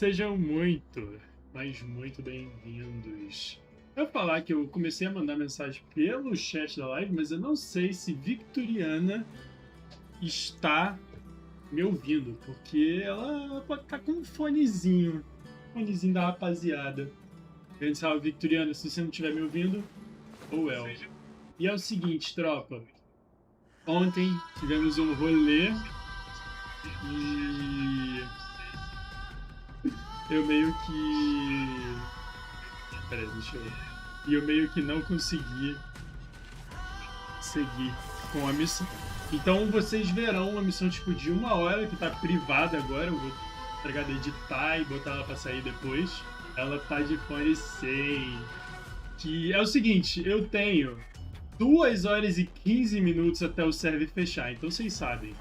Sejam muito, mas muito bem-vindos. Eu ia falar que eu comecei a mandar mensagem pelo chat da live, mas eu não sei se Victoriana está me ouvindo, porque ela pode estar com um fonezinho da rapaziada. Grande salve, Victoriana, se você não estiver me ouvindo, ou well. E é o seguinte, tropa. Ontem tivemos um rolê e eu meio que... Peraí, deixa eu... E eu meio que não consegui seguir com a missão. Então vocês verão uma missão tipo de 1 hora, que tá privada agora. Eu vou entregar de editar e botar ela pra sair depois. Ela tá de fone 100. Que é o seguinte, eu tenho 2 horas e 15 minutos até o server fechar. Então vocês sabem,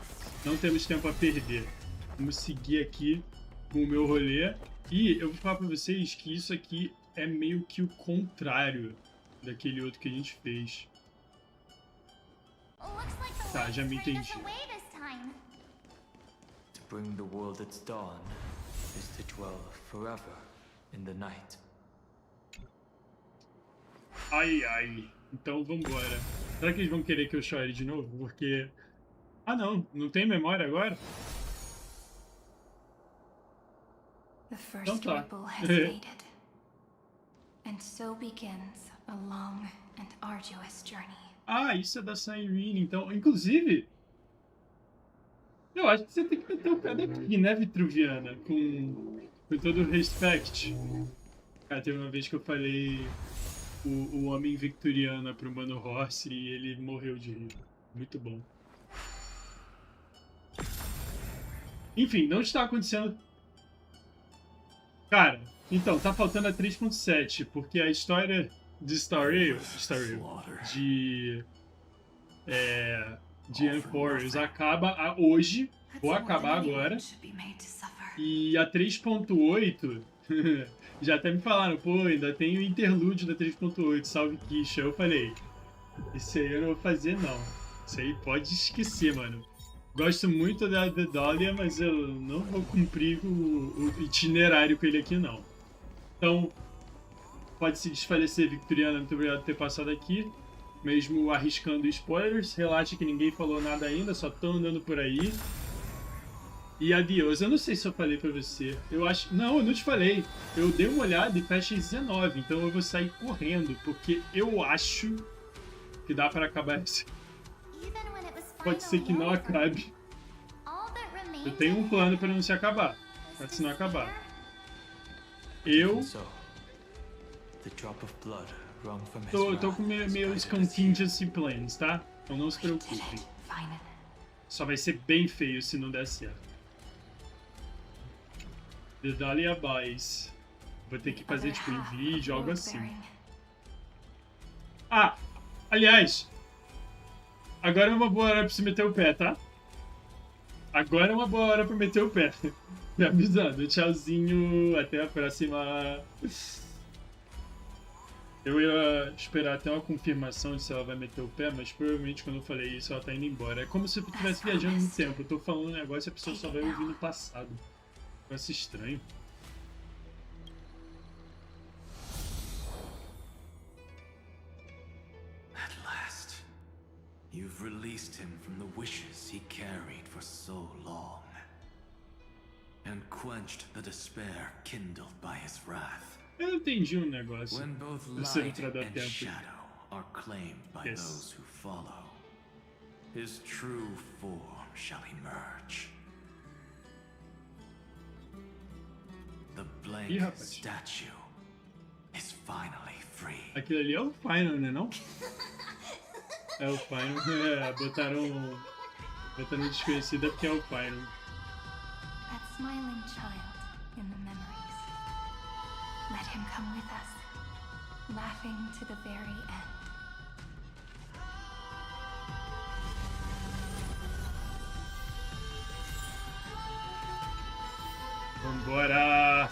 não temos tempo a perder. Vamos seguir aqui com o meu rolê. E eu vou falar pra vocês que isso aqui é meio que o contrário daquele outro que a gente fez. Tá, já me entendi. To bring the world its dawn is to dwell forever in the night. Ai, ai. Então vambora. Será que eles vão querer que eu chore de novo? Porque... Ah, não tem memória agora? The first ripple has faded, and so begins a long and arduous journey. Ah, isso é da Sininho, então. Inclusive, eu acho que você tem que meter o pé daqui, né, Vitruviana? Com todo o respect. Cara, teve uma vez que eu falei o homem victoriano pro Mano Horse e ele morreu de rir. Muito bom. Enfim, não está acontecendo... Cara, então, tá faltando a 3.7, porque a história de de Amphoreus acaba hoje, vou acabar agora, e a 3.8, já até me falaram, pô, ainda tem o interlúdio da 3.8, salve Kisha. Eu falei, isso aí eu não vou fazer não, isso aí pode esquecer, mano. Gosto muito da Dahlia, mas eu não vou cumprir o itinerário com ele aqui, não. Então, pode se desfalecer, Victoriana. Muito obrigado por ter passado aqui. Mesmo arriscando spoilers. Relaxa que ninguém falou nada ainda, só tô andando por aí. E adeus. Eu não sei se eu falei pra você. Eu acho... Não, eu não te falei. Eu dei uma olhada e fecha em 19, então eu vou sair correndo, porque eu acho que dá pra acabar esse... Pode ser que não acabe. Eu tenho um plano para não se acabar. Mas se não acabar. Eu tô com meus contingency plans, tá? Então não se preocupem. Só vai ser bem feio se não der certo. The Dahlia Boys. Vou ter que fazer tipo em vídeo, algo assim. Ah! Aliás! Agora é uma boa hora pra você meter o pé, tá? Agora é uma boa hora pra meter o pé. Me avisando. Tchauzinho. Até a próxima. Eu ia esperar até uma confirmação de se ela vai meter o pé, mas provavelmente quando eu falei isso ela tá indo embora. É como se eu estivesse viajando no tempo. Eu tô falando um negócio e a pessoa só vai ouvir no passado. Negócio estranho. You've released him from the wishes he carried for so long, and quenched the despair kindled by his wrath. Eu entendi um negócio. When both light and shadow are claimed by those who follow, his true form shall emerge. The blank statue is finally free. Aquilo ali é o final, né, não? É o final, botaram desconhecida porque é o final. That smiling child in the memories. Let him come with us, laughing to the very end. Vambora!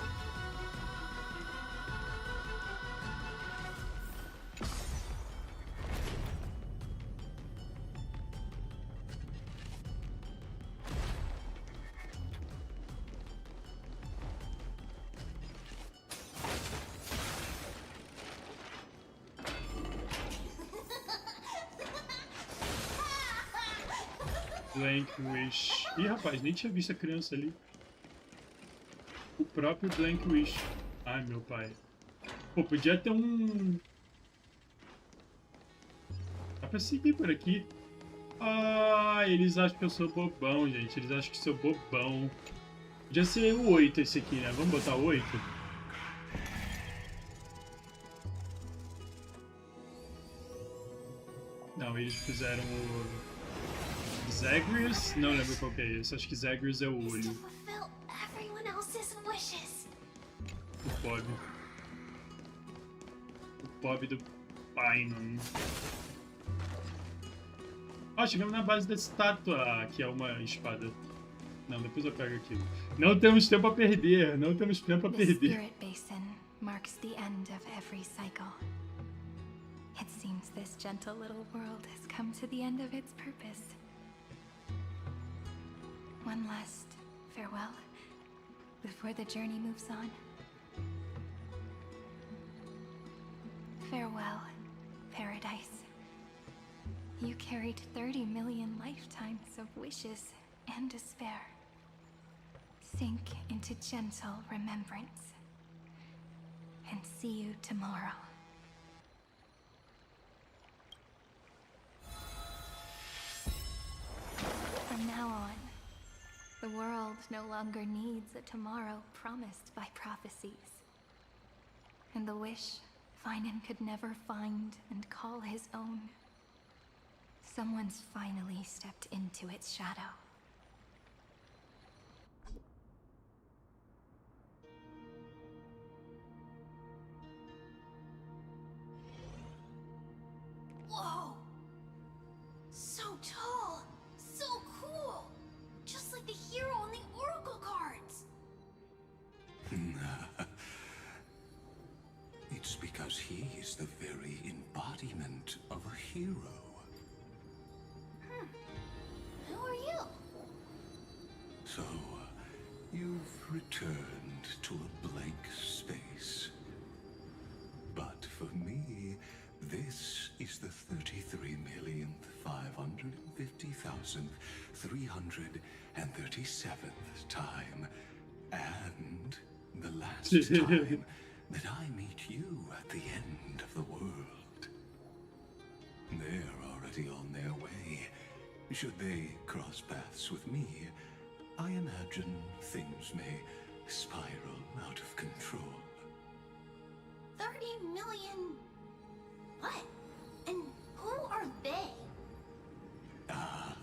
Blank Wish. Ih, rapaz, nem tinha visto a criança ali. O próprio Blank Wish. Ai, meu pai. Pô, podia ter um... Dá pra seguir por aqui. Ah, eles acham que eu sou bobão, gente. Eles acham que sou bobão. Podia ser o 8 esse aqui, né? Vamos botar o 8? Não, eles fizeram o... Zagreus? Não lembro qual que é esse. Acho que Zagreus é o olho. O Bob. O Bob do Painon. Ó, chegamos na base da estátua, que é uma espada. Não, depois eu pego aqui. Não temos tempo a perder. Não temos tempo a perder. Spirit basin marks the end of every cycle. It seems this gentle little world has come to the end of its purpose. One last farewell before the journey moves on. Farewell, paradise. You carried 30 million lifetimes of wishes and despair. Sink into gentle remembrance. And see you tomorrow. From now on, the world no longer needs a tomorrow promised by prophecies. And the wish Finan could never find and call his own. Someone's finally stepped into its shadow. Whoa! So tall! So cool! Just like the hero on the oracle cards! It's because he is the very embodiment of a hero. Who are you? So, you've returned to a blank space. But for me, this is the 33,550,337th time, and the last time that I meet you at the end of the world. They're already on their way. Should they cross paths with me, I imagine things may spiral out of control. 30 million... What? And who are they? Ah,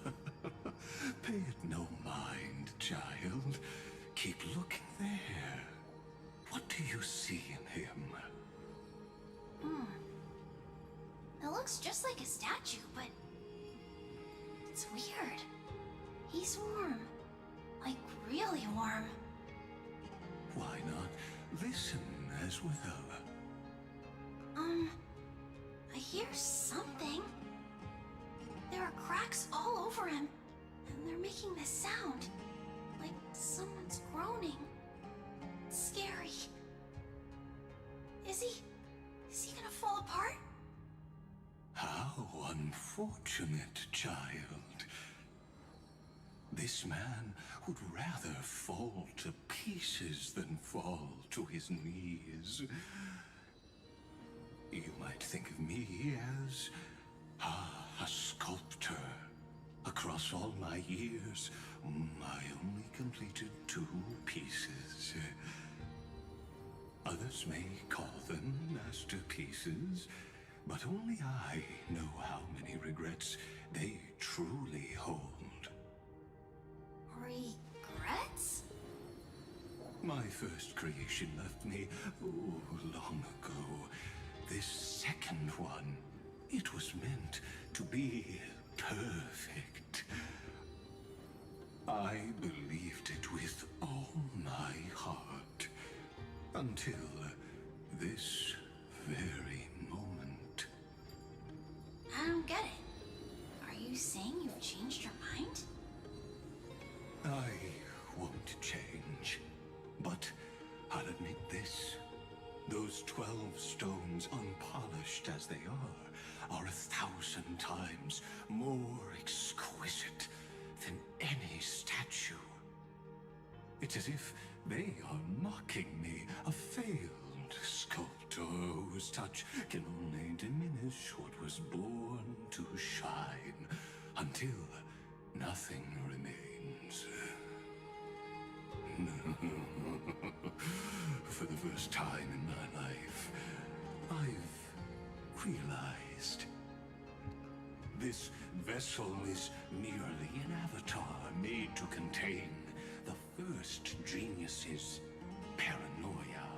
pay it no mind, child. Keep looking there. What do you see in him? It looks just like a statue, but... It's weird. He's warm. Like, really warm. Why not listen as well? I hear something. There are cracks all over him, and they're making this sound. Like someone's groaning. It's scary. Is he gonna fall apart? How unfortunate, child. This man would rather fall to pieces than fall to his knees. You might think of me as a sculptor. Across all my years, I only completed 2 pieces. Others may call them masterpieces, but only I know how many regrets they truly hold. Regrets? My first creation left me, long ago. This second one, it was meant to be perfect. I believed it with all my heart. Until this very moment. I don't get it. Are you saying you've changed your mind? I won't change. But I'll admit this. Those 12 stones, unpolished as they are 1,000 times more exquisite than any statue. It's as if they are mocking me, a failed sculptor whose touch can only diminish what was born to shine, until nothing remains. For the first time in my life, I've realized this vessel is merely an avatar made to contain the first genius's paranoia.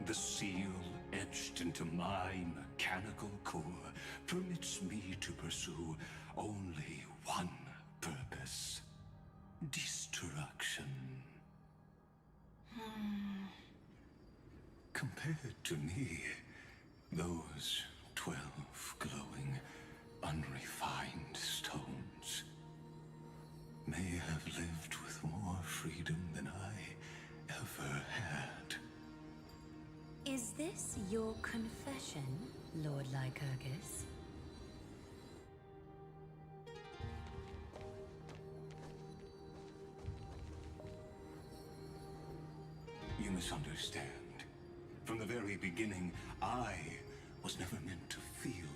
The seal etched into my mechanical core permits me to pursue only one purpose: destruction. Compared to me, those 12 glowing, unrefined stones may have lived with more freedom than I ever had. Is this your confession, Lord Lycurgus? You misunderstand. From the very beginning, I was never meant to feel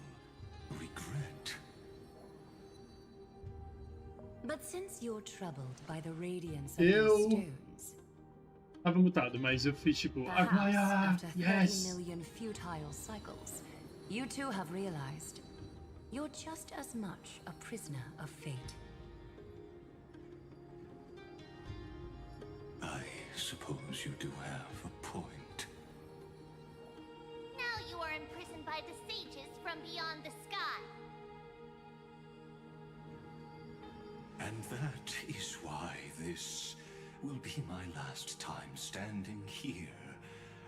regret. But since you're troubled by the radiance of Eu- these stones, Tava mutado, mas eu fiz tipo, perhaps Agmaia, after 30 yes! million futile cycles, you too have realized you're just as much a prisoner of fate. I suppose you do have a point. Now you are imprisoned by the sages from beyond the sky. And that is why this will be my last time standing here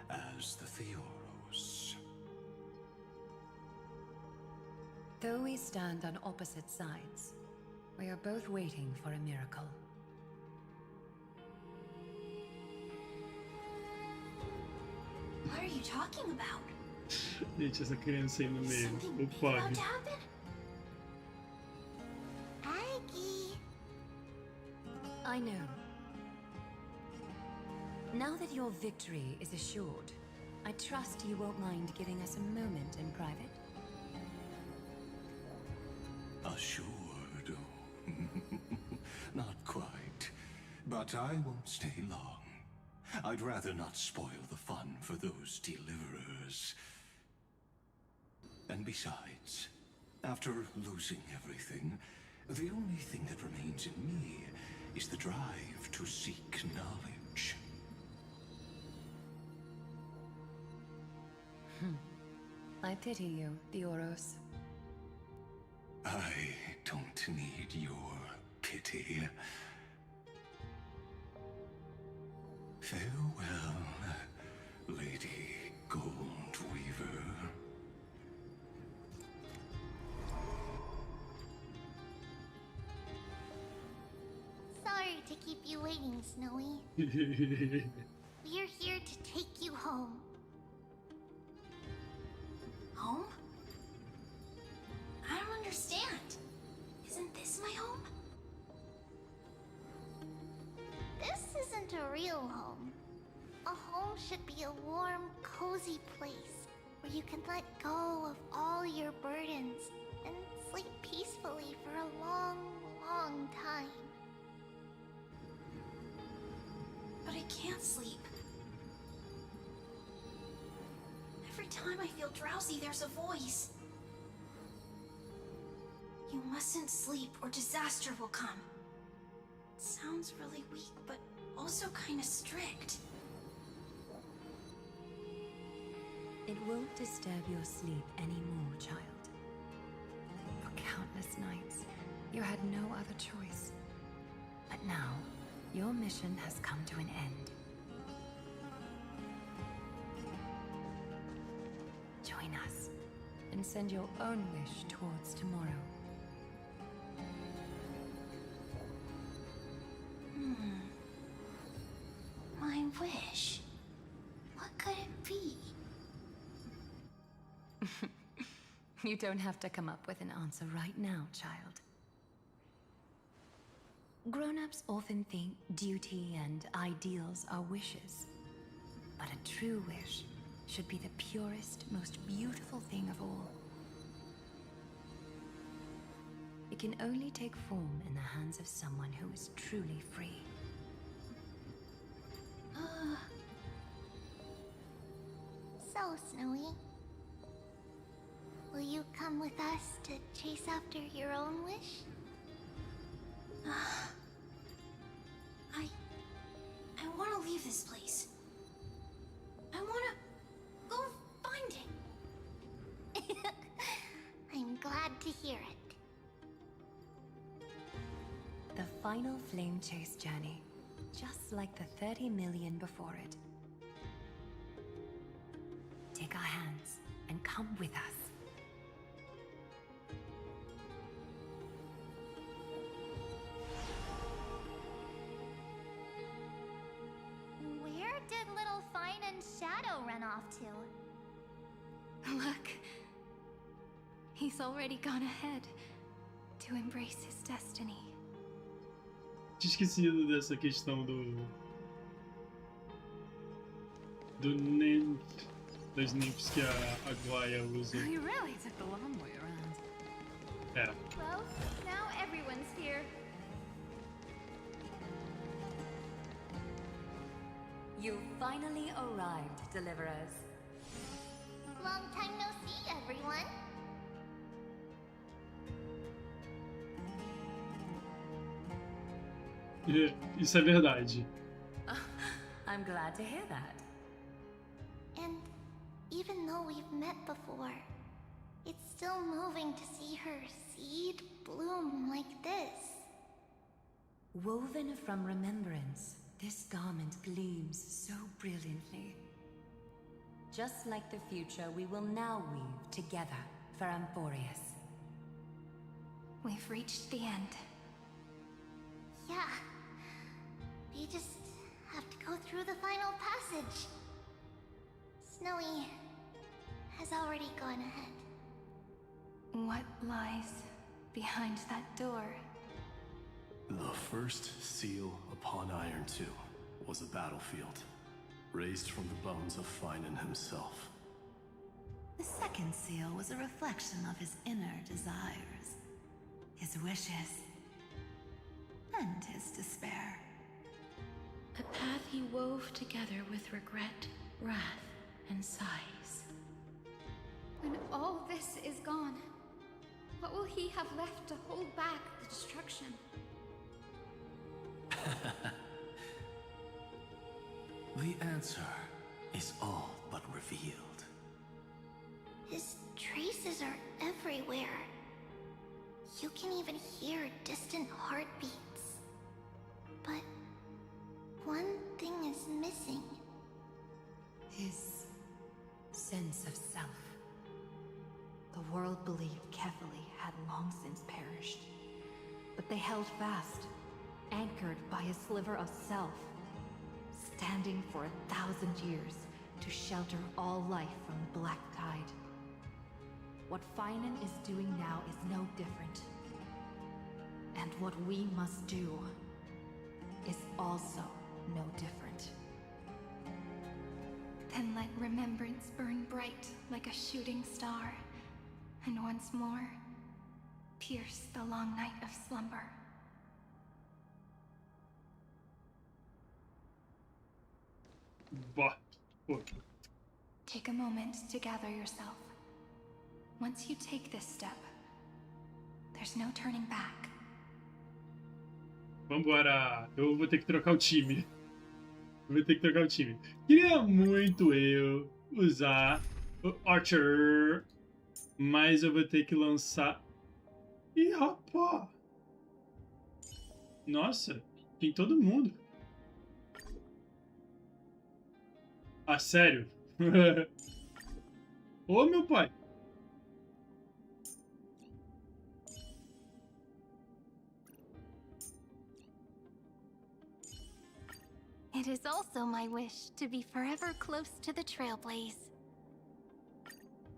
as the Theoros. Though we stand on opposite sides, we are both waiting for a miracle. What are you talking about? Gente, essa criança aí no Is meio, something o big about Pog. to happen? Aggie. I know. Now that your victory is assured, I trust you won't mind giving us a moment in private. Assured? Not quite. But I won't stay long. I'd rather not spoil the fun for those deliverers. And besides, after losing everything, the only thing that remains in me is the drive to seek knowledge. I pity you, Theoros. I don't need your pity. Farewell, Lady Goldweaver. Sorry to keep you waiting, Snowy. We're here to take you home. Home? I don't understand. Isn't this my home? This isn't a real home. A home should be a warm, cozy place where you can let go of all your burdens and sleep peacefully for a long, long time. But I can't sleep. Every time I feel drowsy, there's a voice. You mustn't sleep or disaster will come. It sounds really weak, but also kind of strict. It won't disturb your sleep anymore, child. For countless nights, you had no other choice. But now, your mission has come to an end. Join us, and send your own wish towards tomorrow. My wish. What could it be? You don't have to come up with an answer right now, child. Grown-ups often think duty and ideals are wishes. But a true wish should be the purest, most beautiful thing of all. It can only take form in the hands of someone who is truly free. So, Snowy, will you come with us to chase after your own wish? I want to leave this place. I want to go find it. I'm glad to hear it. The final flame chase journey, just like the 30 million before it. Take our hands and come with us. Where did little Fine and Shadow run off to? Look. He's already gone ahead to embrace his destiny. Tinha esquecido dessa questão das nymphs que a Glaia usa. You really took the long way around. Pera. Well, now everyone's here. You finally arrived, Deliverers. Long time no see, everyone. Isso é verdade. I'm glad to hear that. And even though we've met before, it's still moving to see her seed bloom like this. Woven from remembrance, this garment gleams so brilliantly. Just like the future, we will now weave together for Amphoreus. We've reached the end. Yeah. We just have to go through the final passage. Snowy has already gone ahead. What lies behind that door? The first seal upon Iron 2 was a battlefield, raised from the bones of Finan himself. The second seal was a reflection of his inner desires, his wishes, and his despair. A path he wove together with regret, wrath, and sighs. When all this is gone, what will he have left to hold back the destruction? The answer is all but revealed. His traces are everywhere. You can even hear distant heartbeats. But one thing is missing. His sense of self. The world believed Kefali had long since perished. But they held fast, anchored by a sliver of self, standing for 1,000 years to shelter all life from the Black Tide. What Finan is doing now is no different. And what we must do is also no different. Then let remembrance burn bright like a shooting star, and once more, pierce the long night of slumber. Bah. Pô. Take a moment to gather yourself. Once you take this step, there's no turning back. Vambora. Eu vou ter que trocar o time. Queria muito eu usar o Archer, mas eu vou ter que lançar... Ih, rapaz! Nossa, tem todo mundo. Ah, sério? Ô, meu pai! It is also my wish to be forever close to the Trailblaze.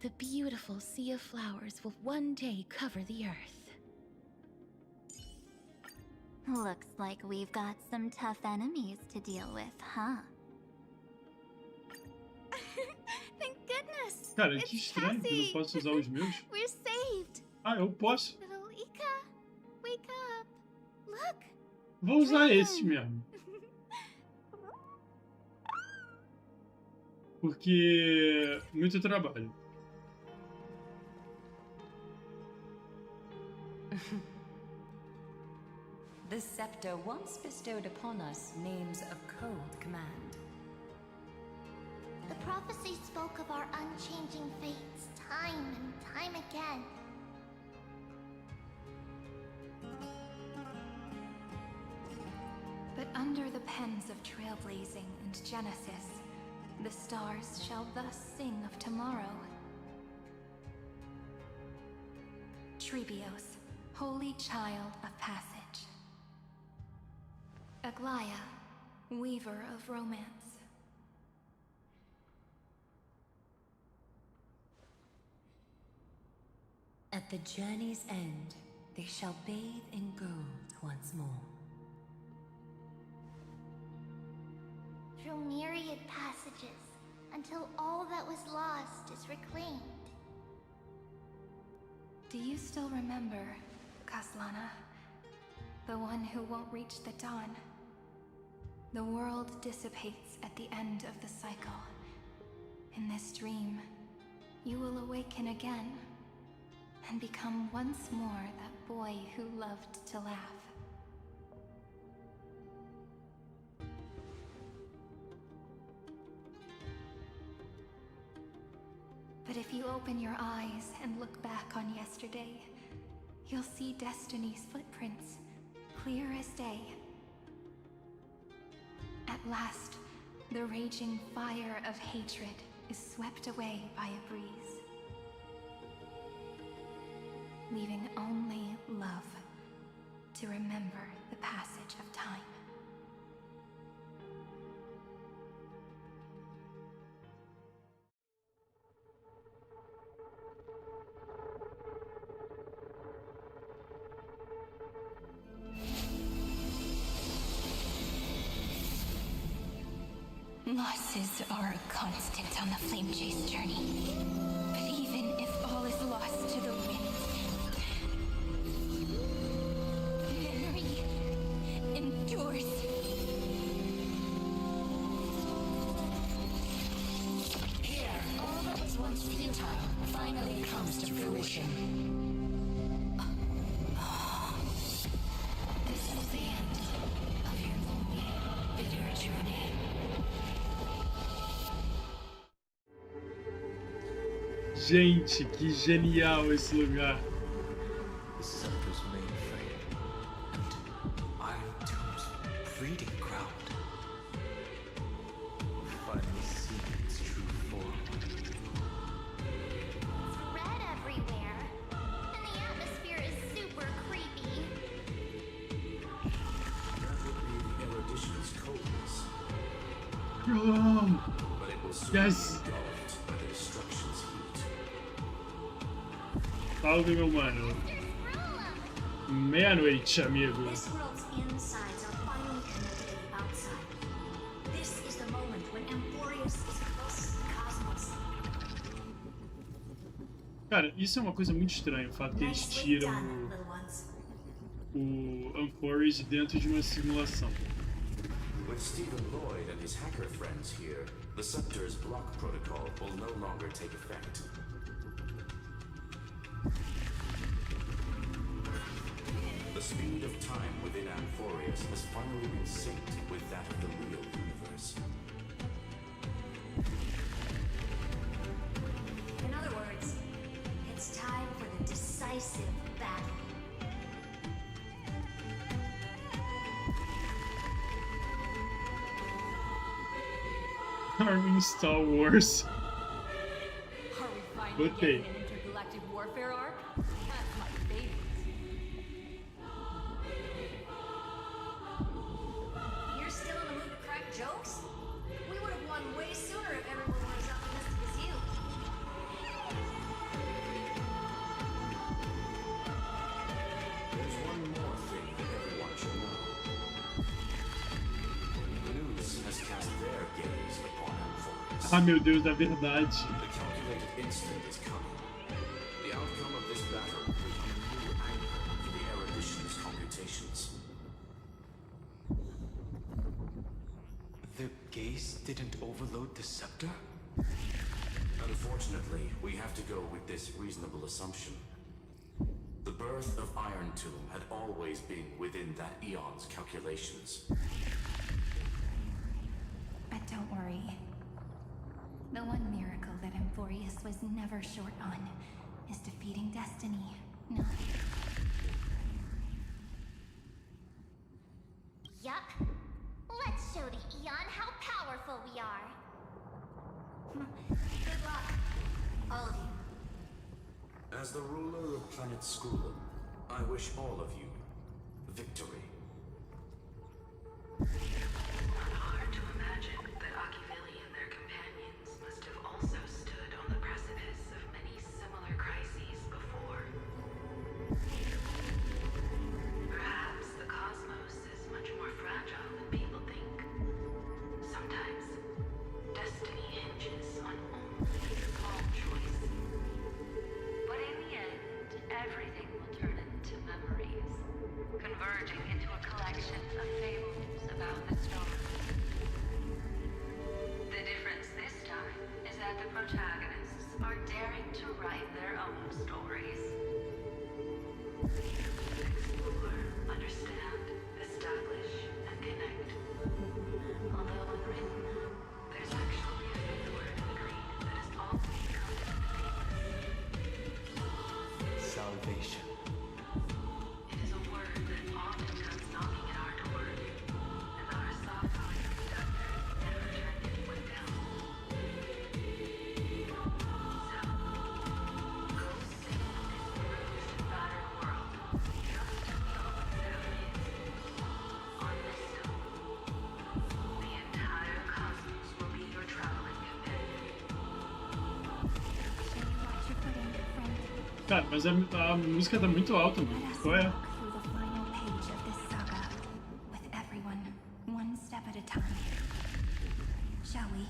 The beautiful sea of flowers will one day cover the earth. Looks like we've got some tough enemies to deal with, huh? Thank goodness! Cara, que estranho que eu não posso usar os meus. We're saved! Ah, eu posso. Little Ika, wake up! Look! Vou usar esse mesmo. Porque muito trabalho. The scepter once bestowed upon us names of cold command. The prophecy spoke of our unchanging fates time and time again. But under the pens of trailblazing and Genesis, the stars shall thus sing of tomorrow. Trebios, holy child of passage. Aglaya, weaver of romance. At the journey's end, they shall bathe in gold once more. Through myriad passages, until all that was lost is reclaimed. Do you still remember, Kaslana? The one who won't reach the dawn? The world dissipates at the end of the cycle. In this dream, you will awaken again and become once more that boy who loved to laugh. But if you open your eyes and look back on yesterday, you'll see Destiny's footprints, clear as day. At last, the raging fire of hatred is swept away by a breeze, leaving only love to remember the passage of time. Losses are a constant on the Flame Chase journey. But even if all is lost to the wind, memory endures. Here, all that was once futile finally comes to fruition. This is the end of your lonely, bitter journey. Gente, que genial esse lugar. The scepter's mainframe and Iron Tomb's breeding ground. We've finally seen its true form. It's red everywhere, and the atmosphere is super creepy. That would be the erudition's coldness, Oh, but it will soon yes. be engulfed by the destruction's heat. Salve, meu mano. Meia-noite, amigo. This world's insides are finally connected to the outside. This is the moment when Amphoreus is closest to the cosmos. Cara, isso é uma coisa muito estranha, o fato que eles Nicely tiram done, little ones. o Amphoreus dentro de uma simulação. With Stephen Lloyd and his hacker friends here, the Scepter's block protocol will no longer take effect. The speed of time within Amphoreus has finally been synced with that of the real universe. In other words, it's time for the decisive battle. Armin Star Wars. Are we finally Gostei. getting an intergalactic warfare arc? That's my favorite. You're still in the mood to crack jokes? We would have won way sooner if everyone were as optimistic as you. There's one more thing that everyone should know. Ah, meu Deus, da verdade. The calculated instant is coming. The outcome of this battle will become a new anchor for the erudition's computations. The gaze didn't overload the scepter? Unfortunately, we have to go with this reasonable assumption. The birth of Iron Tomb had always been within that eon's calculations. But don't worry. The one miracle that Amphoreus was never short on is defeating destiny. No. Yup. Let's show the Eon how powerful we are. Good luck, all of you. As the ruler of Planet Skrulum, I wish all of you victory. Not hard to imagine that Achivili and their companions must have also stood on the precipice of many similar crises before. Perhaps the cosmos is much more fragile than people think. Sometimes, destiny hinges on only a small choice. But in the end, everything will turn into memories, converging into a collection of fables about the stars. The difference this time is that the protagonists are daring to write their own stories. Explore, understand, establish, and connect. Although unwritten, there's actually a fifth word in the creed that is always Salvation. It is a word that often comes knocking at our door, and our soft-hearted conductor never turned anyone down. So, go sing this bruised and battered world, just as we always have been. On Nesta, the entire cosmos will be your traveling companion. Should you watch your footing, friend? Cara, mas a música tá muito alta, mano. Let us Qual é? walk through the final page of this saga, with everyone, one step at a time. Shall we?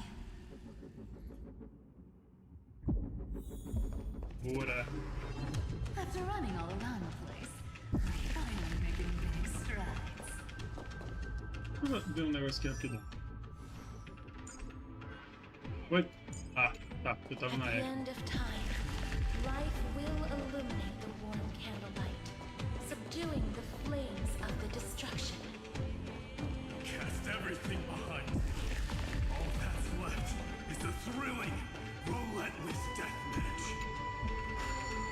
Bora. After running all around the place, we're finally making big strides. Deixa eu ver um negócio aqui rapidão. Oi? Ah, tá. Eu tava At na the época. end of time, life will illuminate the warm candlelight, subduing the flames of the destruction. Cast everything behind. All that's left is the thrilling, relentless death match.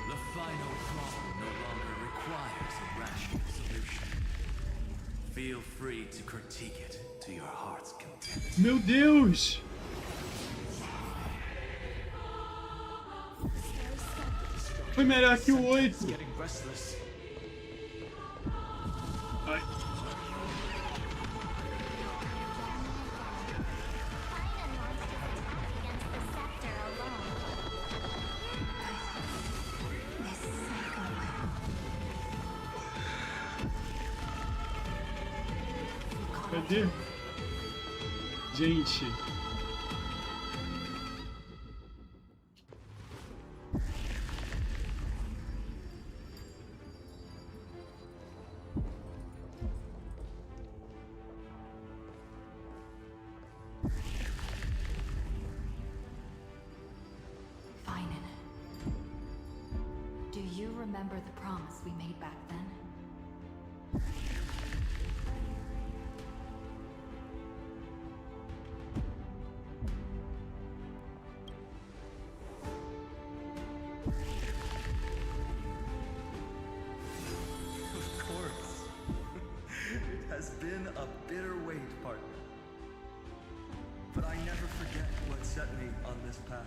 The final problem no longer requires a rational solution. Feel free to critique it to your heart's content. Meu Deus! Foi melhor que o 8. Getting restless. Ai. Paimon wants to attack against the scepter alone. This cycle. Cadê? Gente. Finan. Do you remember the promise we made back then? Of course. It has been a bitter wait, partner. But I never forget what set me on this path.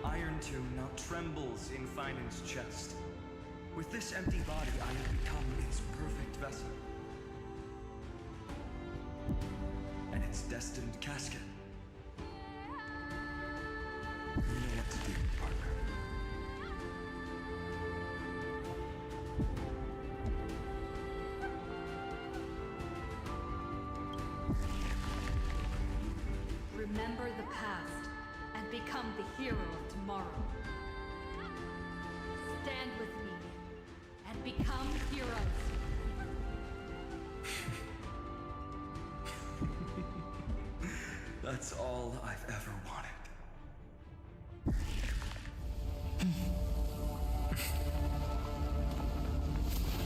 Iron Tomb now trembles in Finan's chest. With this empty body, I have become its perfect vessel. And its destined casket. You know what to do, partner. hero of tomorrow. Stand with me and become heroes. That's all I've ever wanted.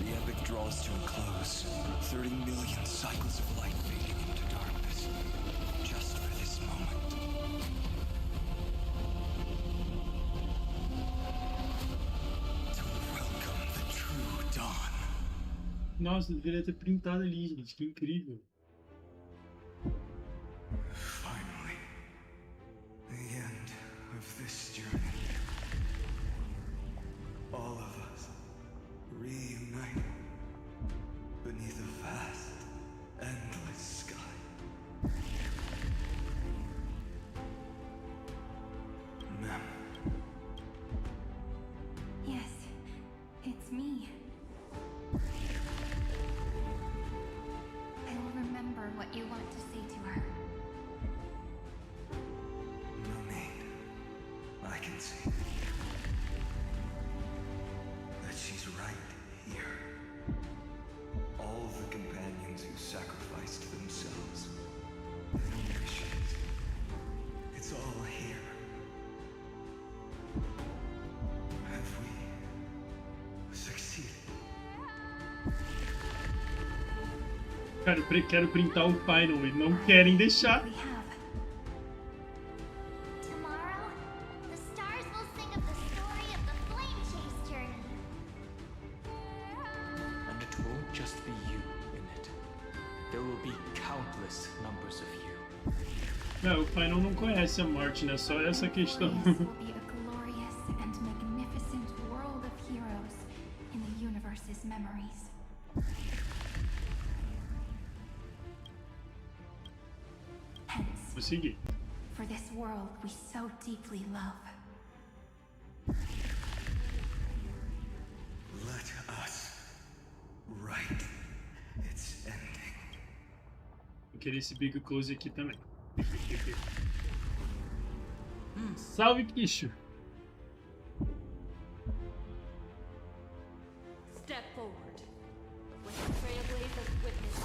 The epic draws to a close. 30 million cycles of light fading into darkness. Just for this moment. To welcome the true dawn. Nossa, deveria ter printado ali, gente. Que incrível. Finally, the end of this journey. All of us reunited beneath a vast, endless sky. Mem. Yes, it's me. I will remember what you want to say to her. No need. I can see that she's right here. All the companions who sacrificed themselves, their ambitions, it's all here. Have we succeeded? Cara, eu quero printar o final e não querem deixar. We have. Tomorrow, the stars will sing of the story of the flame chase journey. And it won't just be you in it. There will be countless numbers of you. Não, o final não conhece a morte, né? Só essa questão. This will be a glorious and magnificent world of heroes in the universe's memories. Hence, Vou seguir. for this world we so deeply love. Let us write its ending. Eu queria esse big close aqui também. Salve, Kisho! Step forward. With the trailblazers witness,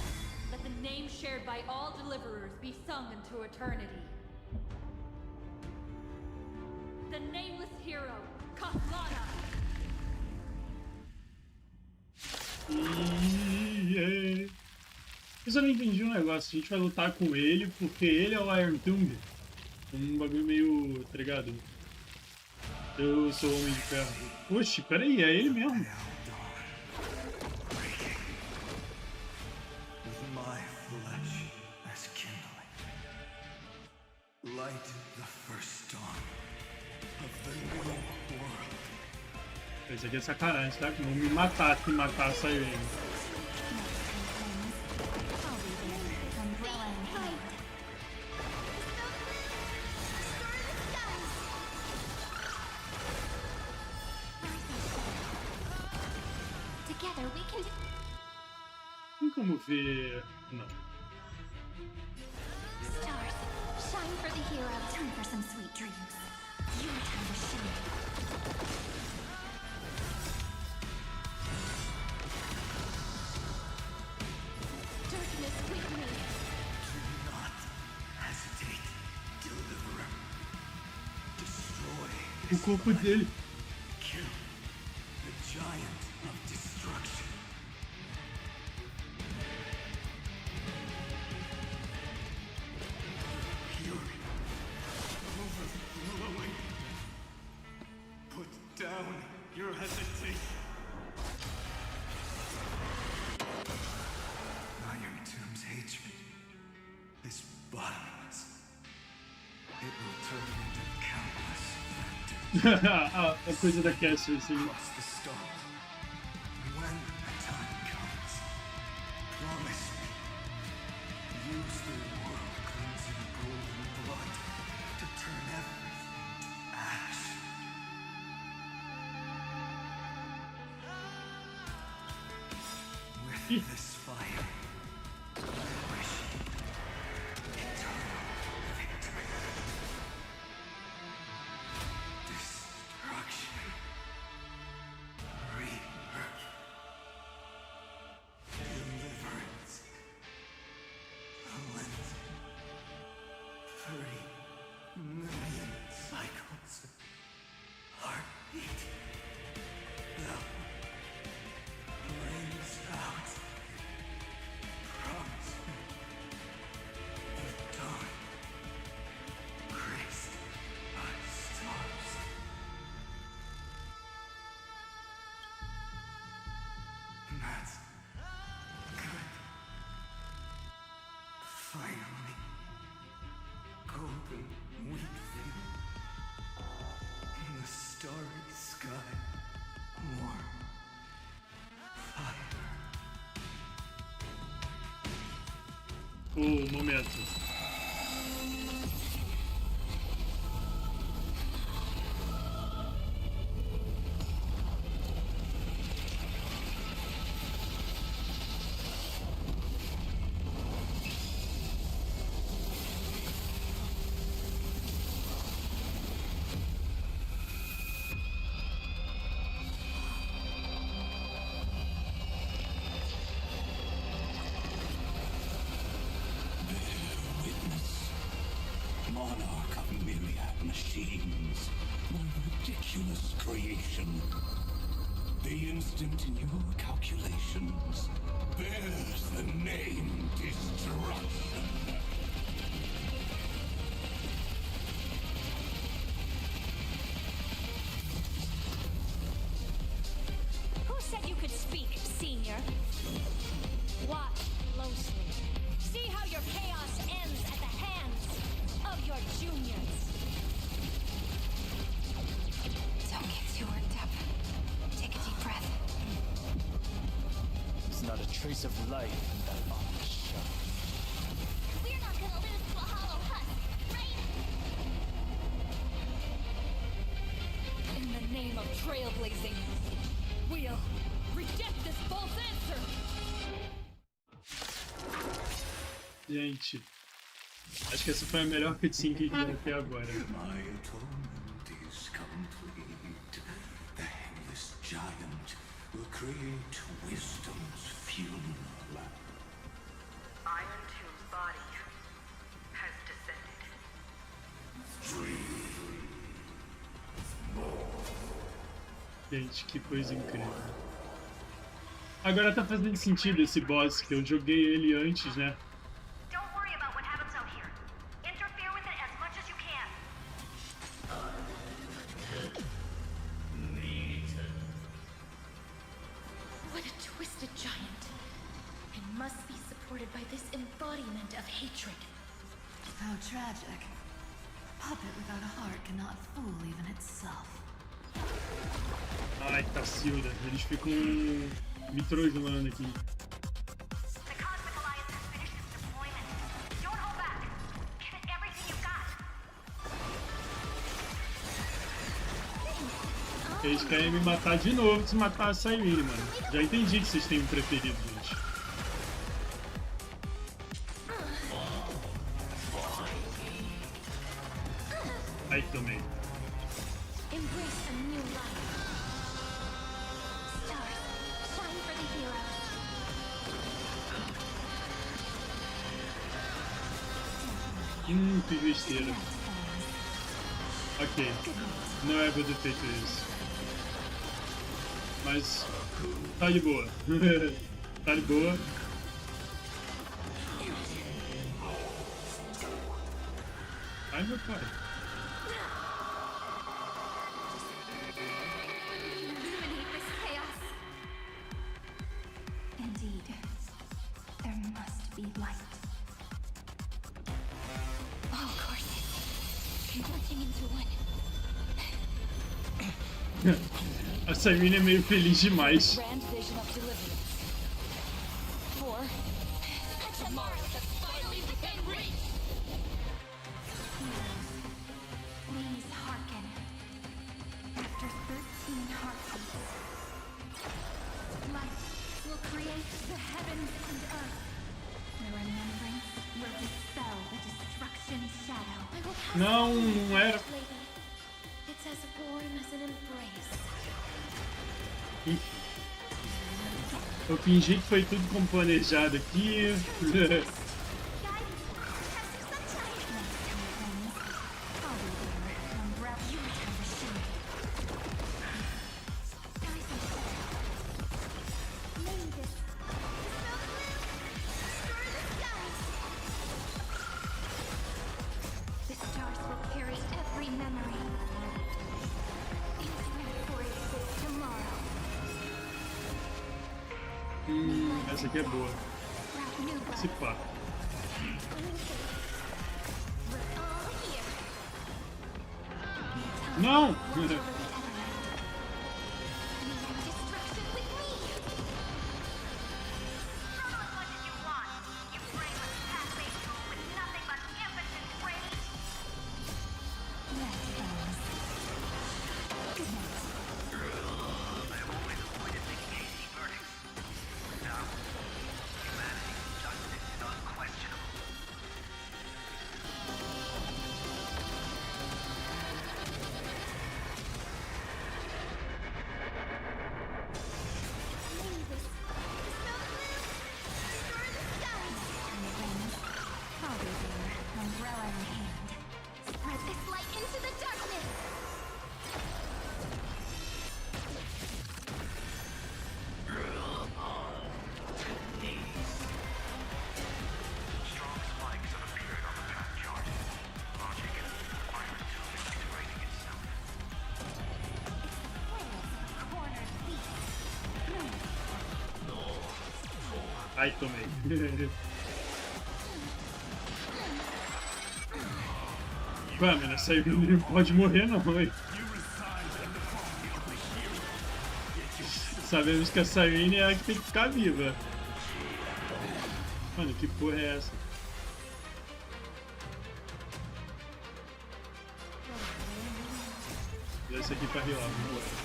let the name shared by all deliverers be sung into eternity. The nameless hero, Kaslana. Eu só não entendi um negócio. A gente vai lutar com ele porque ele é o Iron Tomb. Um bagulho meio. Tá ligado? Eu sou o Homem de Ferro. Oxe, peraí, é ele mesmo. With my flesh as kindling. Light the first dawn of the new world. Isso aqui é sacanagem, tá? Vão me matar se matar a Siren. Together we can do. Tem como ver. Não. Stars, shine for the hero. Time for some sweet dreams. Your time to shine. Darkness with me. Do not hesitate, deliverer. Destroy O corpo dele. Kill the giant of destruction. Fury overflowing. Put down your hesitation. Iron Tomb's hatred is bottomless. It will turn into countless phantoms. A coisa da Cassie, assim. Across the stars. When the time comes, promise me. Use the world cleansing golden blood to turn everything to ash. With this fire, I wish eternal victory. wheat field. In the starry sky, more fire. Momento. Monarch of myriad machines, my ridiculous creation. The instinct in your calculations bears the name destruction. Who said you could speak, Senior? Watch closely. See how your chaos ends at the hands of your juniors. Don't get too worked up. Take a deep breath. There's not a trace of life in that ominous shell. We're not gonna lose to a hollow husk, right? In the name of trailblazing, we'll reject this false answer! Gente, acho que essa foi a melhor cutscene que a gente viu até agora. My atonement is complete. The headless giant will create wisdom's funeral. Iron Tomb's body has descended. Gente, que coisa incrível. Agora tá fazendo sentido esse boss, que eu joguei ele antes, né? Don't worry about what happens out here. Interfere with it as much as you can. What a twisted giant. It must be supported by this embodiment of hatred. How tragic. A puppet without a heart cannot fool even itself. Ai, Cacilda, eles ficam me trolando aqui. The Cosmic Alliance has finished its deployment. Don't hold back. Give it everything you've got. Eles querem me matar de novo se matar a Sininho, mano. Já entendi que vocês têm um preferido, gente. Aí tomei. Embrace a new life. Stars, shine for the heroes. Fiz besteira. Ok, não é pra ter feito isso. Mas tá de boa. Tá de boa. Ai, meu pai. Illuminate this chaos. Indeed, there must be light. All courses converging into one. A Sininho é meio feliz demais. Grand vision of deliverance. For tomorrow has finally within reach! Please hearken. After 13 heartbeats, light will create the heavens and earth. The remembrance will dispel the destruction shadow. I will pass Não, on não era. lady. It's as warm as an embrace. Eu fingi que foi tudo como planejado aqui. The stars will carry every memory into Amphoreus tomorrow. Essa aqui é boa. Se pá. We're all here. Não! Ai, tomei. Ué, mas essa aí não pode morrer não, hein? Sabemos que a Sininho é a que tem que ficar viva. Mano, que porra é essa? Vou dar isso aqui pra rilar, vamos embora.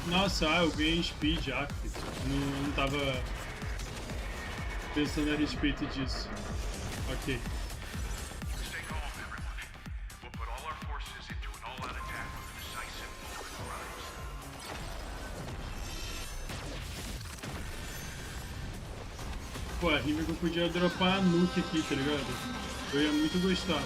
Nossa, eu ganhei speed já. Não tava pensando a respeito disso. Ok. Pô, a Rímico podia dropar a nuke aqui, tá ligado? Eu ia muito gostar.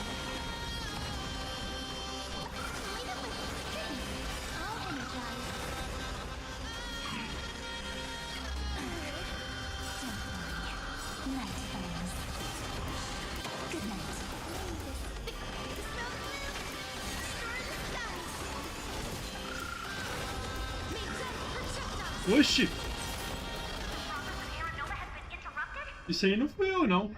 Oxi! Isso aí não fui eu, não.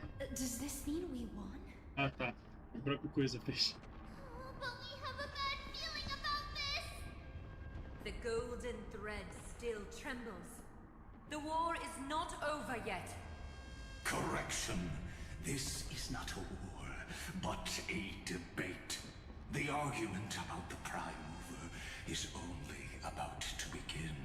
Ah, tá. A própria coisa fez. The golden thread still trembles. The war is not over yet. Correction. This is not a war, but a debate. The argument about the Prime Mover is only about to begin.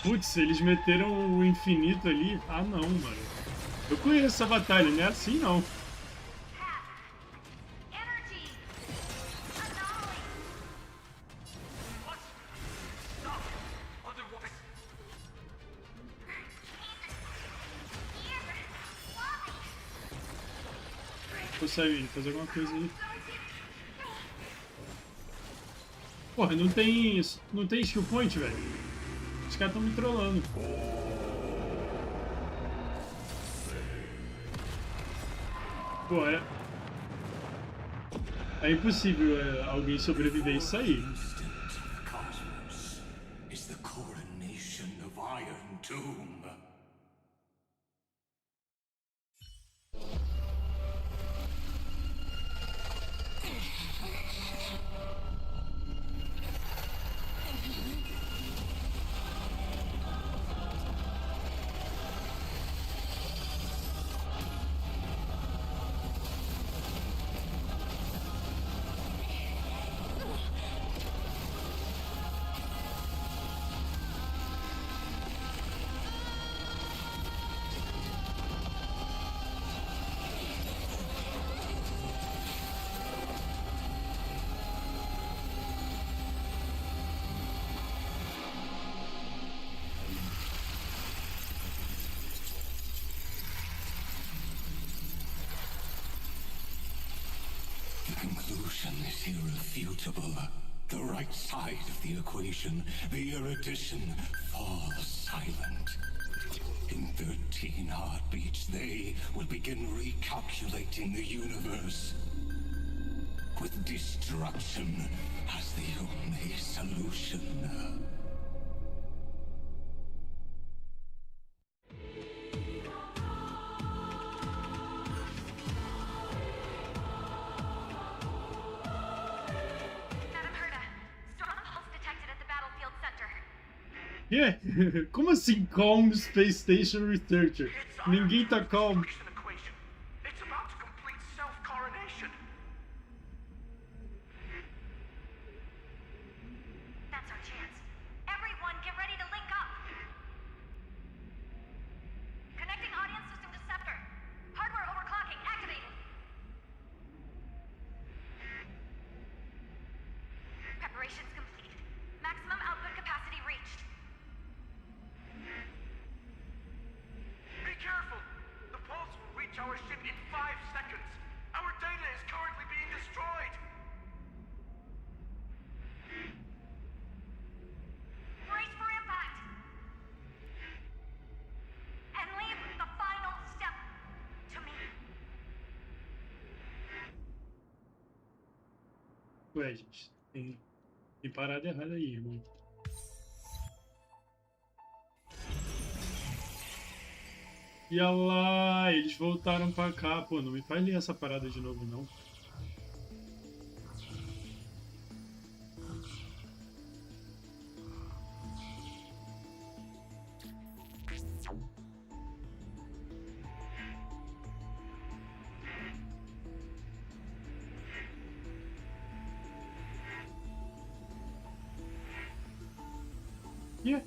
Putz, eles meteram o infinito ali. Ah, não, mano. Eu conheço essa batalha, não é assim, não. Consegue fazer alguma coisa aí. Porra, não tem skill point, velho. Os caras estão me trollando. Pô, é impossível alguém sobreviver a isso aí. irrefutable. The right side of the equation, the erudition, falls silent. In 13 heartbeats, they will begin recalculating the universe. With destruction as the only solution. Yeah. Como assim, calm Space Station Researcher? Ninguém tá calmo. It's about to complete self-coronation. That's our chance. Everyone, get ready to link up. Connecting audience system to scepter. Hardware overclocking activated. Preparations complete. Maximum output capacity reached. Be careful! The pulse will reach our ship in 5 seconds. Our data is currently being destroyed. Brace for impact. And leave the final step to me. Ué, gente, tem parada errada aí, irmão. E olha lá, eles voltaram pra cá. Pô, não me faz ler essa parada de novo, não. Yeah.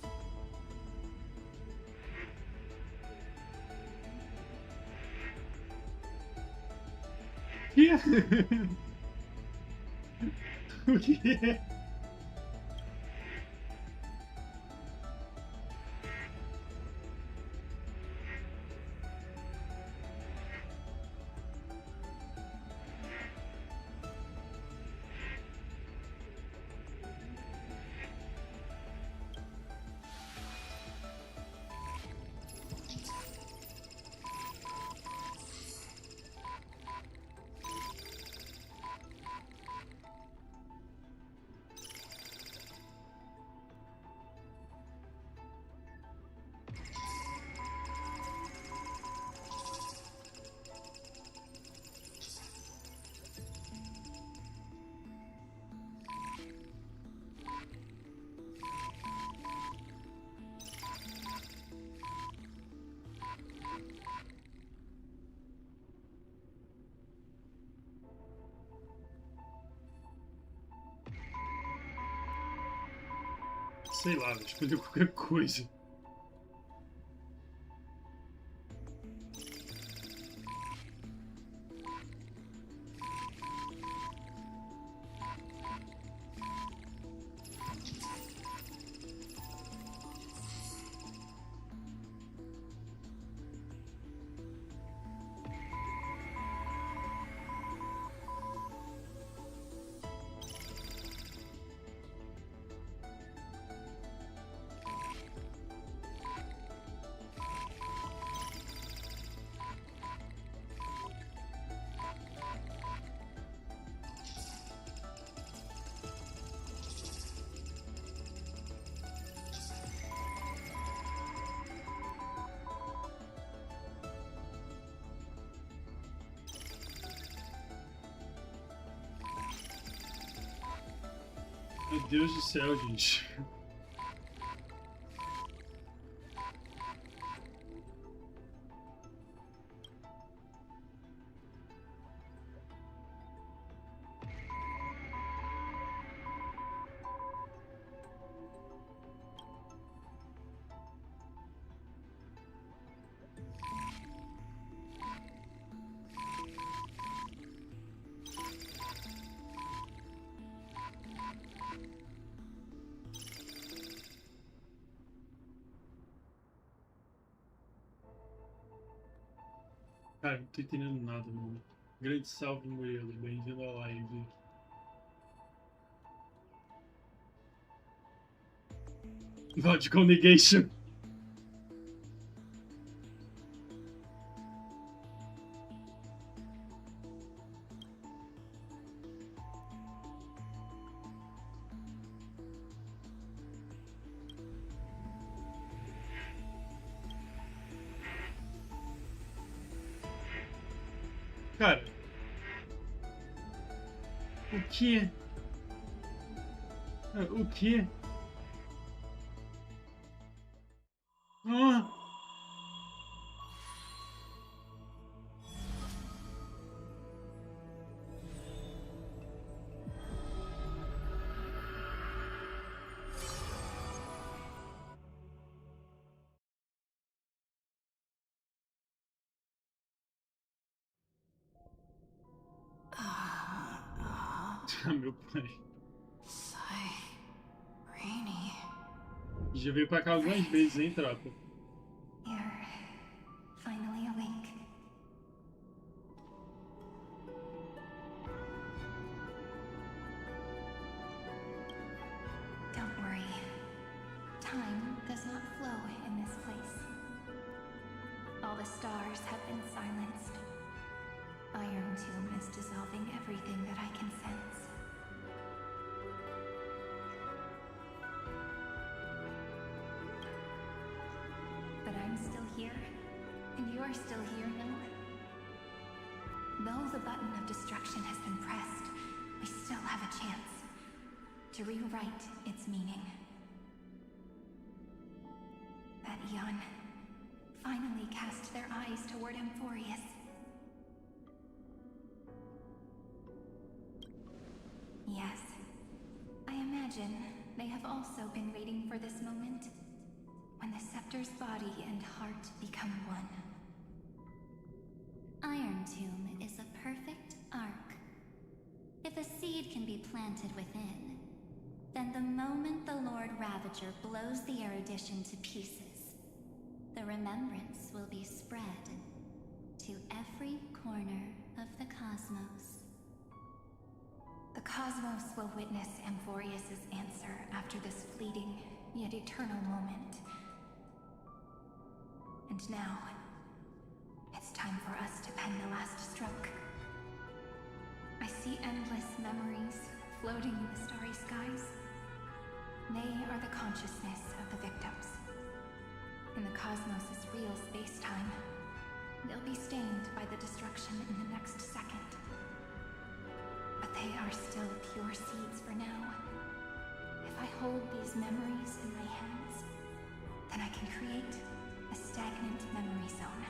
Yeah. O que é? Sei lá, vou escolher qualquer coisa. Meu Deus do céu, gente. Cara, não tô entendendo nada, mano. Grande salve, Murilo. Bem-vindo à live. Logical negation. Cara, o que? O que? Ah. Meu pai. Já veio pra cá algumas vezes, hein, tropa? You're finally awake. Don't worry. Time does not flow in this place. All the stars have been silenced. Iron Tomb is dissolving everything that I can sense. But I'm still here, and you're still here, no? Though the button of destruction has been pressed, we still have a chance to rewrite its meaning. That Eon finally cast their eyes toward Amphoreus. Yes, I imagine they have also been waiting for this moment, when the scepter's body and heart become one. Iron Tomb is a perfect arc. If a seed can be planted within, then the moment the Lord Ravager blows the erudition to pieces, the remembrance will be spread to every corner of the cosmos. The cosmos will witness Amphoreus' answer after this fleeting, yet eternal moment. And now, it's time for us to pen the last stroke. I see endless memories floating in the starry skies. They are the consciousness of the victims. In the cosmos' real space-time, they'll be stained by the destruction in the next second. But they are still pure seeds for now. If I hold these memories in my hands, then I can create a stagnant memory zone.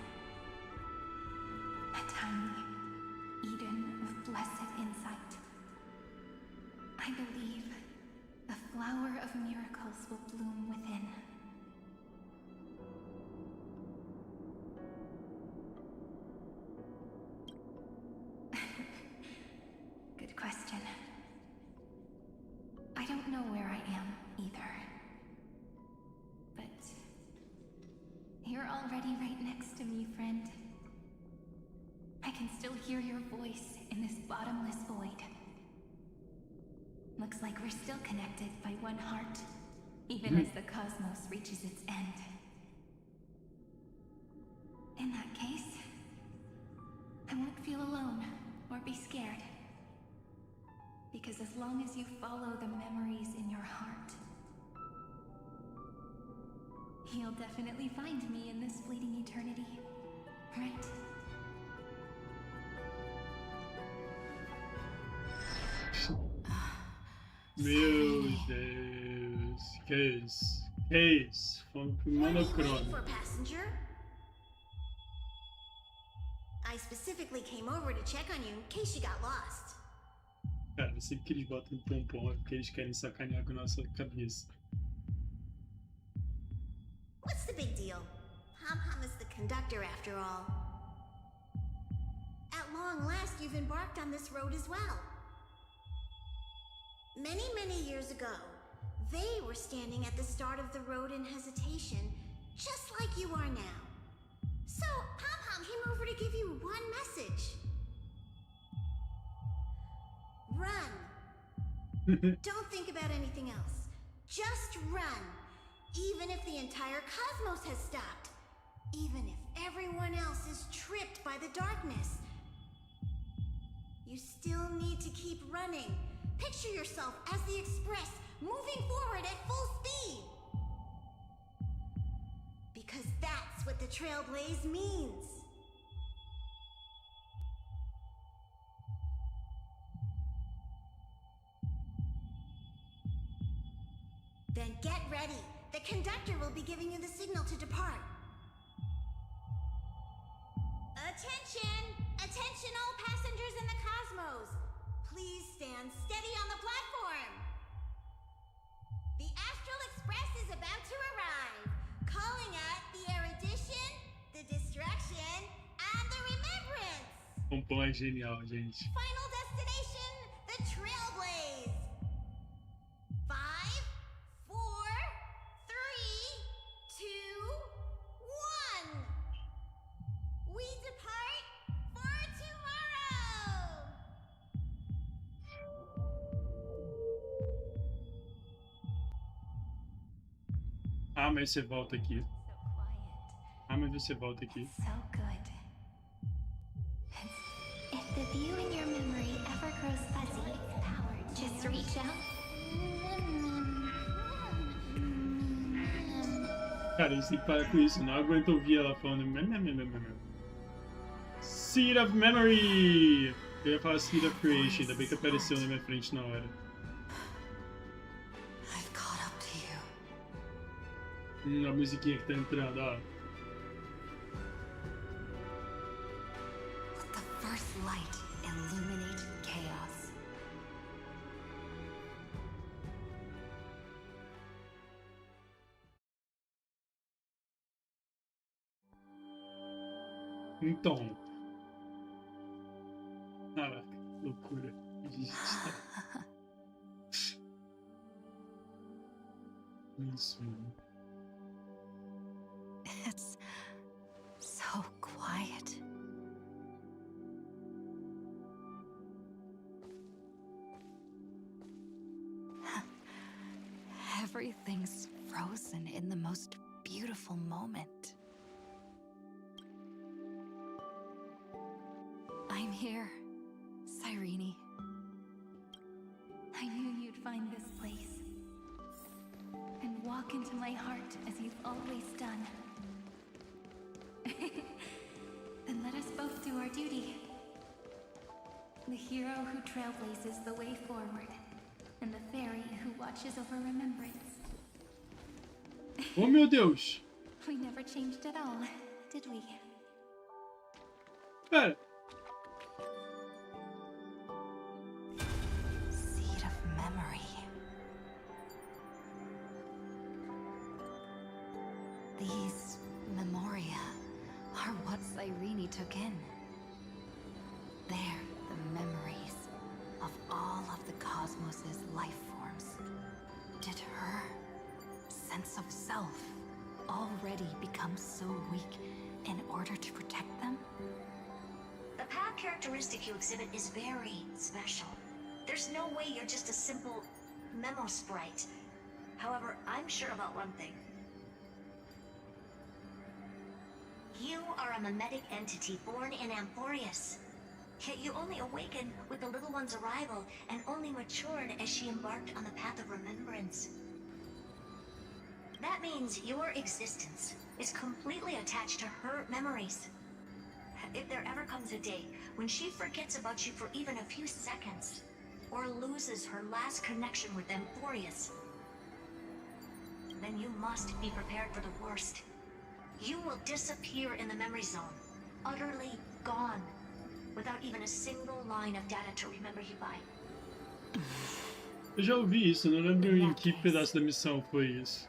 A tiny Eden of blessed insight. I believe the flower of miracles will bloom within. Good question. I don't know where I am either. But you're already right next to me, friend. I can still hear your voice in this bottomless void. Looks like we're still connected by one heart, even as the cosmos reaches its end. In that case, I won't feel alone or be scared. Because as long as you follow the memories in your heart, you'll definitely find me in this fleeting eternity, right? Meu Deus, que isso? Que isso? Fomos pro monocrome. I specifically came over to check on you in case you got lost. Cara, sempre que eles botam pompom é porque eles querem sacanear com a nossa cabeça. What's the big deal? Pom-Pom is the conductor after all. At long last, you've embarked on this road as well. Many, many years ago, they were standing at the start of the road in hesitation, just like you are now. So, Pom-Pom came over to give you one message. Run. Don't think about anything else. Just run. Even if the entire cosmos has stopped. Even if everyone else is tripped by the darkness. You still need to keep running. Picture yourself as the Express, moving forward at full speed. Because that's what the Trailblaze means. Then get ready. The conductor will be giving you the signal to depart. Attention! Attention all passengers in the cosmos! Please stand steady on the platform! The Astral Express is about to arrive, calling at the erudition, the distraction, and the remembrance! Pompom é genial, gente. Final destination, the Trailblaze! 5, 4, 3, 2, 1! We depart for tomorrow! Ah, mas você volta aqui. Ah, mas você volta aqui. So good. If the view in your memory ever grows fuzzy, just reach out. Cara, a gente tem que parar com isso. Não aguento ouvir ela falando. Seed of Memory! Eu ia falar Seed of Creation, ainda bem que apareceu na minha frente na hora. I've caught up to you. A musiquinha que tá entrando, ó. Let the first light illuminate chaos. Então. Caraca, loucura. Isso, mano. It's so quiet. Everything's frozen in the most beautiful moment. I'm here, Cyrene. I knew you'd find this place. And walk into my heart as you've always done. Then let us both do our duty. The hero who trailblazes the way forward, and the fairy who watches over remembrance. Oh, meu Deus! We never changed at all, did we? Pera. Seed of memory. These memoria are what Cyrene took in. They're the memories of all of the cosmos's life forms. Did her sense of self already become so weak in order to protect them? The path characteristic you exhibit is very special. There's no way you're just a simple memo sprite. However, I'm sure about one thing. You are a mimetic entity born in Amphoreus. Yet you only awakened with the little one's arrival and only matured as she embarked on the path of remembrance. That means your existence is completely attached to her memories. If there ever comes a day when she forgets about you for even a few seconds, or loses her last connection with Amphoreus, then you must be prepared for the worst. You will disappear in the memory zone, utterly gone, without even a single line of data to remember you by. Eu já ouvi isso, não lembro em que pedaço da missão foi isso.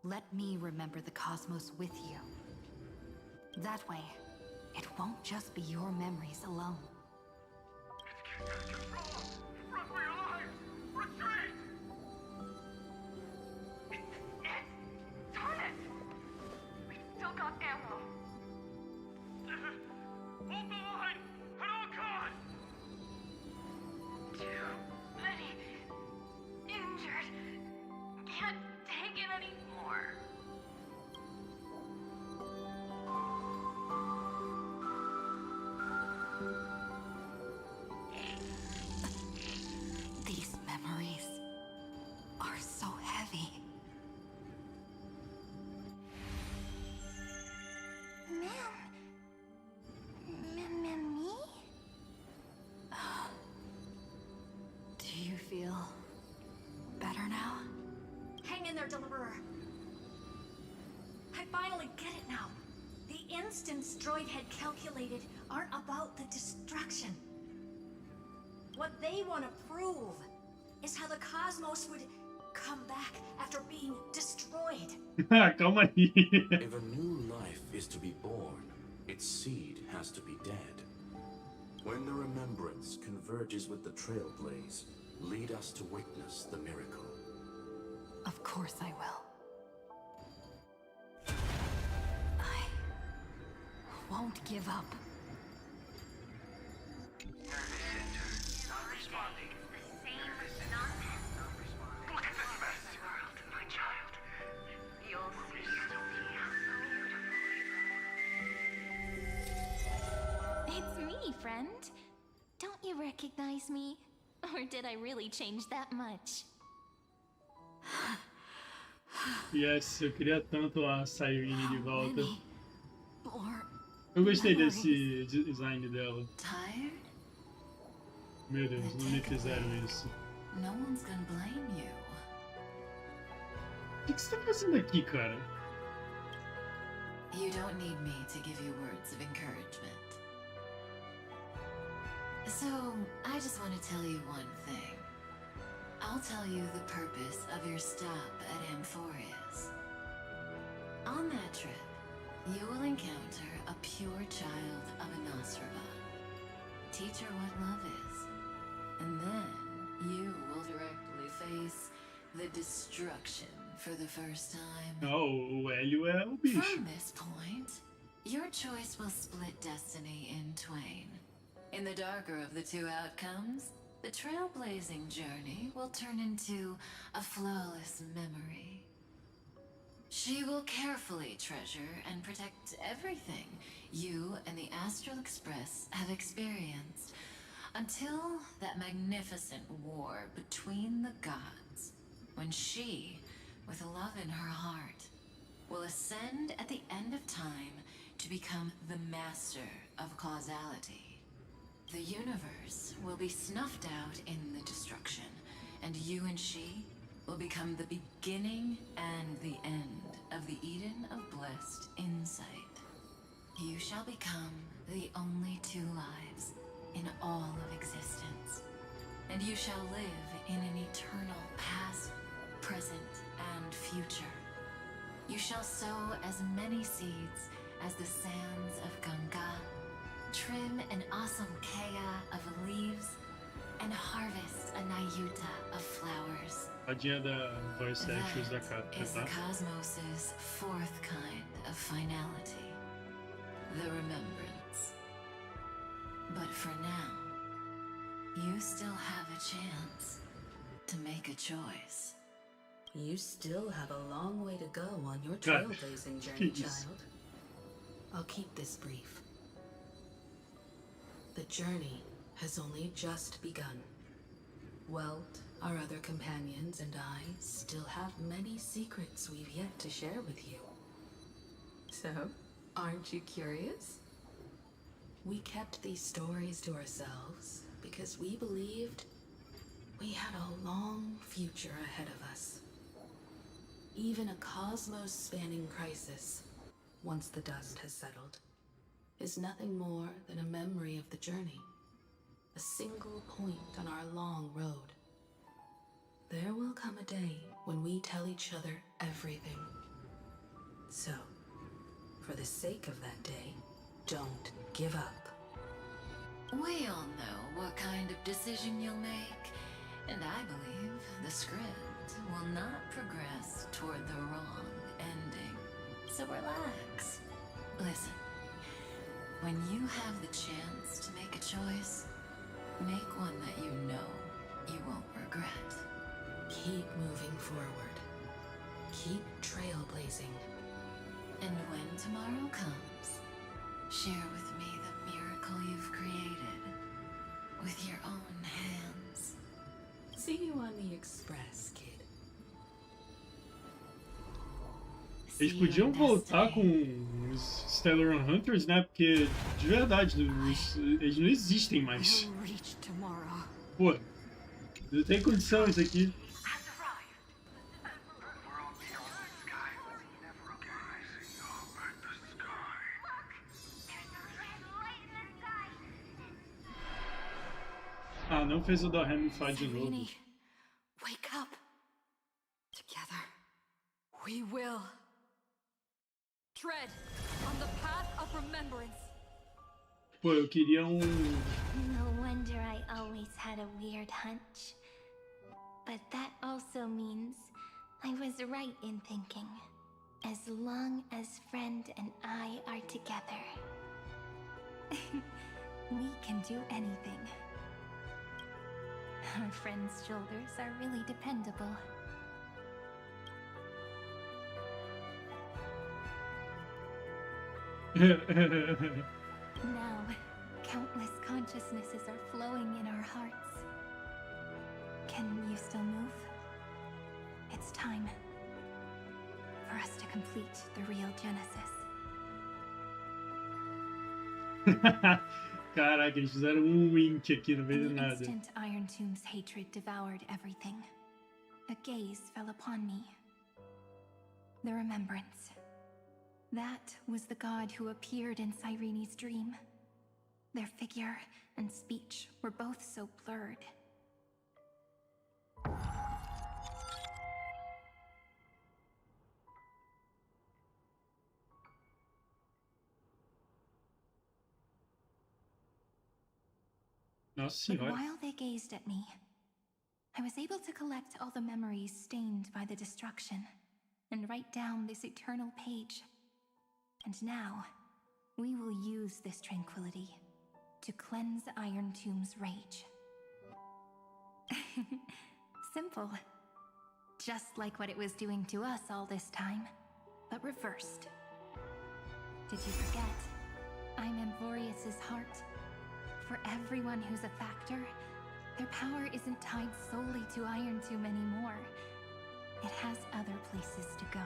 Let me remember the cosmos with you. That way, it won't just be your memories alone. Run for your lives! Retreat! Turn it! We still got ammo. Hold the line! At all costs! Too many feel better now? Hang in there, Deliverer. I finally get it now. The instants Droid had calculated aren't about the destruction. What they want to prove is how the cosmos would come back after being destroyed. Calma aí. If a new life is to be born, its seed has to be dead. When the remembrance converges with the trailblaze, lead us to witness the miracle. Of course I will. I won't give up. It's me, friend. Don't you recognize me? Or did I really change that much? Yes, eu queria tanto a Sayuri de volta. More Eu gostei desse design dela. Tired? Meu Deus, não me fizeram isso. No one's gonna blame you. O que você tá fazendo aqui, cara? You don't need me to give you words of encouragement. So, I just want to tell you one thing. I'll tell you the purpose of your stop at Amphoreus. On that trip, you will encounter a pure child of a Nosrabot. Teach her what love is. And then you will directly face the destruction for the first time. Oh, o Hélio é o bicho. From this point, your choice will split destiny in twain. In the darker of the two outcomes, the trailblazing journey will turn into a flawless memory. She will carefully treasure and protect everything you and the Astral Express have experienced until that magnificent war between the gods, when she, with love in her heart, will ascend at the end of time to become the master of causality. The universe will be snuffed out in the destruction, and you and she will become the beginning and the end of the Eden of blessed insight. You shall become the only two lives in all of existence, and you shall live in an eternal past, present, and future. You shall sow as many seeds as the sands of Ganga, trim an awesome kea of leaves, and harvest a nayuta of flowers. Tadinha da voice actress da capa, Is the tá? cosmos's fourth kind of finality, the remembrance. But for now, you still have a chance to make a choice. You still have a long way to go on your God. trailblazing journey, Jeez. child. I'll keep this brief. The journey has only just begun. Welt, our other companions, and I still have many secrets we've yet to share with you. So, aren't you curious? We kept these stories to ourselves because we believed we had a long future ahead of us. Even a cosmos-spanning crisis, once the dust has settled, is nothing more than a memory of the journey, a single point on our long road. There will come a day when we tell each other everything. So, for the sake of that day, don't give up. We all know what kind of decision you'll make, and I believe the script will not progress toward the wrong ending. So relax. Listen, when you have the chance to make a choice, make one that you know you won't regret. Keep moving forward. Keep trailblazing. And when tomorrow comes, share with me the miracle you've created with your own hands. See you on the Express, kid. Eles podiam voltar com os Stellar Hunters, né? Porque, de verdade, eles não existem mais. Pô, Não tem condição isso aqui. Ah, não fez o Doremify de novo. Sininho, wake up. Together, we will tread on the path of remembrance. Pô, eu queria um... No wonder I always had a weird hunch. But that also means I was right in thinking. As long as Friend and I are together, we can do anything. Our friend's shoulders are really dependable. Now, countless consciousnesses are flowing in our hearts. Can you still move? It's time for us to complete the real Genesis. Caraca, eles fizeram um wink aqui no meio do In the nada. instant Iron Tomb's hatred devoured everything, a gaze fell upon me. The remembrance. That was the god who appeared in Cyrene's dream. Their figure and speech were both so blurred. Nossa But senhora. while they gazed at me, I was able to collect all the memories stained by the destruction and write down this eternal page. And now, we will use this tranquility to cleanse Iron Tomb's rage. Simple. Just like what it was doing to us all this time, but reversed. Did you forget? I'm Amphoreus' heart. For everyone who's a factor, their power isn't tied solely to Iron Tomb anymore. It has other places to go.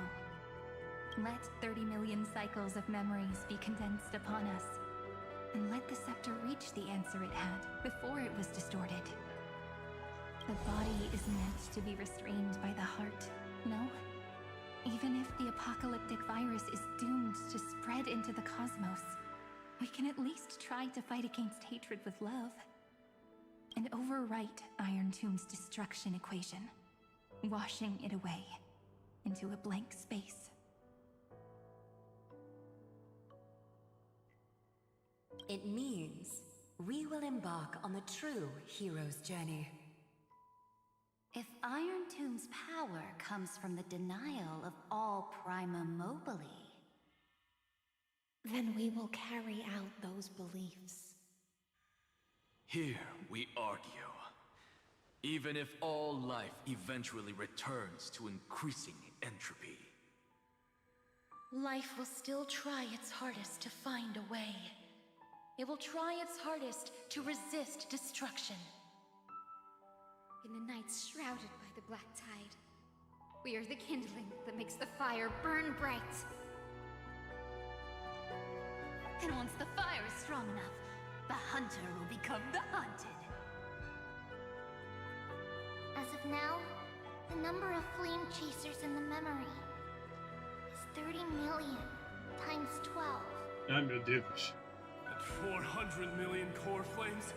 Let 30 million cycles of memories be condensed upon us, and let the scepter reach the answer it had before it was distorted. The body is meant to be restrained by the heart, no? Even if the apocalyptic virus is doomed to spread into the cosmos, we can at least try to fight against hatred with love. And overwrite Iron Tomb's destruction equation, washing it away into a blank space. It means we will embark on the true hero's journey. If Iron Tomb's power comes from the denial of all prima mobile, then we will carry out those beliefs. Here we argue. Even if all life eventually returns to increasing entropy. Life will still try its hardest to find a way. It will try its hardest to resist destruction. In the nights shrouded by the black tide, we are the kindling that makes the fire burn bright. and once the fire is strong enough, the hunter will become the hunted. As of now, the number of flame chasers in the memory is 30 million times 12. Ai, meu Deus. And 400 million core flames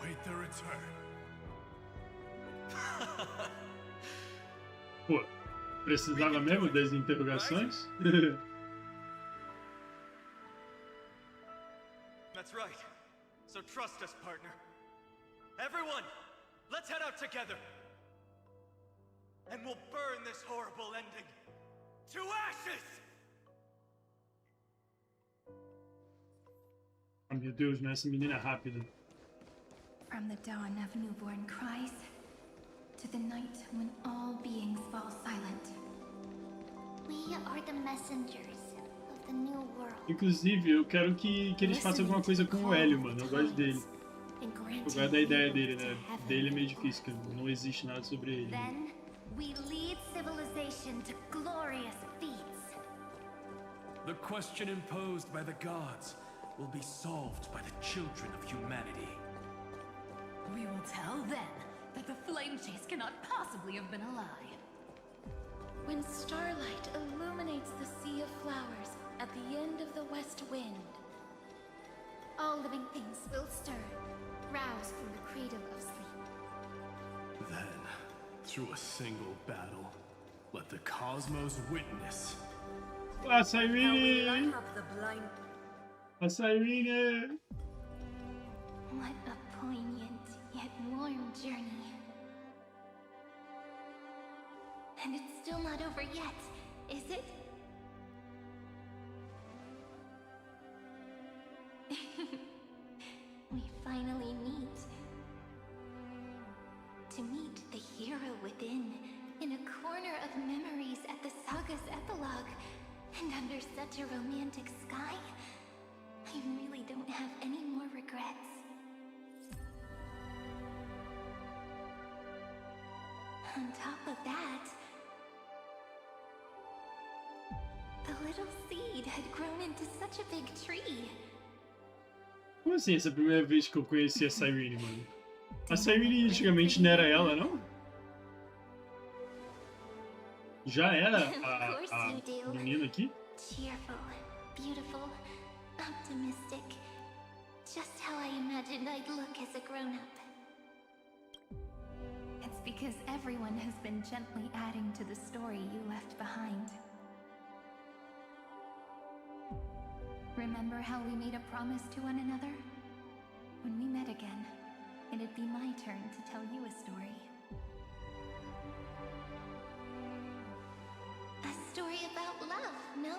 await their return. Pô, precisava mesmo das interrogações? That's right. So trust us, partner. Everyone, let's head out together. And we'll burn this horrible ending to ashes! Oh, meu Deus, mas essa menina é rápida. From the dawn of newborn cries to the night when all beings fall silent. We are the messengers of the new world. Inclusive, eu quero que eles façam alguma coisa com o Hélio, mano. Eu gosto dele. Eu gosto da ideia dele, né? Dele é meio difícil, porque não existe nada sobre ele. Then we lead civilization to glorious feats. The question imposed by the gods will be solved by the children of humanity. We will tell them that the flame chase cannot possibly have been a lie. When starlight illuminates the sea of flowers at the end of the west wind, all living things will stir, roused from the cradle of sleep. Then, through a single battle, let the cosmos witness. A Cyrene! A Cyrene! What a poignant yet warm journey. And it's still not over yet, is it? We finally meet. To meet the hero within, in a corner of memories at the saga's epilogue, and under such a romantic sky, I really don't have any more regrets. On top of that, the little seed had grown into such a big tree. Como assim, essa é a primeira vez que eu conheci a Cyrene, mano? A Cyrene antigamente não era ela, não? Já era a menina aqui? Cheerful, beautiful, optimistic. Just how I imagined I'd look as a grown-up. It's because everyone has been gently adding to the story you left behind. Remember how we made a promise to one another? When we met again, it'd be my turn to tell you a story. A story about love, no?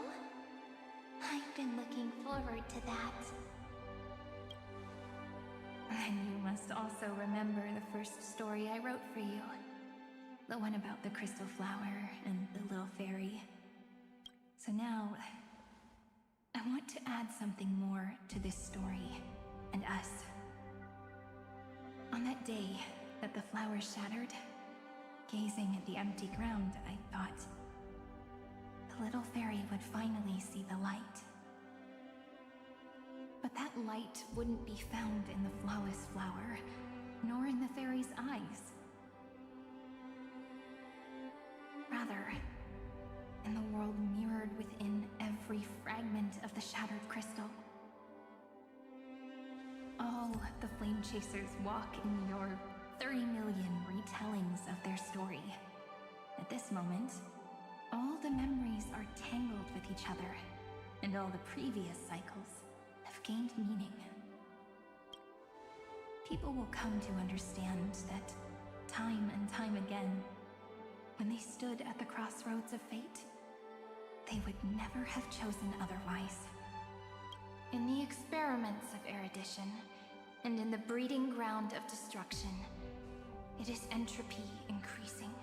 I've been looking forward to that. And you must also remember the first story I wrote for you. The one about the crystal flower and the little fairy. So now, I want to add something more to this story, and us. On that day that the flower shattered, gazing at the empty ground, I thought the little fairy would finally see the light. But that light wouldn't be found in the flawless flower, nor in the fairy's eyes. Rather, in the world mirrored within every fragment of the shattered crystal. All the flame chasers walk in your 30 million retellings of their story. At this moment, all the memories are tangled with each other, and all the previous cycles have gained meaning. People will come to understand that time and time again, when they stood at the crossroads of fate, they would never have chosen otherwise. In the experiments of erudition, and in the breeding ground of destruction, it is entropy increasing,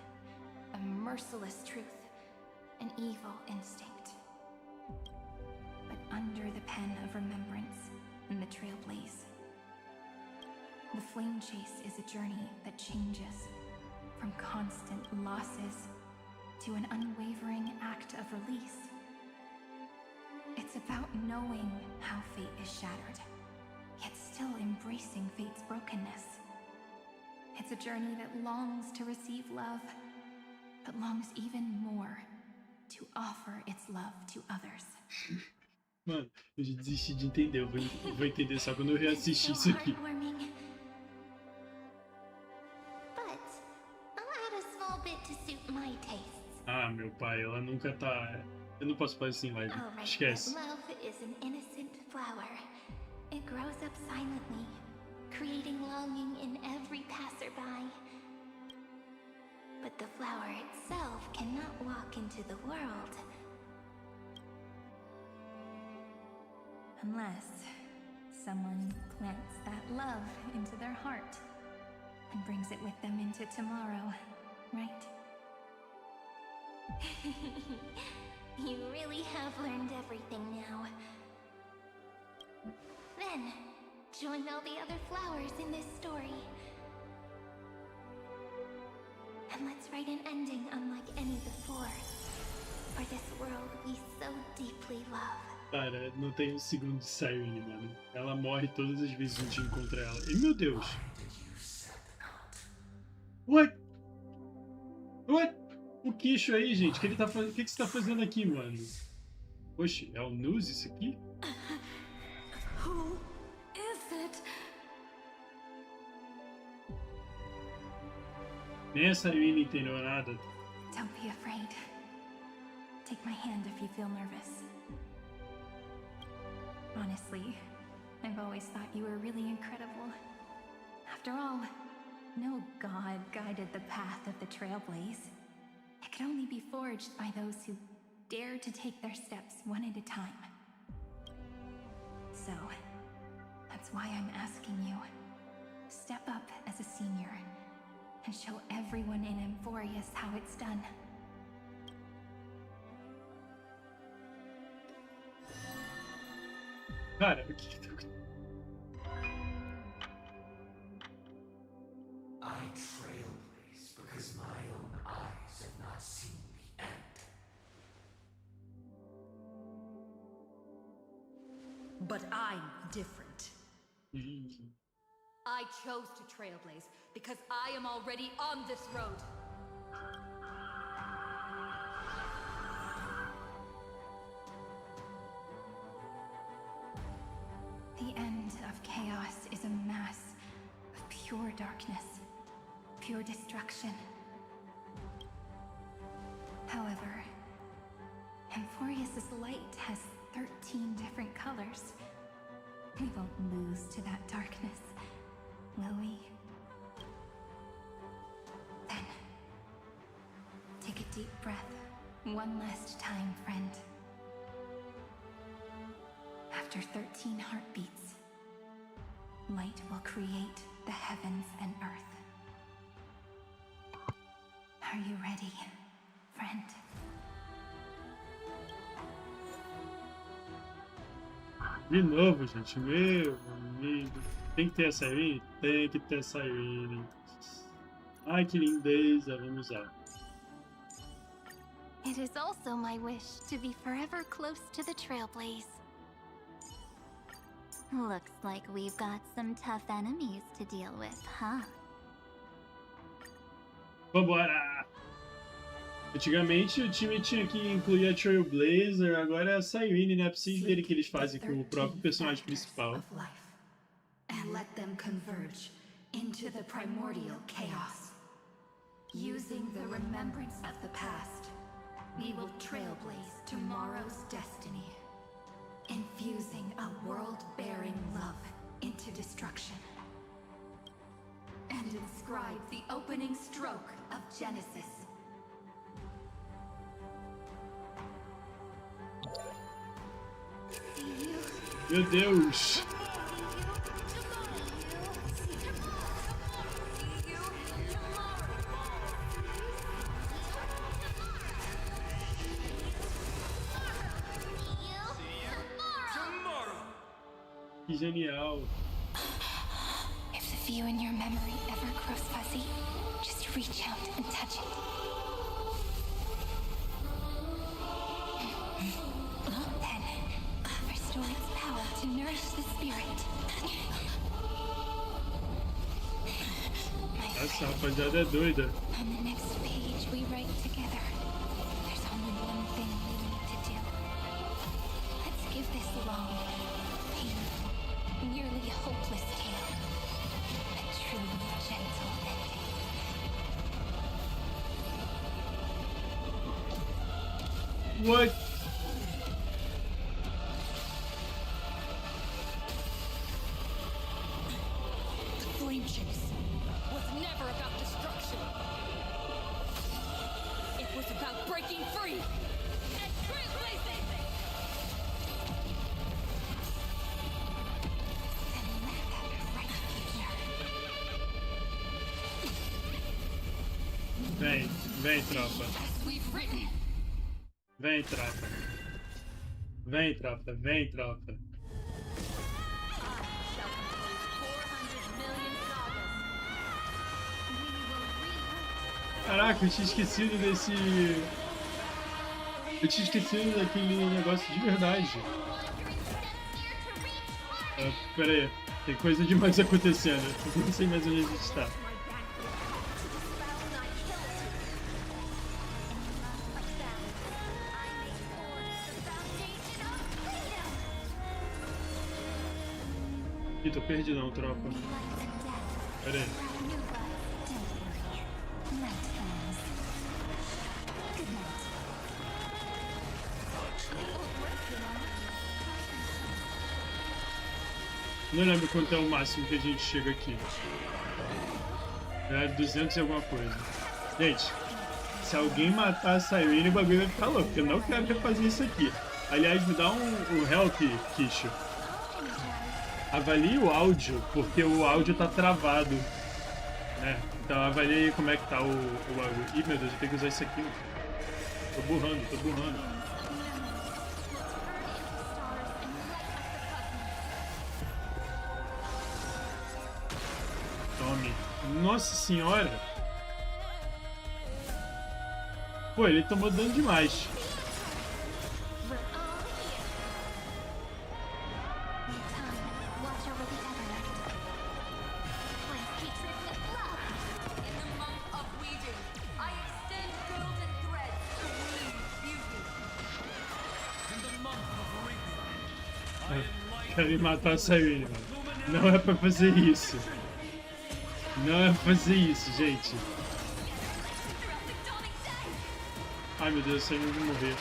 a merciless truth, an evil instinct. But under the pen of remembrance and the trailblaze, the flame chase is a journey that changes from constant losses to an unwavering act of release. It's about knowing how fate is shattered, yet still embracing fate's brokenness. It's a journey that longs to receive love, but longs even more to offer its love to others. Mano, eu já desisti de entender, eu vou entender só quando eu reassistir isso aqui. Ah, meu pai, ela nunca tá... Eu não posso fazer assim, live. Esquece. Love is an innocent flower. It grows up silently, creating longing in every passerby. But the flower itself cannot walk into the world. Unless someone plants that love into their heart and brings it with them into tomorrow, right? You really have learned everything now. Then, join all the other flowers in this story. And let's write an ending unlike any before. For this world we so deeply love. Cara, não tem um segundo de Cyrene, mano. Ela morre todas as vezes que a gente encontra ela. E meu Deus! What? What? O queixo aí, gente. O que ele tá fazendo? O que você tá fazendo aqui, mano? Oxe, é o News isso aqui? Who is it? Nem a Sininho entendeu nada. Don't be afraid. Take my hand if you feel nervous. Honestly, I've always thought you were really incredible. After all, no god guided the path of the Trailblaze. It could only be forged by those who dare to take their steps one at a time. So, that's why I'm asking you. Step up as a senior and show everyone in Amphoreus how it's done. Cara, o que tá... I trailblaze because my own eyes have not seen the end. But I'm different. I chose to trailblaze because I am already on this road. The end of chaos is a mass of pure darkness, pure destruction. However, Amphoreus' light has 13 different colors. We won't lose to that darkness, will we? Then, take a deep breath, one last time, friend. After 13 heartbeats, light will create the heavens and earth. Are you ready, friend? De novo, gente. Meu amigo. Tem que ter essa Sininho? Tem que ter essa Sininho. Ai, que lindeza. Vamos lá. It is also my wish to be forever close to the Trailblaze. Looks like we've got some tough enemies to deal with, huh? Vambora! Antigamente o time tinha que incluir a Trailblazer, agora é a Sininho, né? Preciso dele que eles fazem com o próprio personagem principal. And let them converge into the primordial chaos. Using the remembrance of the past, we will trailblaze tomorrow's destiny. Infusing a world-bearing love into destruction. And inscribe the opening stroke of Genesis. Meu Deus! Que genial! If the view in your memory ever grows fuzzy, just reach out and touch it. Then, restore its power to nourish the spirit. Essa rapaziada é doida. On the next page we write together, there's only one thing we need to do. Let's give this long, painful, nearly hopeless tale a truly gentle ending. What? The flame chase was never about destruction. It was about breaking free and trailblazing. Vem, vem, tropa. Vem, tropa. Vem, tropa, vem, tropa. Caraca, eu tinha esquecido desse... Eu tinha esquecido daquele negócio de verdade. Pera aí, tem coisa demais acontecendo. Eu não sei mais onde a gente está. Ih, tô perdidão, tropa. Pera aí. Não lembro quanto é o máximo que a gente chega aqui. É 200 e alguma coisa. Gente, se alguém matar a Sayuri, o bagulho vai ficar louco. Eu não quero refazer isso aqui. Aliás, me dá um help, Kisho. Avalie o áudio, porque o áudio tá travado. Né? Então avalie aí como é que tá o áudio. Ih, meu Deus, eu tenho que usar isso aqui. Tô burrando, tô burrando. Tome. Nossa senhora! Pô, ele tomou dano demais. Querem matar a Sayuri, mano. Não é pra fazer isso. Não é pra fazer isso, gente. Ai meu Deus, eu vou morrer.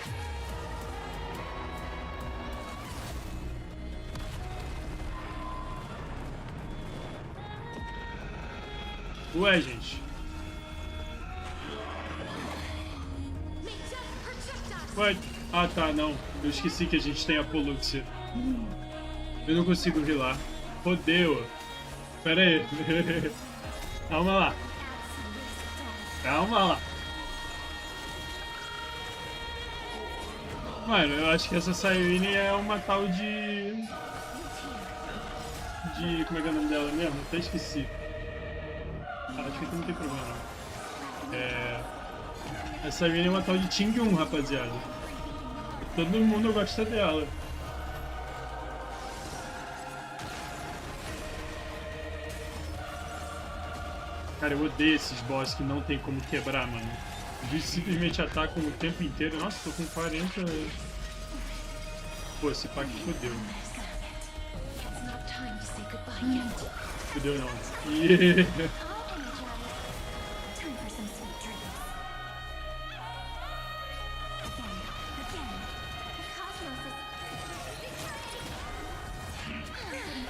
Ué, gente. Ué. Ah tá, não. Eu esqueci que a gente tem a Polluxia. Eu não consigo rilar. Fodeu. Pera aí. Calma lá. Calma lá. Mano, eu acho que essa Sayuri é uma tal de... Como é que é o nome dela mesmo? Até esqueci. Acho que aqui não tem problema não. Essa Sayuri é uma tal de Ting-1, rapaziada. Todo mundo gosta dela. Cara, eu odeio esses boss que não tem como quebrar, mano. Os bichos simplesmente atacam o tempo inteiro. Nossa, tô com 40... Pô, esse pack fodeu. Fodeu não. Yeah.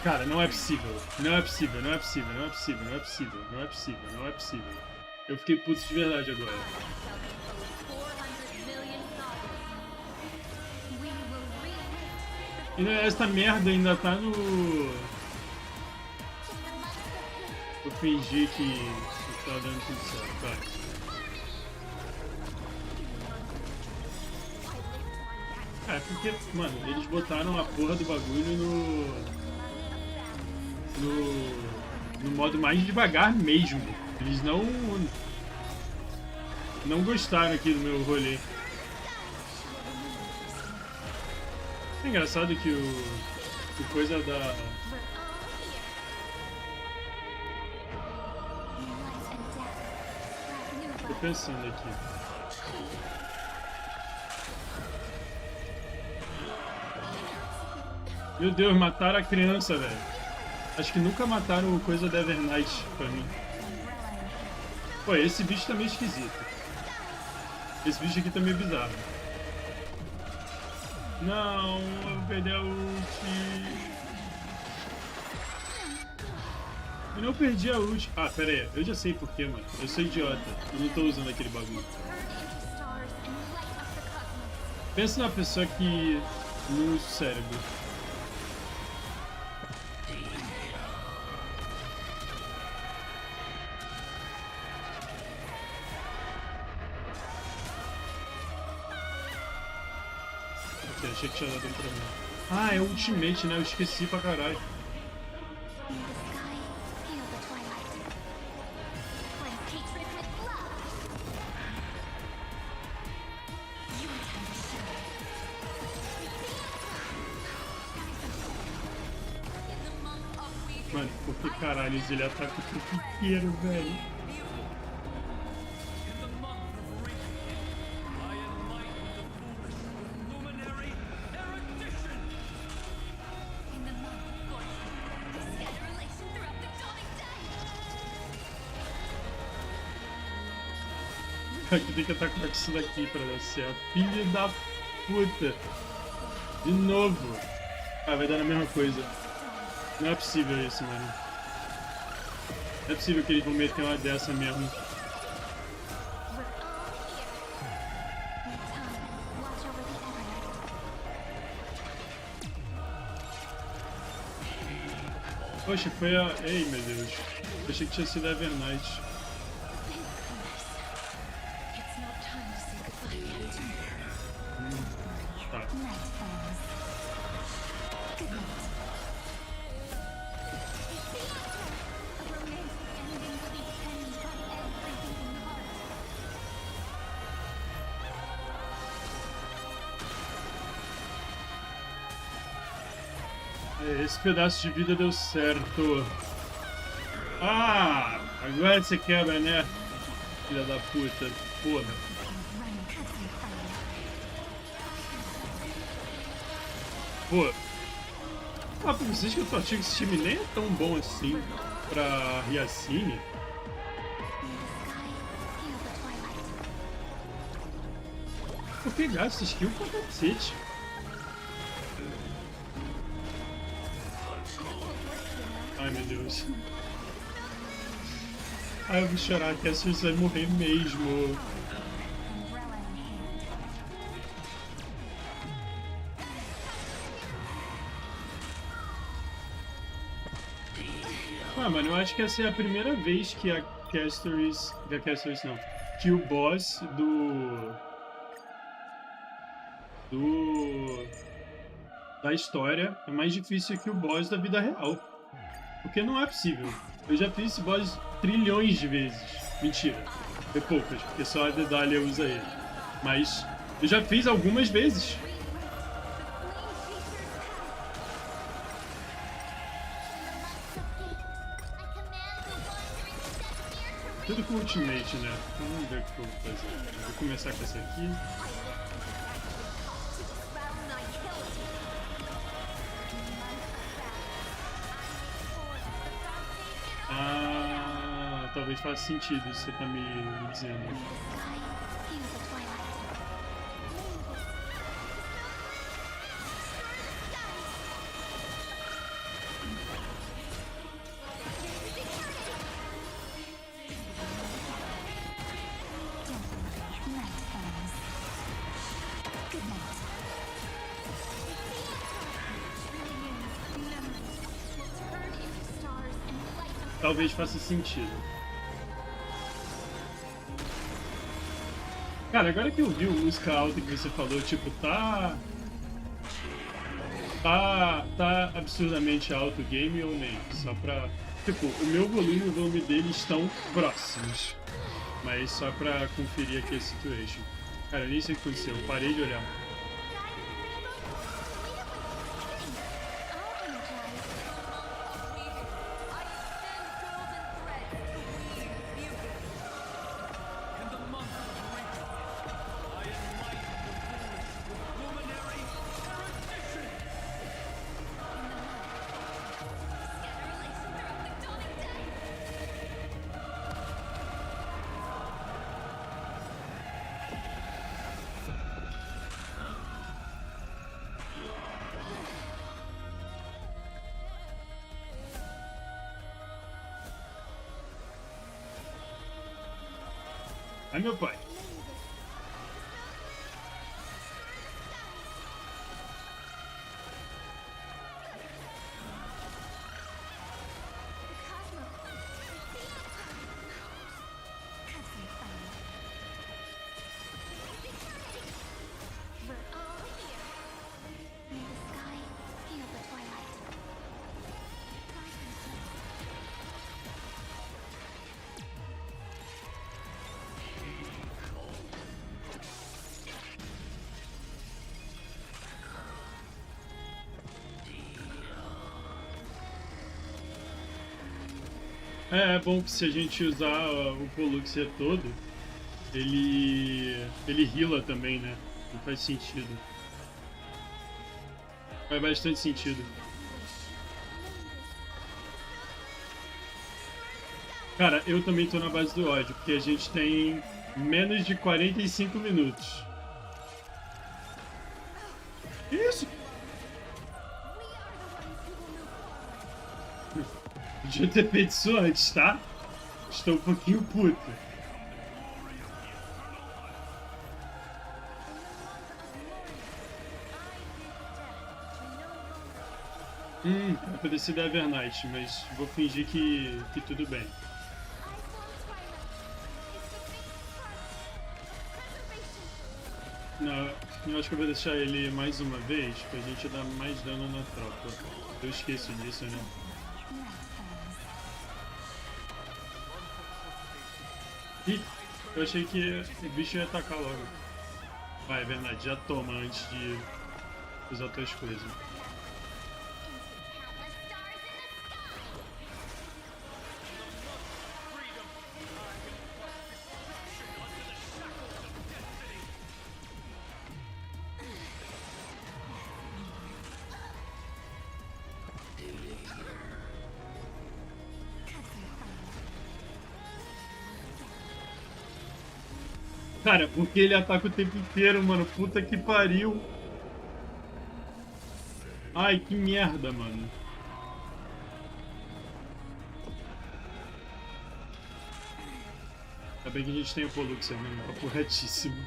Cara, não é possível. Não é possível, não é possível, não é possível, não é possível, não é possível, não é possível. Eu fiquei puto de verdade agora. E essa merda ainda tá no... Vou fingir que tá dando tudo certo, tá? É, porque, mano, eles botaram a porra do bagulho no modo mais devagar mesmo. Eles não gostaram aqui do meu rolê. É engraçado que o coisa da... Tô pensando aqui. Meu Deus, mataram a criança, velho. Acho que nunca mataram o coisa da Evernight pra mim. Pô, esse bicho tá meio esquisito. Esse bicho aqui tá meio bizarro. Não, eu vou perder a ult. Eu não perdi a ult. Ah, pera aí. Eu já sei porquê, mano. Eu sou idiota. Eu não tô usando aquele bagulho. Pensa numa pessoa que... no cérebro. Achei que tinha dado um problema. Ah, é o Ultimate, né? Eu esqueci pra caralho. Mano, por que caralho ele ataca o tempo inteiro, velho? Aqui tem que atacar com isso daqui pra dar certo. Filho da puta. De novo. Ah, vai dar a mesma coisa. Não é possível isso, mano. Não é possível que eles vão meter uma dessa mesmo. Poxa, foi a... Ei, meu Deus. Eu achei que tinha sido a Evernight. Tá. Esse pedaço de vida deu certo. Ah! Agora você quebra, né? Filha da puta. Porra. Pô. Ah, pra vocês que eu achei que esse time nem é tão bom assim pra Ryacine. Vou pegar essa skill pra cacete. Ai, meu Deus. Ai, eu vou chorar que a Cassius vai morrer mesmo. Ah, mano, eu acho que essa é a primeira vez que a Cassius... não. Que o boss da história é mais difícil que o boss da vida real. Porque não é possível. Eu já fiz esse boss trilhões de vezes. Mentira. Foi poucas, porque só a Dedalia usa ele. Mas eu já fiz algumas vezes. Tudo com ultimate, né? Então, vamos ver o que eu vou fazer. Eu vou começar com essa aqui. Ah, talvez faça sentido isso que você tá me dizendo. Talvez faça sentido. Cara, agora que eu vi a música alta que você falou, tipo, tá absurdamente alto o game ou nem? Só pra... Tipo, o meu volume e o volume dele estão próximos. Mas só pra conferir aqui a situation. Cara, eu nem sei o que aconteceu, eu parei de olhar. Ai, meu pai. É bom que se a gente usar o Pollux todo, ele heala também, né? Não faz sentido. Faz bastante sentido. Cara, eu também tô na base do ódio, porque a gente tem Menos de 45 minutos. Que isso? Podia ter feito isso antes, tá? Estou um pouquinho puto. Vai parecer da Evernight, mas vou fingir que tudo bem. Não, eu acho que eu vou deixar ele mais uma vez pra gente dar mais dano na tropa. Eu esqueço disso, né? Ih, eu achei que o bicho ia atacar logo. Vai, é verdade, já toma antes de usar outras coisas. Cara, porque ele ataca o tempo inteiro, mano. Puta que pariu. Ai, que merda, mano. Ainda bem que a gente tem o Pollux aí, né? Tá corretíssimo.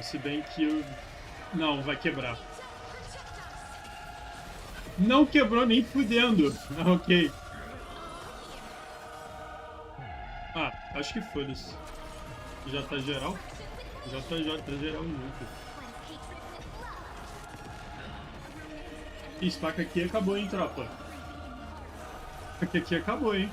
Se bem que eu... Não, vai quebrar. Não quebrou nem fudendo. Ah, ok. Ah, acho que foda-se. Já tá geral? Já tá geral muito. Esse pack aqui acabou, hein, tropa? Aqui acabou, hein?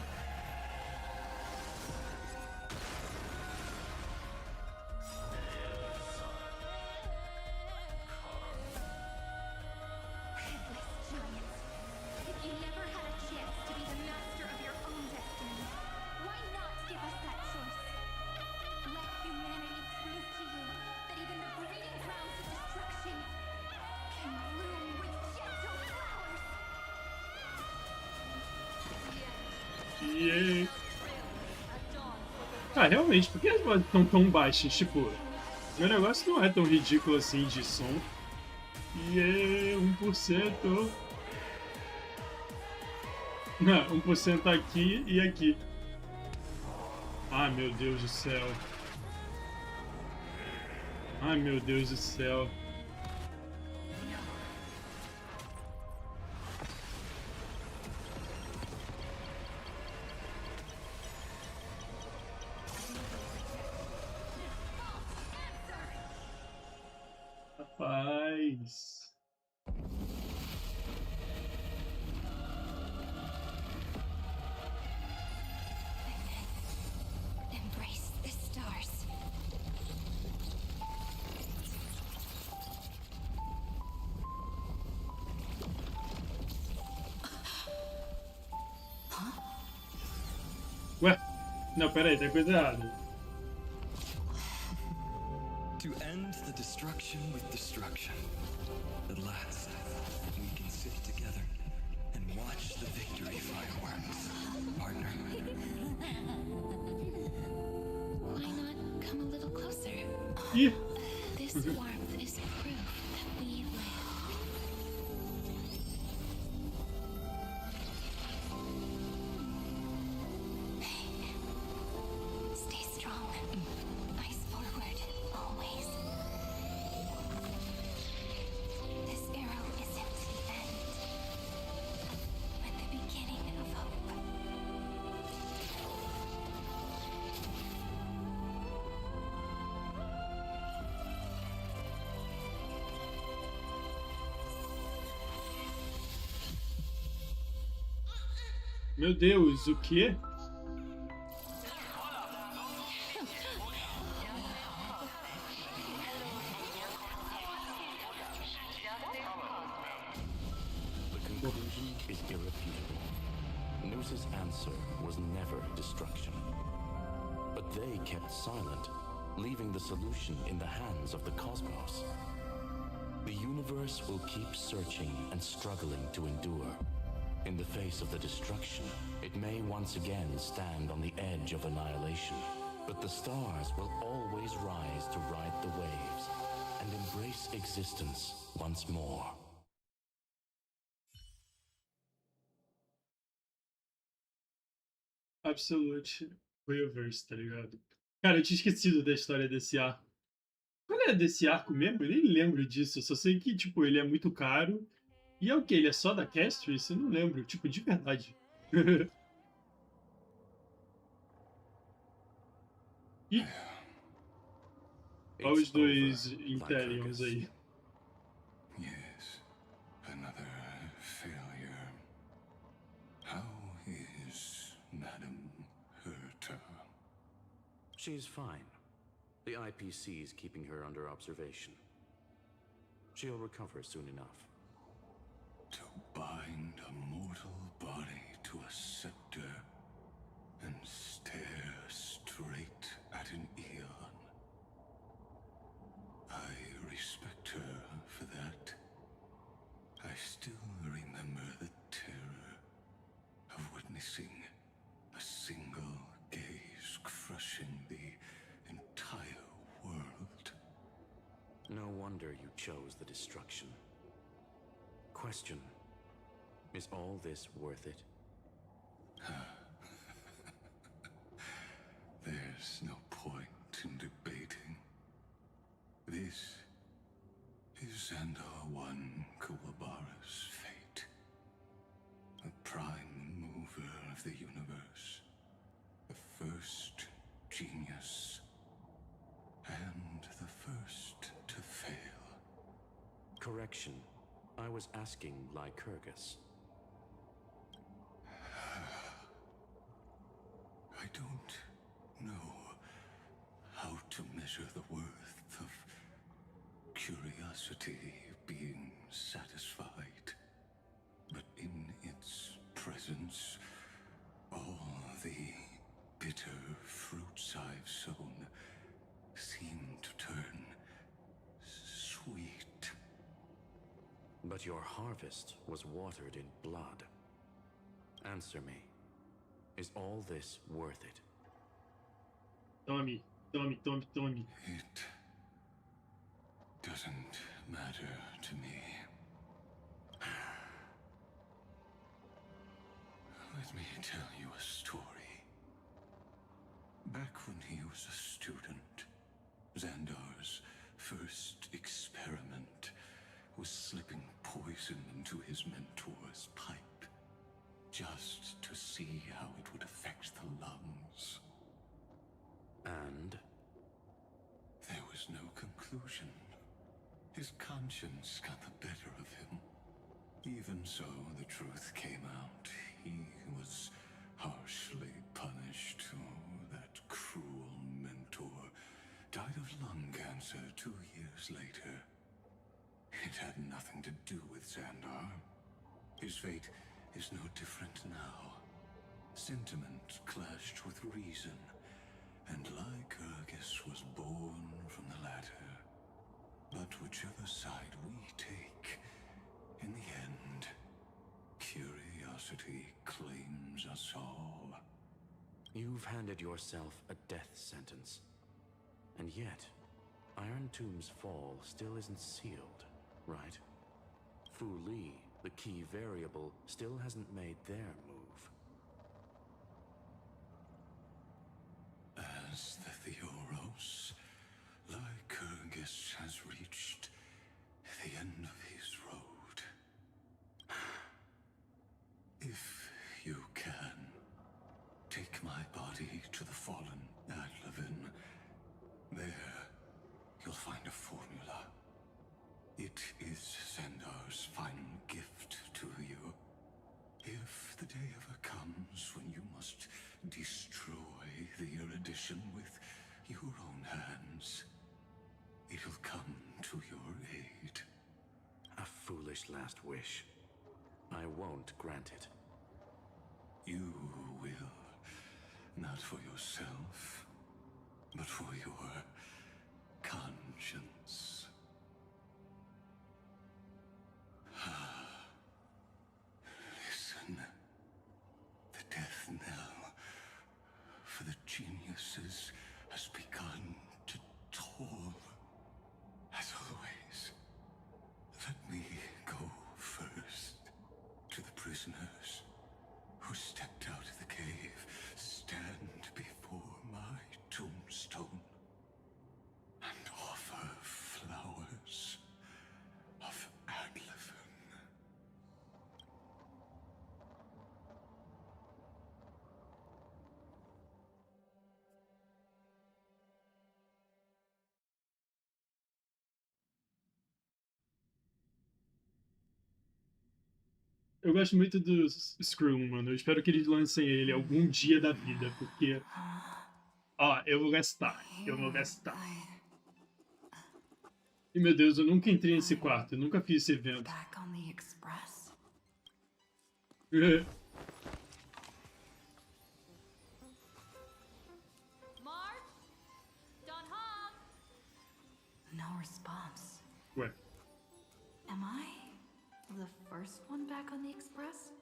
Ah, realmente, por que as vozes estão tão baixas? Tipo, meu negócio não é tão ridículo assim de som. E 1%. Não, 1% aqui e aqui. Ah, meu Deus do céu. Ai, meu Deus do céu. Rapaz. Embrace the stars. Ué? Não, peraí, tem coisa errada. To end the destruction with destruction. At last, we can sit together and watch the victory fireworks, partner. Why not come a little closer? Yeah. This warmth is proof that we live. Stay strong. Eyes forward, always. This arrow isn't the end, but the beginning of hope. Meu Deus, o quê? The conclusion is irrefutable. News' answer was never destruction. But they kept silent, leaving the solution in the hands of the cosmos. The universe will keep searching and struggling to endure. In the face of the destruction, it may once again stand on the edge of annihilation. But the stars will always rise to ride the waves and embrace existence once more. Absolute Reverse, tá ligado? Cara, eu tinha esquecido da história desse arco. Qual é desse arco mesmo? Eu nem lembro disso. Eu só sei que, tipo, ele é muito caro. E é o quê? Ele é só da Castris? Eu não lembro. Tipo, de verdade. E... Olha os dois Intellions aí. Yes, another failure. How is Madame Herta? She's fine. The IPC is keeping her under observation. She'll recover soon enough. To bind a mortal body to a scepter and stare straight at an eon. I respect her for that. I still remember the terror of witnessing a single gaze crushing the entire world. No wonder you chose the destruction. Question: is all this worth it? There's no point in debating. This is Xandar One Kuwabara's fate. The prime mover of the universe. The first genius. And the first to fail. Correction. I was asking Lycurgus. I don't know how to measure the worth of curiosity being satisfied, but in its presence, all the bitter fruits I've sown seem to turn sweet. But your harvest was watered in blood. Answer me. Is all this worth it? Tommy. It doesn't matter to me. Let me tell you a story. Back when he was a student, Xandar's first experiment was slipping poison into his mentor's pipe, just to see how it would affect the lungs. And? There was no conclusion. His conscience got the better of him. Even so, the truth came out. He was harshly punished. Oh, that cruel mentor died of lung cancer 2 years later. It had nothing to do with Xandar. His fate is no different now. Sentiment clashed with reason, and Lycurgus was born from the latter. But whichever side we take, in the end, curiosity claims us all. You've handed yourself a death sentence. And yet, Iron Tomb's fall still isn't sealed, right? Fu Li, the key variable, still hasn't made their move. As the Theoros, Lycurgus has reached the end of his road. If you can, take my body to the fallen Adlevin. There, you'll find a formula. It is Xandar's final gift to you. If the day ever comes when you must destroy the erudition with your own hands, it'll come to your aid. A foolish last wish. I won't grant it. You will. Not for yourself, but for your conscience. Listen death knell for the geniuses has begun to toll. As always, let me go first to the prisoners who stepped out of the cave. Stand before my tombstone and offer flowers of Adlefin. Eu gosto muito do Scream, mano. Eu espero que eles lancem ele algum dia da vida, porque... Ó, eu vou gastar. Eu vou gastar. E, meu Deus, eu nunca entrei nesse quarto. Eu nunca fiz esse evento. Back on the express. Mark? Don Hong? No response. Ué. Am I the first one back on the express?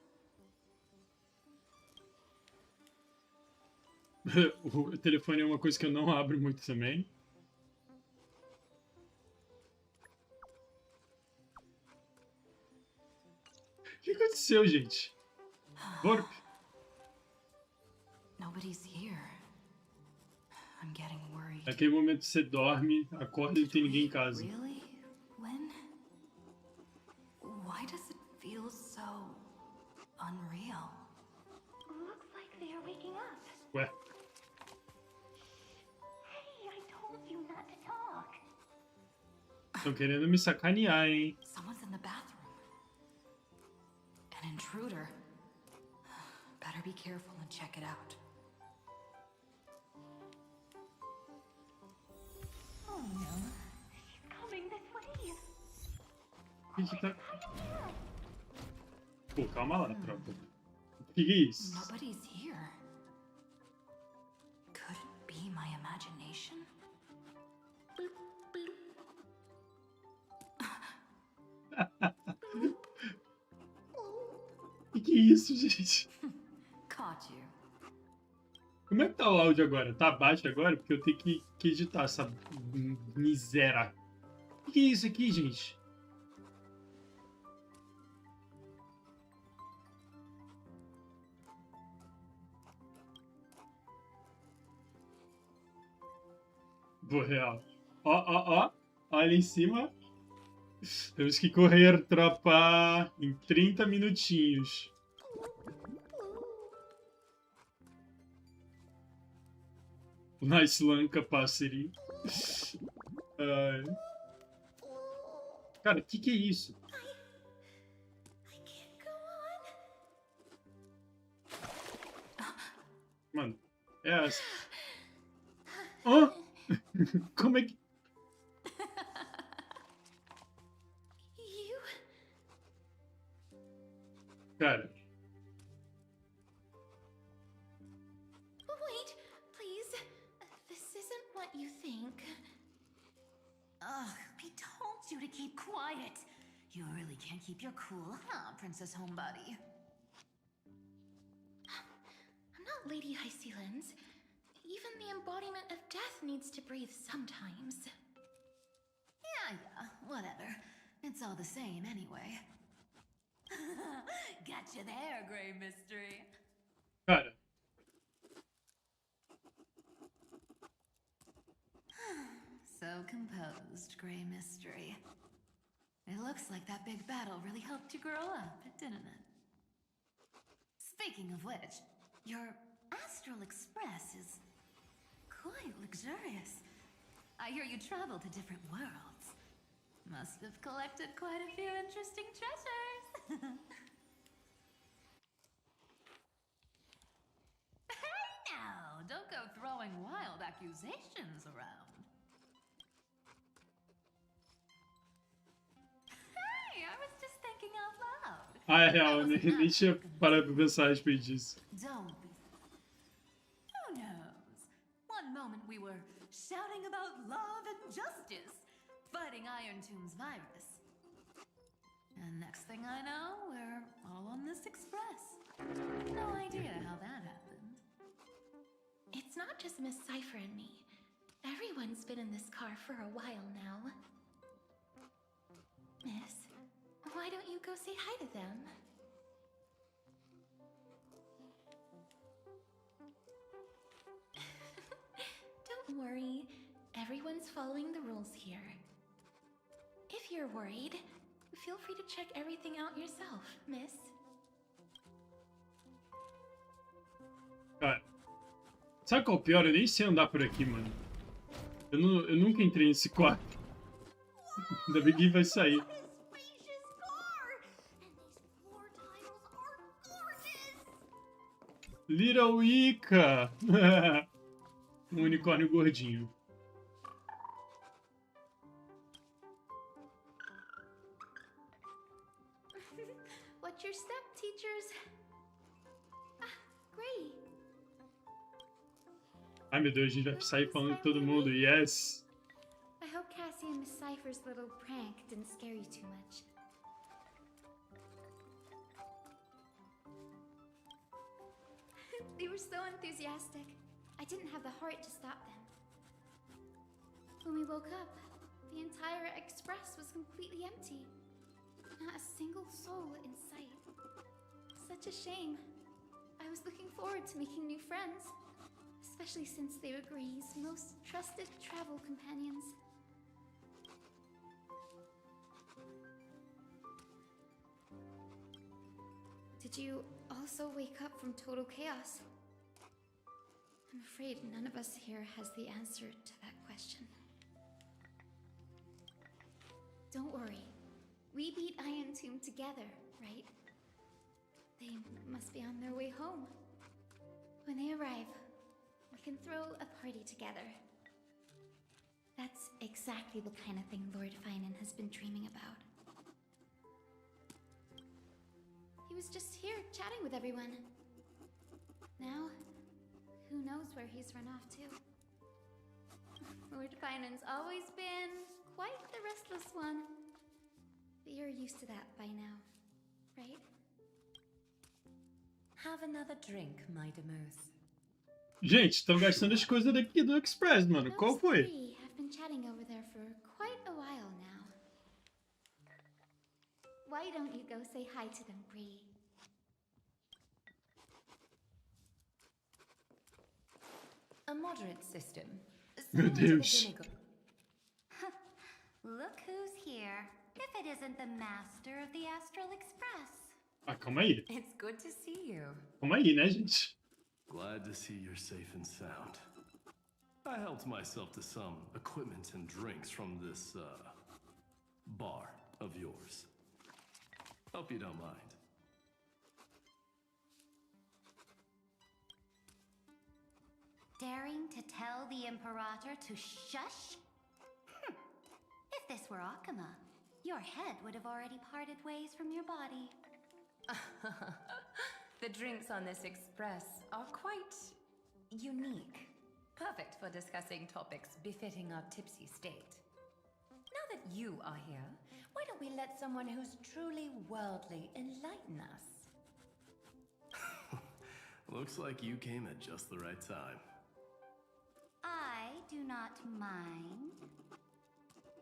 O telefone é uma coisa que eu não abro muito também. O que aconteceu, gente? Warp. Nobody's here. I'm getting worried. Naquele momento você dorme, acorda e não tem ninguém em casa. Really? When? Why does it feel so unreal? Looks like they are waking up. Ué. Hey, I told you not to talk. Estão querendo me sacanear, hein? Someone's in the bathroom. An intruder. Better be careful and check it out. Oh no, she's coming this way. O que tá... Pô, calma lá, tropa. O que é isso? Nobody's here. Could it be my imagination? O que é isso, gente? Caught you. Como é que tá o áudio agora? Tá baixo agora? Porque eu tenho que editar essa miséria. O que é isso aqui, gente? Vou real. Ó. Olha em cima. Temos que correr, tropa. Em 30 minutinhos. Nice lanca, passarinho. Ai. Cara, o que é isso? Mano, é essa. Hã? Como é que... Cara. Wait, please. This isn't what you think. Ugh, I told you to keep quiet. You really can't keep your cool, huh, Princess Homebody? I'm not Lady High Sealands. Even the embodiment of death needs to breathe sometimes. Yeah, whatever. It's all the same anyway. Gotcha there, Grey Mystery. Cara. So composed, Grey Mystery. It looks like that big battle really helped you grow up, didn't it? Speaking of which, your Astral Express is quite luxurious. I hear you travel to different worlds. Must have collected quite a few interesting treasures. Hey now, don't go throwing wild accusations around. Hey, I was just thinking out loud. Ah, é real, nem tinha parado pra pensar a respeito disso. Don't be. Who knows? One moment we were shouting about love and justice, fighting Iron Tomb's virus. And next thing I know, we're all on this express. No idea how that happened. It's not just Miss Cipher and me. Everyone's been in this car for a while now. Miss, why don't you go say hi to them? Don't worry. Everyone's following the rules here. If you're worried, feel free to check everything out yourself, miss. Cara, sabe qual é o pior? Eu nem sei andar por aqui, mano. Eu nunca entrei nesse quarto. Ainda bem que vai sair. Little Ica! Um unicórnio gordinho. What's your step, teachers? Ah, great. Ai meu Deus, a gente vai sair falando de todo mundo. Yes! I hope Cassie and Miss Cipher's little prank didn't scare you too much. They were so enthusiastic. I didn't have the heart to stop them. When we woke up, the entire express was completely empty. Not a single soul in sight. Such a shame. I was looking forward to making new friends, especially since they were Gray's most trusted travel companions. Did you also wake up from total chaos? I'm afraid none of us here has the answer to that question. Don't worry. We beat Iron Tomb together, right? They must be on their way home. When they arrive, we can throw a party together. That's exactly the kind of thing Lord Finan has been dreaming about. He was just here chatting with everyone. Now, who knows where he's run off to? Lord Finan's always been quite the restless one. But you're used to that by now, right? Have another drink, my Meus. Gente, estão gastando as coisas daqui do Express, mano. Qual foi? We have been chatting over there for quite a while now. Why don't you go say hi to them, Bree? A moderate system. Meu Deus. Look who's here. If it isn't the master of the Astral Express. Ah, calma aí. It's good to see you. Calma aí, né, gente? Glad to see you're safe and sound. I helped myself to some equipment and drinks from this, bar of yours. Hope you don't mind. Daring to tell the Imperator to shush? If this were Akama, your head would have already parted ways from your body. The drinks on this express are quite unique. Perfect for discussing topics befitting our tipsy state. Now that you are here, why don't we let someone who's truly worldly enlighten us? Looks like you came at just the right time. I do not mind.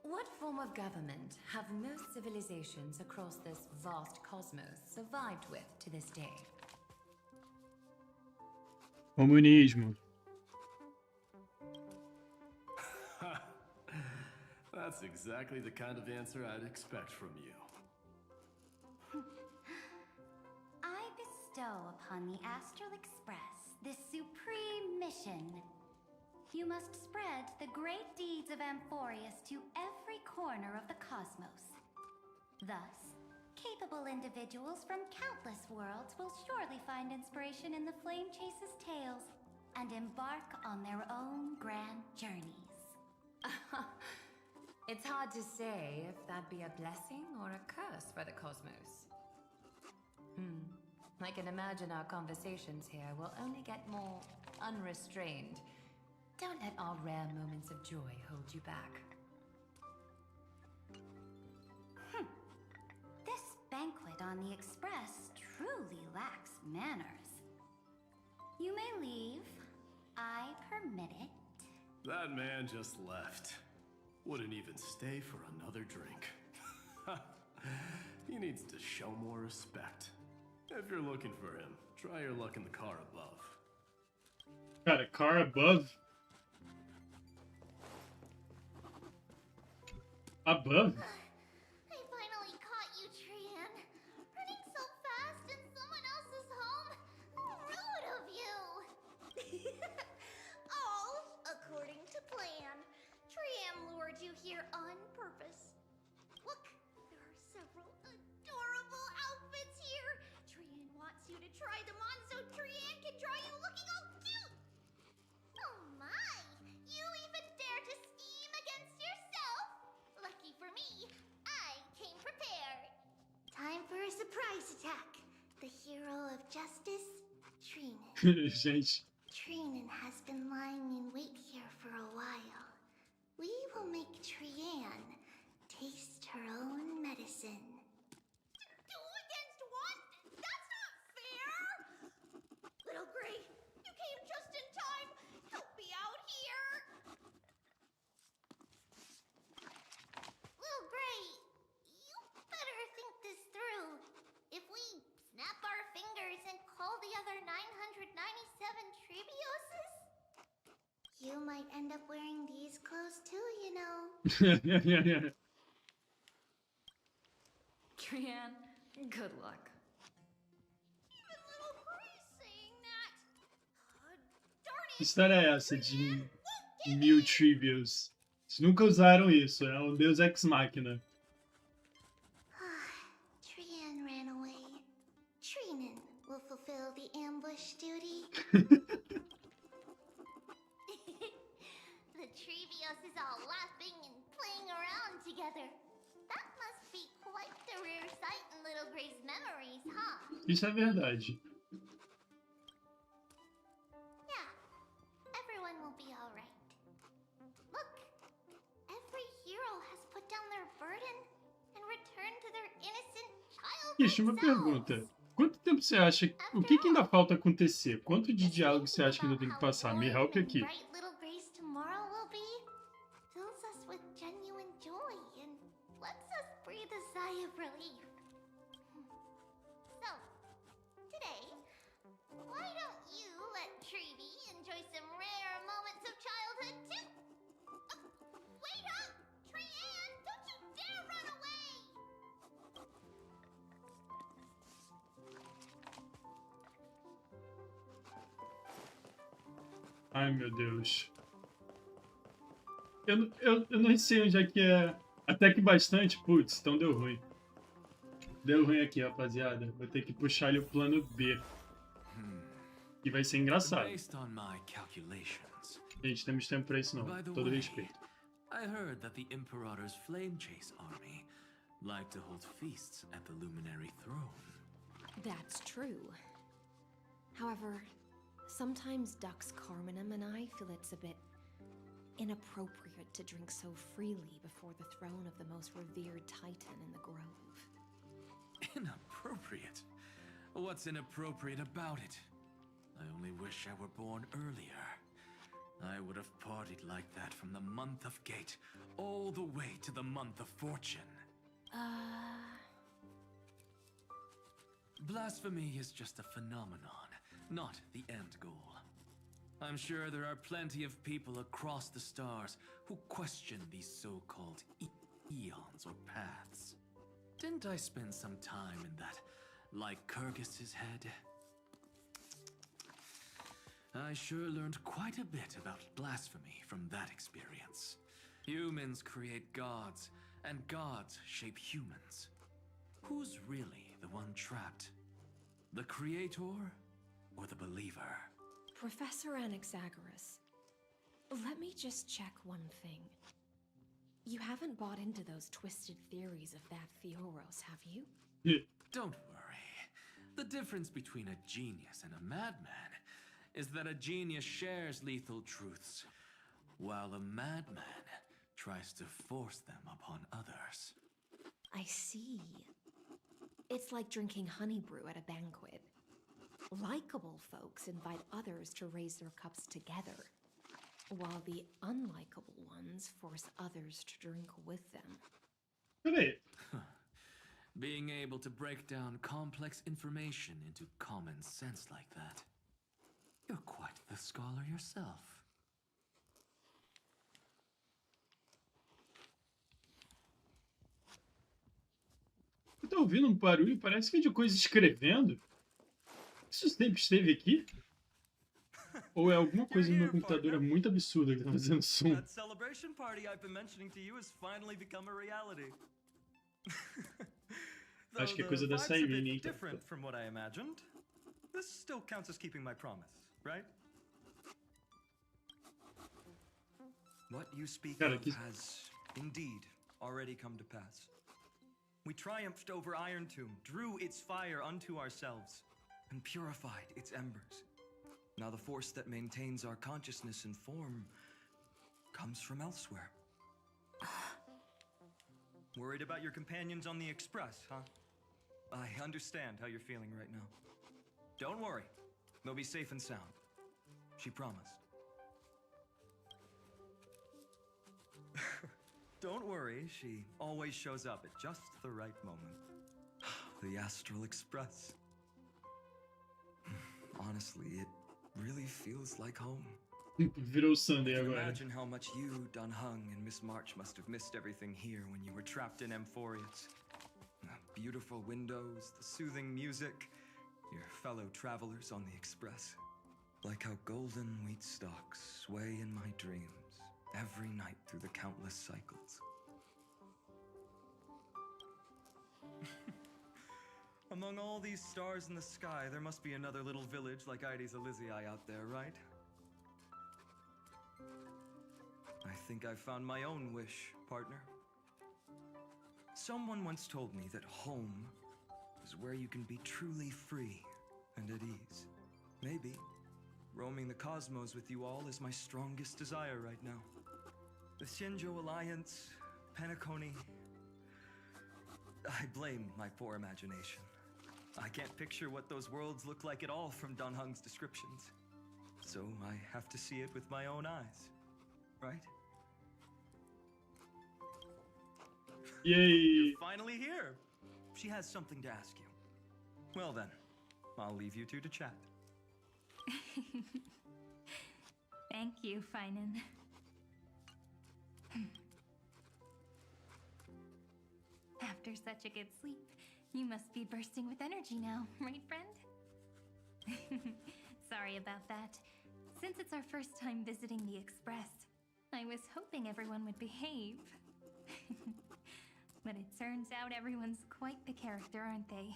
What form of government have most civilizations across this vast cosmos survived with to this day? Comunismo. That's exactly the kind of answer I'd expect from you. I bestow upon the Astral Express this supreme mission. You must spread the great deeds of Amphoreus to every corner of the cosmos. Thus, capable individuals from countless worlds will surely find inspiration in the Flame Chase's tales and embark on their own grand journeys. It's hard to say if that be a blessing or a curse for the cosmos. I can imagine our conversations here will only get more unrestrained. Don't let our rare moments of joy hold you back. This banquet on the Express truly lacks manners. You may leave. I permit it. That man just left. Wouldn't even stay for another drink. He needs to show more respect. If you're looking for him, try your luck in the car above. Got a car above? Above? I finally caught you, Trian. Running so fast in someone else's home. Rude of you. All according to plan. Trian lured you here on purpose. Look, there are several adorable outfits here. Trian wants you to try them on so Trian can draw you looking all cute. Oh my, you even dare to scheme against yourself? Lucky for me, I came prepared. Time for a surprise attack. The hero of justice, Trinan. Gente. Trinan has been lying in wait here for a while. We will make Trian taste her own medicine. Two against one? That's not fair! Little Gray, you came just in time. Help me out here. Little Gray, you better think this through. If we snap our fingers and call the other 997 Trebioses, you might end up wearing these clothes too, you know. Trian, good luck. Even Little Gray's saying that. Darn Que it! história é essa de 1000 trivials? Vocês nunca usaram isso, é um Deus Ex Machina. Trian ran away. Trinan will fulfill the ambush duty. The Trevioses all laughing and playing around together. That must be quite the rare sight in Little Gray's memories, huh? Isso é verdade. Yeah, everyone will be alright. Look, every hero has put down their burden and returned to their innocent childhood Ixi, uma pergunta. Quanto tempo você acha... O que ainda falta acontecer? Quanto de diálogo você acha que ainda tem que passar? Me help aqui. Bright Little Gray's tomorrow will be fills us with genuine joy and lets us breathe a sigh of relief. So, today, why don't you let Trevi enjoy some rare moments of childhood too? Oh, wait up! Trian, don't you dare run away! Ai, meu Deus. Eu não sei onde é que é. Até que bastante. Putz, então deu ruim. Deu ruim aqui, rapaziada. Vou ter que puxar ali o plano B. E vai ser engraçado. Gente, temos tempo pra isso não. Todo respeito. I heard that the Imperator's Flame Chase army like to hold feasts at the Luminary Throne. That's true. However, sometimes Dux Carminum and I feel it's a bit inappropriate to drink so freely before the throne of the most revered titan in the grove. Inappropriate? What's inappropriate about it? I only wish I were born earlier. I would have partied like that from the month of Gate all the way to the month of Fortune. Blasphemy is just a phenomenon, not the end goal. I'm sure there are plenty of people across the stars who question these so-called eons or paths. Didn't I spend some time in that Lycurgus's head? I sure learned quite a bit about blasphemy from that experience. Humans create gods, and gods shape humans. Who's really the one trapped? The creator or the believer? Professor Anaxagoras, let me just check one thing. You haven't bought into those twisted theories of that Theoros, have you? Don't worry. The difference between a genius and a madman is that a genius shares lethal truths, while a madman tries to force them upon others. I see. It's like drinking honey brew at a banquet. Likable folks invite others to raise their cups together, while the unlikable ones force others to drink with them. Peraí. Being able to break down complex information into common sense like that. You're quite the scholar yourself. Eu tô ouvindo um barulho, parece que é de coisa escrevendo. Isso sempre esteve aqui? Ou é alguma coisa no meu computador muito absurda que tá fazendo som? That celebration party I've been mentioning to you has finally become a reality. Acho que é coisa da Sininho, então. Different from what I imagined. This still counts as keeping my promise, right? What you speak of has indeed already come to pass. We triumphed over Iron Tomb, drew its fire unto ourselves, and purified its embers. Now the force that maintains our consciousness and form comes from elsewhere. Worried about your companions on the Express, huh? I understand how you're feeling right now. Don't worry, they'll be safe and sound. She promised. Don't worry, she always shows up at just the right moment. The Astral Express. Honestly, it really feels like home. Virou Sunday agora. Imagine how much you, Dun Hung, and Miss March must have missed everything here when you were trapped in Amphoreus. The beautiful windows, the soothing music, your fellow travelers on the Express. Like how golden wheat stalks sway in my dreams every night through the countless cycles. Among all these stars in the sky, there must be another little village like Ides Elysiae out there, right? I think I found my own wish, partner. Someone once told me that home is where you can be truly free and at ease. Maybe roaming the cosmos with you all is my strongest desire right now. The Shinjo Alliance, Penacony. I blame my poor imagination. I can't picture what those worlds look like at all from Dun Hung's descriptions. So I have to see it with my own eyes, right? Yay! You're finally here! She has something to ask you. Well then, I'll leave you two to chat. Thank you, Feinen. After such a good sleep, you must be bursting with energy now, right, friend? Sorry about that. Since it's our first time visiting the Express, I was hoping everyone would behave. But it turns out everyone's quite the character, aren't they?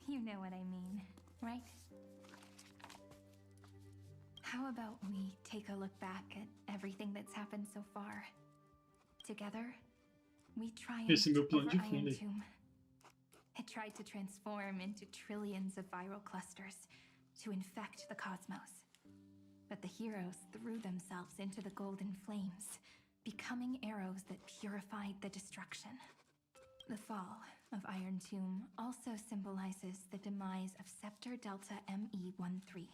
You know what I mean, right? How about we take a look back at everything that's happened so far? Together, we triumphed over Iron Tomb. It tried to transform into trillions of viral clusters to infect the cosmos. But the heroes threw themselves into the golden flames, becoming arrows that purified the destruction. The fall of Iron Tomb also symbolizes the demise of Scepter Delta ME-13.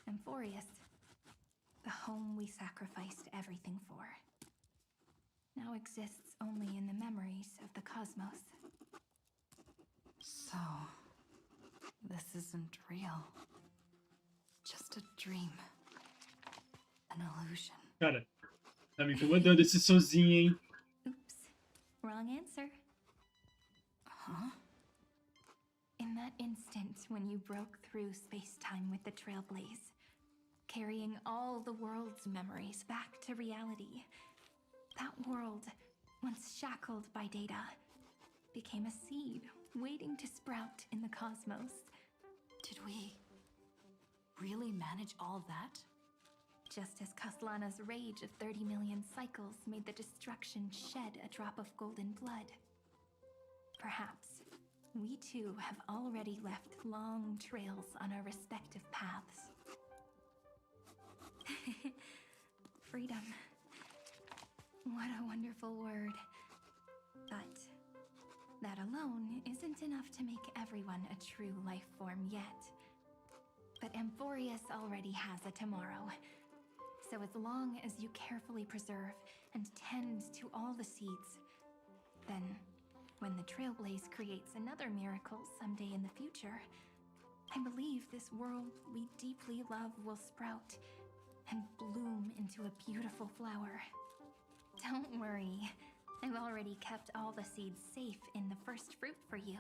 Amphoreus, the home we sacrificed everything for, now exists only in the memories of the cosmos. So, this isn't real. Just a dream. An illusion. Cara, tá me incomodando esse sozinho, hein? Oops. Wrong answer. Huh? In that instant when you broke through space-time with the Trailblaze, carrying all the world's memories back to reality, that world, once shackled by data, became a seed waiting to sprout in the cosmos. Did we really manage all that? Just as Kaslana's rage of 30 million cycles made the destruction shed a drop of golden blood. Perhaps we too have already left long trails on our respective paths. Freedom. What a wonderful word. But that alone isn't enough to make everyone a true life form yet. But Amphoreus already has a tomorrow. So as long as you carefully preserve and tend to all the seeds, then when the Trailblaze creates another miracle someday in the future, I believe this world we deeply love will sprout and bloom into a beautiful flower. Don't worry, I've already kept all the seeds safe in the first fruit for you.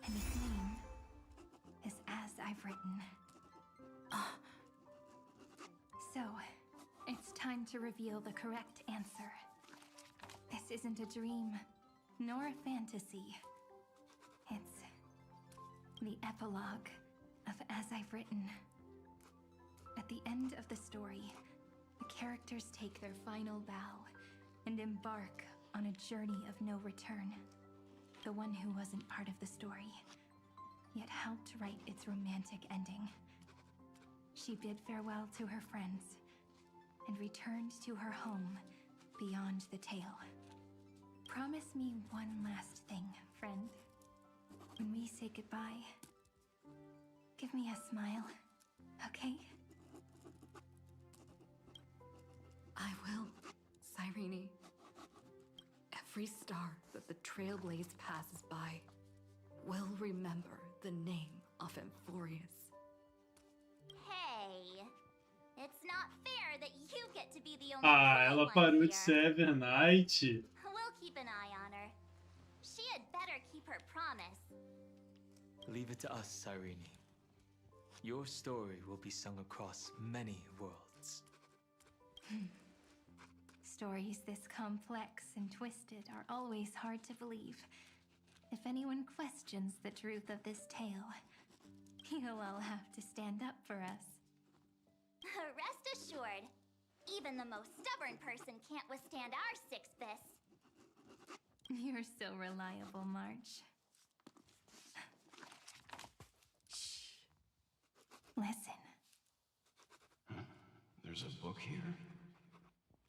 And its name is As I've Written. So, it's time to reveal the correct answer. This isn't a dream, nor a fantasy. It's the epilogue of As I've Written. At the end of the story, the characters take their final bow and embark on a journey of no return. The one who wasn't part of the story, yet helped write its romantic ending. She bid farewell to her friends and returned to her home beyond the tale. Promise me one last thing, friend. When we say goodbye, give me a smile, okay? I will, Cyrene. Every star that the Trailblaze passes by will remember the name of Amphoreus. Hey, it's not fair that you get to be the only ela one parou here. de ser Evernight. We'll keep an eye on her. She had better keep her promise. Leave it to us, Cyrene. Your story will be sung across many worlds. Stories this complex and twisted are always hard to believe. If anyone questions the truth of this tale, you'll all have to stand up for us. Rest assured, even the most stubborn person can't withstand our six fists. You're so reliable, March. Shh. Listen. There's a book here?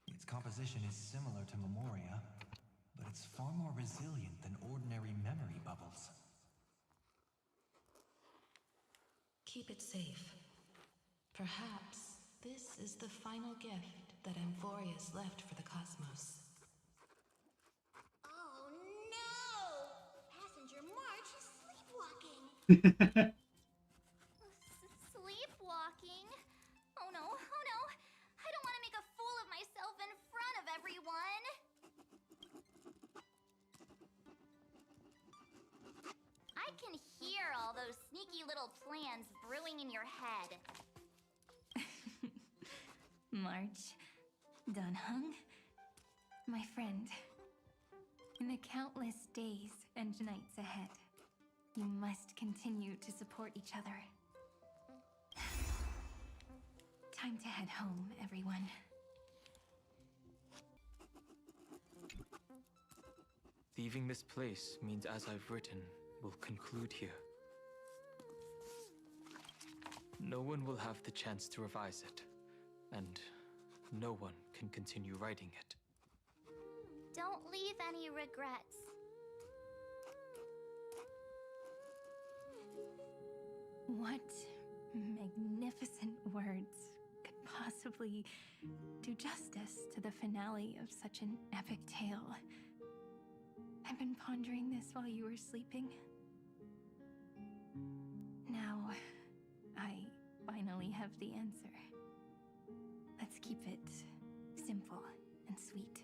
Its composition is similar to Memoria, but it's far more resilient than ordinary memory bubbles. Keep it safe. Perhaps this is the final gift that Amphoreus left for the cosmos. Oh no! Passenger March is sleepwalking. Sleepwalking? Oh no, oh no! I don't want to make a fool of myself in front of everyone! I can hear all those sneaky little plans brewing in your head. March, Dunhung, my friend. In the countless days and nights ahead, you must continue to support each other. Time to head home, everyone. Leaving this place means As I've Written will conclude here. No one will have the chance to revise it, and no one can continue writing it. Don't leave any regrets. What magnificent words could possibly do justice to the finale of such an epic tale? I've been pondering this while you were sleeping. Now, I finally have the answer. Let's keep it simple and sweet.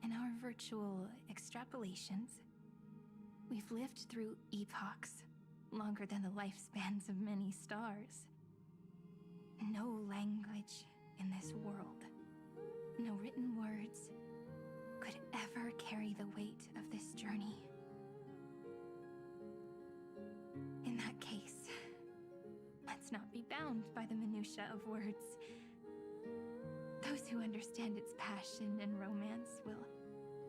In our virtual extrapolations, we've lived through epochs longer than the lifespans of many stars. No language in this world, no written words, could ever carry the weight of this journey. In that case, let's not be bound by the minutiae of words. Those who understand its passion and romance will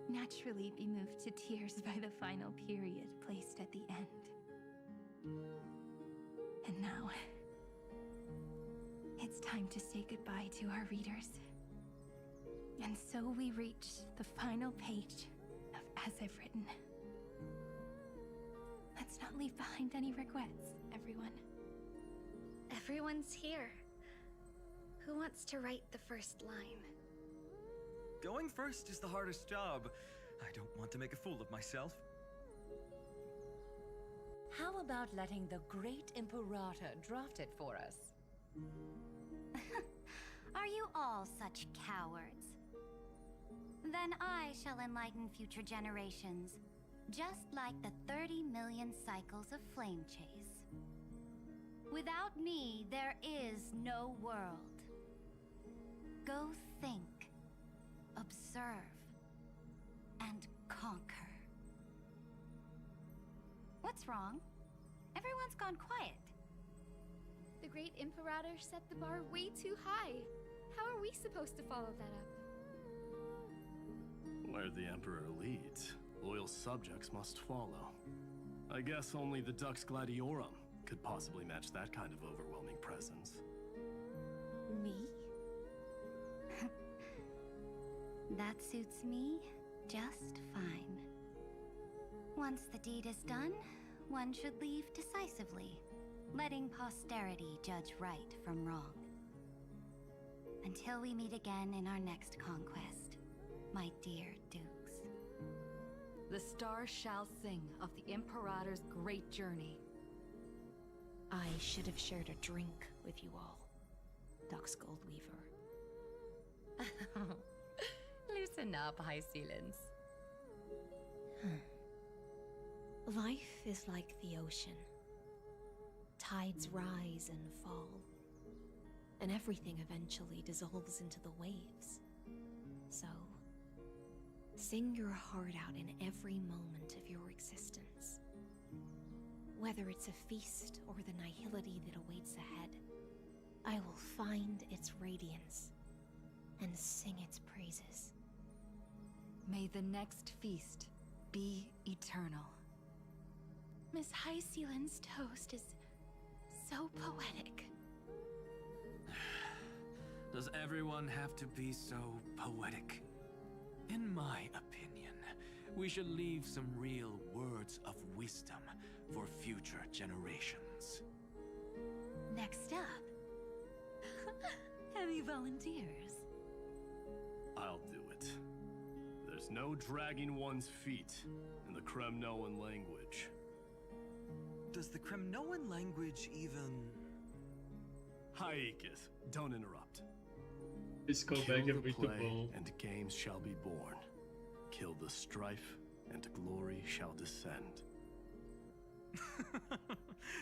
naturally be moved to tears by the final period placed at the end. And now, it's time to say goodbye to our readers. And so we reach the final page as I've written. Let's not leave behind any regrets, everyone. Everyone's here. Who wants to write the first line? Going first is the hardest job. I don't want to make a fool of myself. How about letting the great Imperator draft it for us? Are you all such cowards? Then I shall enlighten future generations, just like the 30 million cycles of flame chase. Without me, there is no world. Go think, observe, and conquer. What's wrong? Everyone's gone quiet. The great Imperator set the bar way too high. How are we supposed to follow that up? Where the Emperor leads, loyal subjects must follow. I guess only the Dux Gladiorum could possibly match that kind of overwhelming presence. Me? That suits me just fine. Once the deed is done, one should leave decisively, letting posterity judge right from wrong. Until we meet again in our next conquest, my dear dukes. The stars shall sing of the Imperator's great journey. I should have shared a drink with you all, Dux Goldweaver. Loosen up, High Ceilings. Life is like the ocean. Tides rise and fall, and everything eventually dissolves into the waves. So, sing your heart out in every moment of your existence. Whether it's a feast or the nihility that awaits ahead, I will find its radiance and sing its praises. May the next feast be eternal. Miss High Ceilings' toast is so poetic. Does everyone have to be so poetic? In my opinion, we should leave some real words of wisdom for future generations. Next up, any volunteers? I'll do it. There's no dragging one's feet in the Kremnoan language. Does the Kremnoan language even... Haikith, don't interrupt. Esse Kill callback é the muito play, bom. and games shall be born. Kill the strife, and glory shall descend.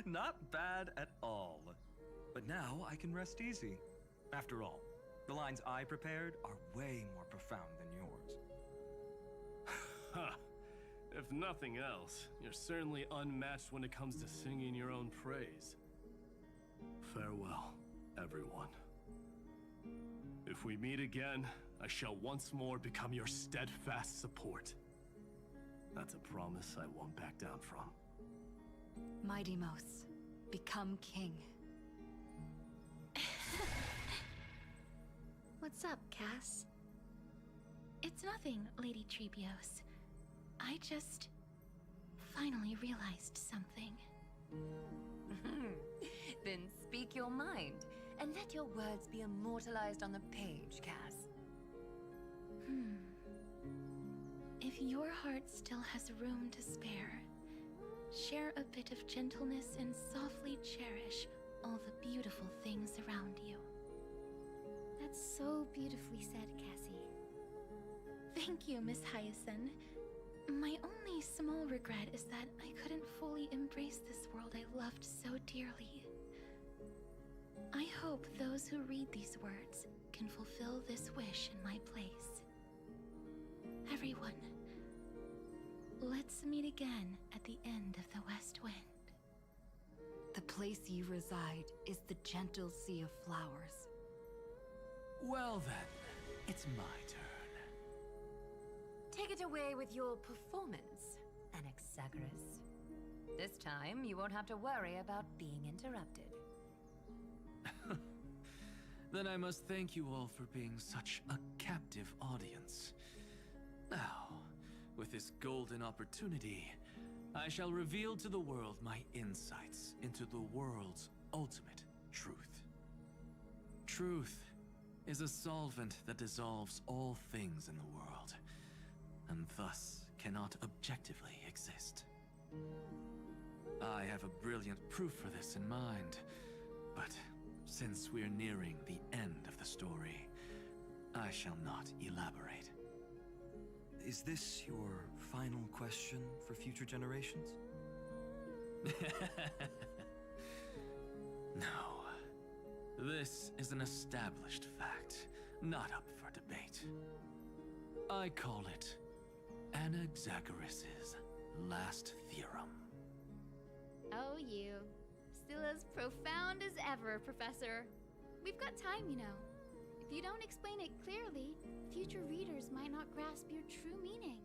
Not bad at all. But now I can rest easy. After all, the lines I prepared are way more profound than yours. Ha! If nothing else, you're certainly unmatched when it comes to singing your own praise. Farewell, everyone. If we meet again, I shall once more become your steadfast support. That's a promise I won't back down from. Mighty Meus, become king. What's up, Cass? It's nothing, Lady Trebios. I just finally realized something. Then speak your mind, and let your words be immortalized on the page, Cass. If your heart still has room to spare, share a bit of gentleness and softly cherish all the beautiful things around you. That's so beautifully said, Cassie. Thank you, Miss Hyacinth. My only small regret is that I couldn't fully embrace this world I loved so dearly. I hope those who read these words can fulfill this wish in my place. Everyone, let's meet again at the end of the West Wind. The place you reside is the gentle sea of flowers. Well then, it's my turn. Take it away with your performance, Anaxagoras. This time, you won't have to worry about being interrupted. Then I must thank you all for being such a captive audience. Now, With this golden opportunity, I shall reveal to the world my insights into the world's ultimate truth. Truth is a solvent that dissolves all things in the world, and thus cannot objectively exist. I have a brilliant proof for this in mind, but since we're nearing the end of the story, I shall not elaborate. Is this your final question for future generations? No. This is an established fact, not up for debate. I call it Anaxagoras' last theorem. Oh, you. Still as profound as ever, Professor. We've got time, you know. If you don't explain it clearly, future readers might not grasp your true meaning.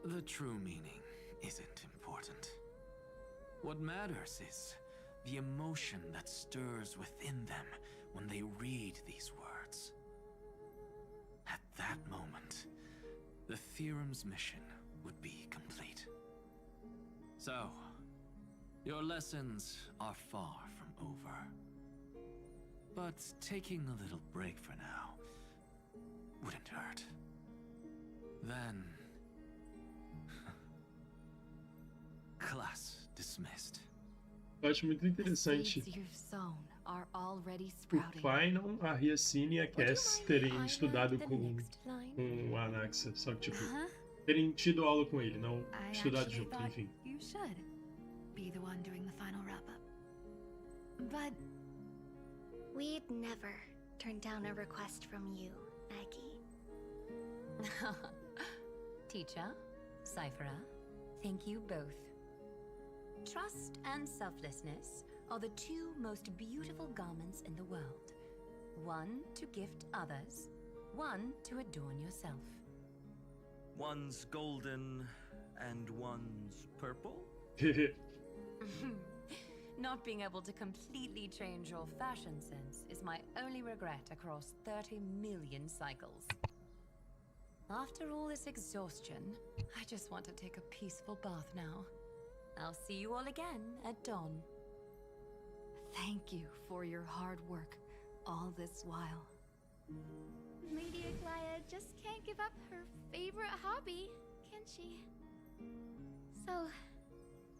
The true meaning isn't important. What matters is the emotion that stirs within them when they read these words. At that moment, the theorem's mission would be complete. So, your lessons are far from over. But taking a little break for now wouldn't hurt. Then... Class dismissed. Eu acho muito interessante o Final, a Ryacine e a Cass terem estudado com o Anaxa, só que tipo, terem tido aula com ele, não estudado junto, enfim. You should be the one doing the final wrap-up. But we'd never turn down a request from you, Aggie. Teacher, Cyphera, thank you both. Trust and selflessness are the two most beautiful garments in the world. One to gift others, one to adorn yourself. One's golden and one's purple? Not being able to completely change your fashion sense is my only regret across 30 million cycles. After all this exhaustion, I just want to take a peaceful bath now. I'll see you all again at dawn. Thank you for your hard work all this while. Lady Aglaia just can't give up her favorite hobby, can she? So,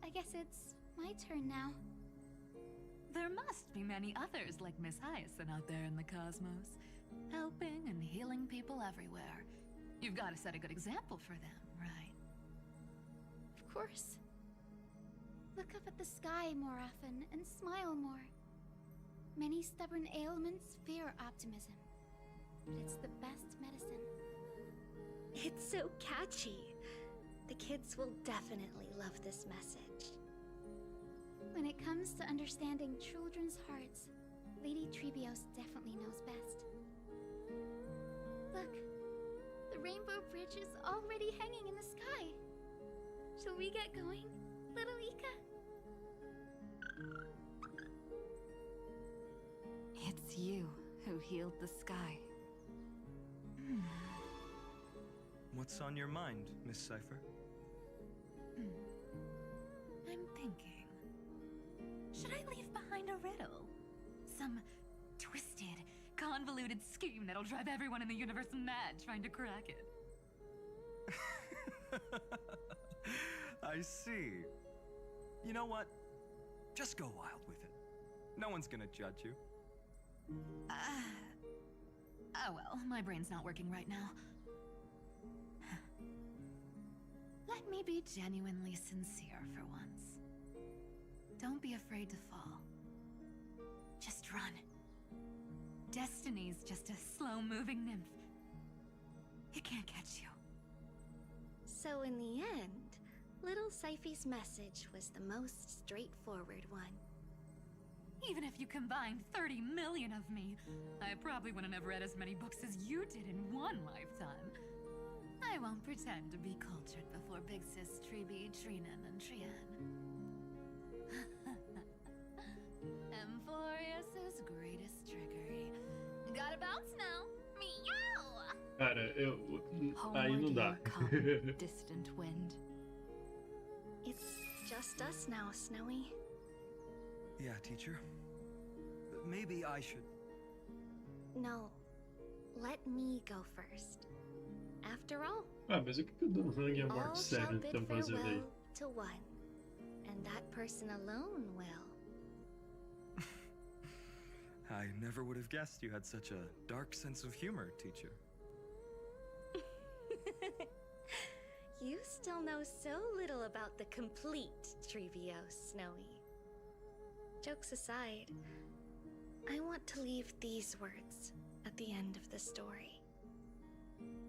I guess it's my turn now. There must be many others like Miss Hyacinth out there in the cosmos, helping and healing people everywhere. You've got to set a good example for them, right? Of course. Look up at the sky more often and smile more. Many stubborn ailments fear optimism, but it's the best medicine. It's so catchy. The kids will definitely love this message. When it comes to understanding children's hearts, Lady Trebios definitely knows best. Look, the Rainbow Bridge is already hanging in the sky. Shall we get going, little Ika? It's you who healed the sky. What's on your mind, Miss Cypher? I'm thinking, should I leave behind a riddle? Some twisted, convoluted scheme that'll drive everyone in the universe mad trying to crack it. I see. You know what? Just go wild with it. No one's gonna judge you. Oh well, my brain's not working right now. Let me be genuinely sincere for once. Don't be afraid to fall. Just run. Destiny's just a slow-moving nymph. It can't catch you. So in the end, little Cyphy's message was the most straightforward one. Even if you combined 30 million of me, I probably wouldn't have read as many books as you did in one lifetime. I won't pretend to be cultured before Big Sis Treeby, Trinan, and Trian. Amphoreus' greatest trickery. Gotta bounce now. Meow! Cara, aí não dá. Distant wind. It's just us now, Snowy. Yeah, teacher. Maybe I should... No. Let me go first. After all, Mas o que o Dan Hang e a Morte all shall Séria bid estão fazendo aí? farewell to one, and that person alone will. I never would have guessed you had such a dark sense of humor, teacher. You still know so little about the complete Trivio, Snowy. Jokes aside, I want to leave these words at the end of the story.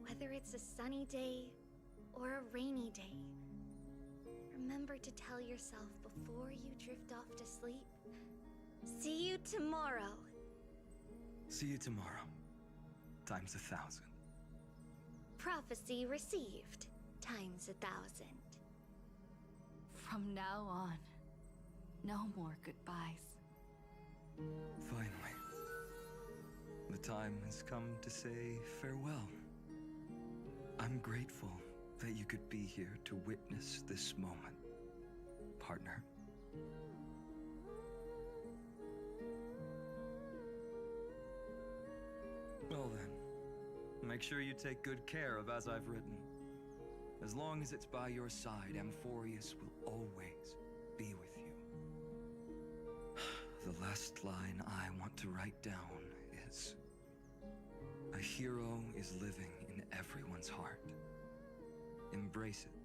Whether it's a sunny day or a rainy day, remember to tell yourself before you drift off to sleep, see you tomorrow. See you tomorrow. Times 1,000. Prophecy received. Times 1,000. From now on, no more goodbyes. Finally. The time has come to say farewell. I'm grateful that you could be here to witness this moment, partner. Well then, make sure you take good care of as I've written. As long as it's by your side, Amphoreus will always be with you. The last line I want to write down is, a hero is living in everyone's heart. Embrace it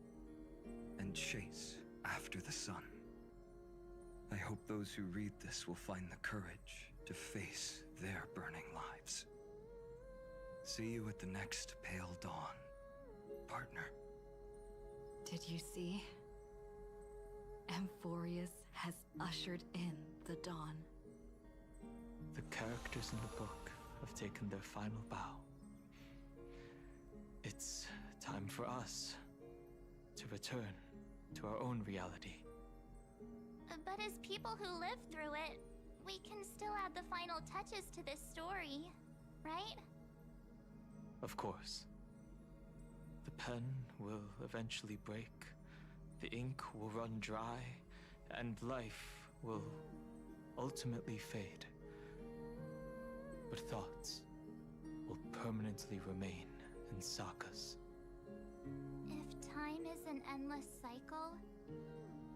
and chase after the sun. I hope those who read this will find the courage to face their burning lives. See you at the next pale dawn, partner. Did you see? Amphoreus has ushered in the dawn. The characters in the book have taken their final bow. It's time for us to return to our own reality. But as people who live through it, we can still add the final touches to this story, right? Of course. The pen will eventually break, the ink will run dry, and life will ultimately fade. But thoughts will permanently remain in sagas. If time is an endless cycle,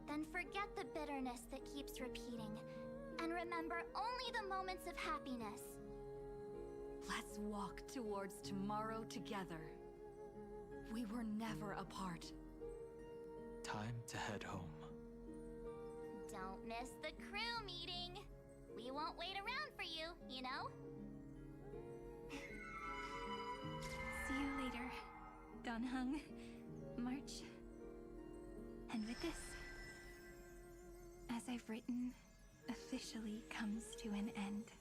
then forget the bitterness that keeps repeating, and remember only the moments of happiness. Let's walk towards tomorrow together. We were never apart. Time to head home. Don't miss the crew meeting. We won't wait around for you, you know? See you later, Donhung, March. And with this, as I've written, officially comes to an end.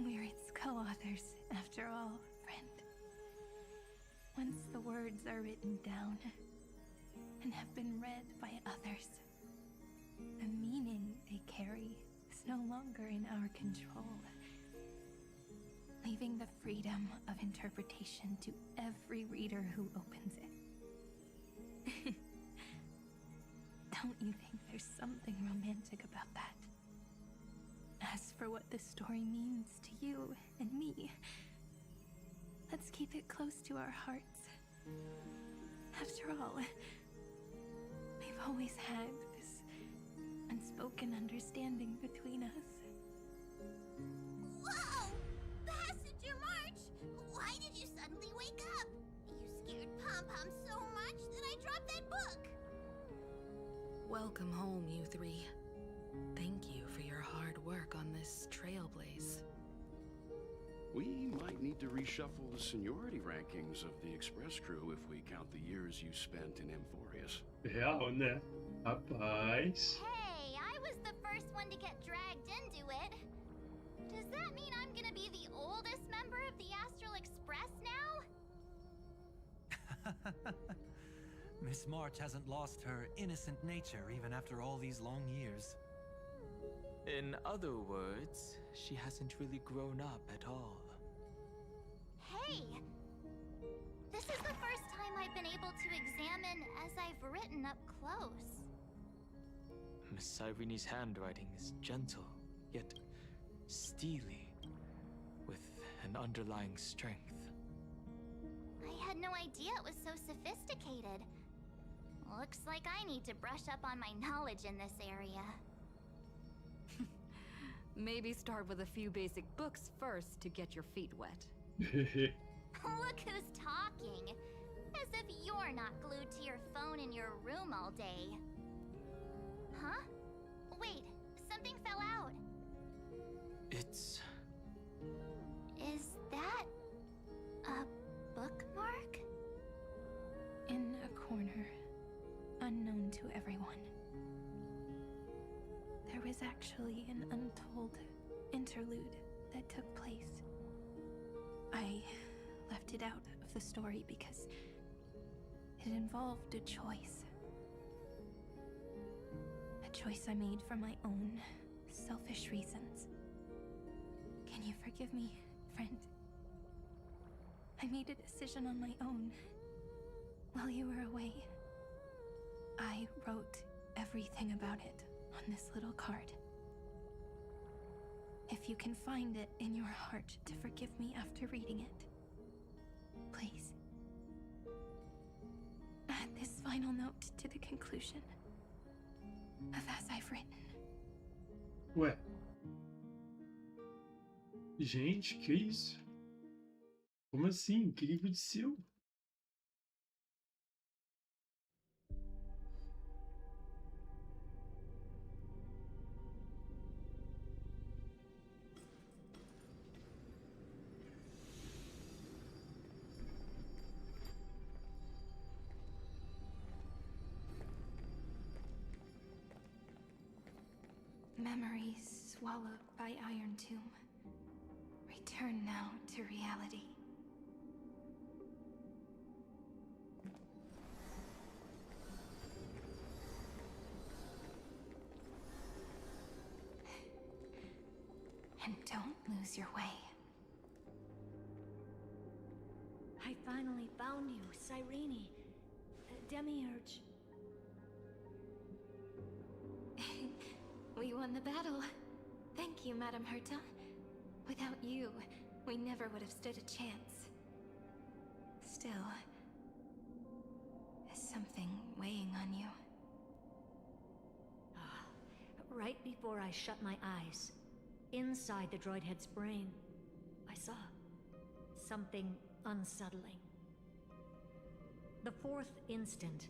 We're its co-authors, after all, friend. Once the words are written down and have been read by others, the meaning they carry is no longer in our control, leaving the freedom of interpretation to every reader who opens it. Don't you think there's something romantic about that? As for what this story means to you and me, let's keep it close to our hearts. After all, we've always had this unspoken understanding between us. Whoa! Passenger March! Why did you suddenly wake up? You scared Pom-Pom so much that I dropped that book! Welcome home, you three. Thank you for your hard work on this trailblaze. We might need to reshuffle the seniority rankings of the Express crew if we count the years you spent in Amphoreus. Real, né? Rapaz. Hey, I was the first one to get dragged into it. Does that mean I'm gonna be the oldest member of the Astral Express now? Miss March hasn't lost her innocent nature even after all these long years. In other words, she hasn't really grown up at all. Hey! This is the first time I've been able to examine as I've written up close. Miss Irene's handwriting is gentle, yet steely, with an underlying strength. I had no idea it was so sophisticated. Looks like I need to brush up on my knowledge in this area. Maybe start with a few basic books first to get your feet wet. Look who's talking! As if you're not glued to your phone in your room all day. Huh? Wait, something fell out. It's... Is that a bookmark? In a corner, unknown to everyone. There was actually an untold interlude that took place. I left it out of the story because it involved a choice. A choice I made for my own selfish reasons. Can you forgive me, friend? I made a decision on my own while you were away. I wrote everything about it on this little card. If you can find it in your heart to forgive me after reading it, please. Add this final note to the conclusion of as I've written. Ué. Gente, que isso? Como assim? O que aconteceu? Memories swallowed by Iron Tomb. Return now to reality. And don't lose your way. I finally found you, Cyrene. Demiurge. We won the battle. Thank you, Madam Herta. Without you, we never would have stood a chance. Still, is something weighing on you? Right before I shut my eyes, inside the droid head's brain, I saw something unsettling. The fourth instant,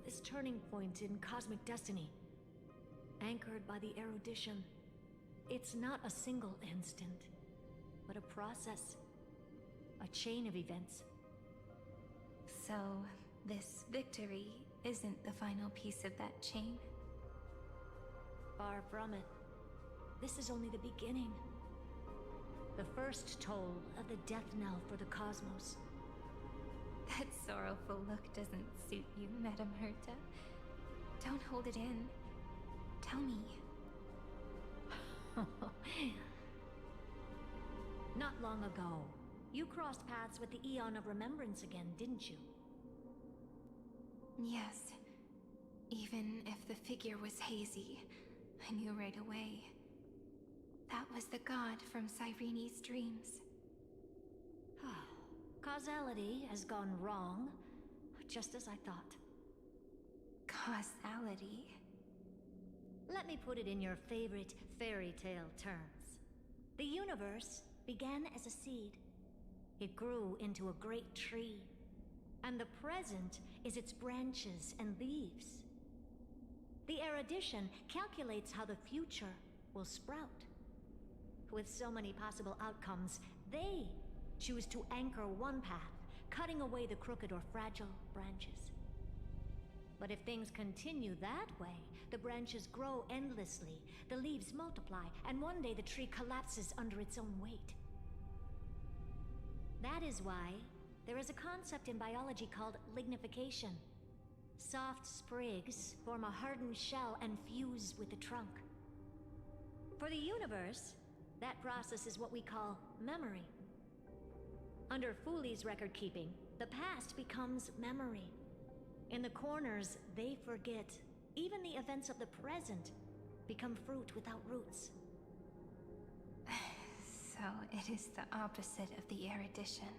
this turning point in cosmic destiny, anchored by the erudition. It's not a single instant, but a process, a chain of events. So, this victory isn't the final piece of that chain? Far from it. This is only the beginning. The first toll of the death knell for the cosmos. That sorrowful look doesn't suit you, Madam Herta. Don't hold it in. Tell me. Not long ago, you crossed paths with the Eon of Remembrance again, didn't you? Yes. Even if the figure was hazy, I knew right away. That was the god from Cyrene's dreams. Causality has gone wrong, just as I thought. Causality? Let me put it in your favorite fairy tale terms. The universe began as a seed. It grew into a great tree. And the present is its branches and leaves. The erudition calculates how the future will sprout. With so many possible outcomes, they choose to anchor one path, cutting away the crooked or fragile branches. But if things continue that way, the branches grow endlessly, the leaves multiply, and one day the tree collapses under its own weight. That is why there is a concept in biology called lignification. Soft sprigs form a hardened shell and fuse with the trunk. For the universe, that process is what we call memory. Under Fooley's record keeping, the past becomes memory. In the corners, they forget. Even the events of the present become fruit without roots. So it is the opposite of the erudition.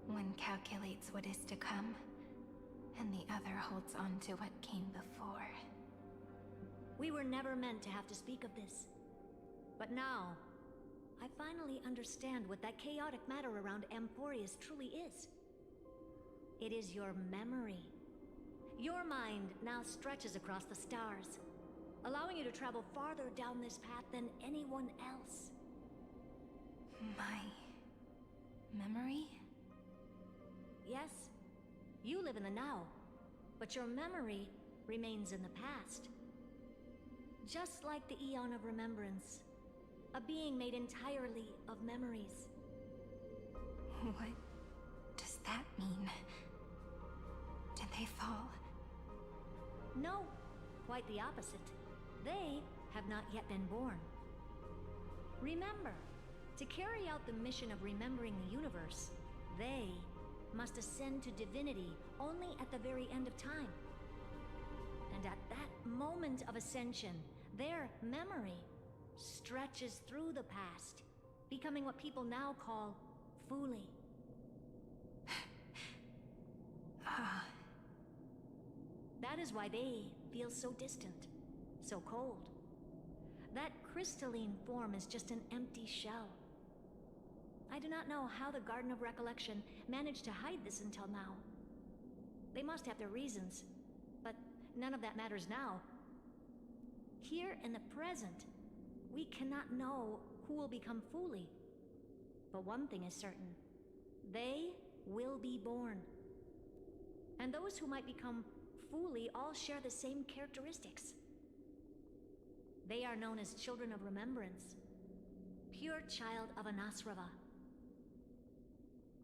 One calculates what is to come, and the other holds on to what came before. We were never meant to have to speak of this. But now, I finally understand what that chaotic matter around Amphoreus truly is. It is your memory. Your mind now stretches across the stars, allowing you to travel farther down this path than anyone else. My memory? Yes, you live in the now, but your memory remains in the past. Just like the Eon of Remembrance, a being made entirely of memories. What does that mean? Did they fall? No, quite the opposite. They have not yet been born. Remember, to carry out the mission of remembering the universe, they must ascend to divinity only at the very end of time. And at that moment of ascension, their memory stretches through the past, becoming what people now call Fooley. That is why they feel so distant, so cold. That crystalline form is just an empty shell. I do not know how the Garden of Recollection managed to hide this until now. They must have their reasons, but none of that matters now. Here in the present, we cannot know who will become Fooley. But one thing is certain. They will be born. And those who might become Fooley all share the same characteristics. They are known as Children of Remembrance. Pure child of Anasrava.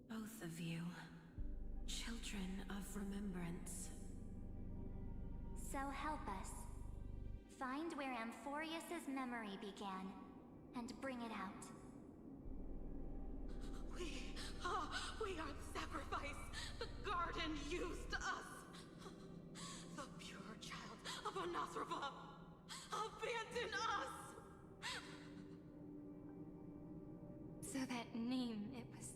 Both of you. Children of Remembrance. So help us. Find where Amphoreus' memory began, and bring it out. We are the sacrifice the garden used us. The pure child of Anasrava. Abandon us! So that name, it was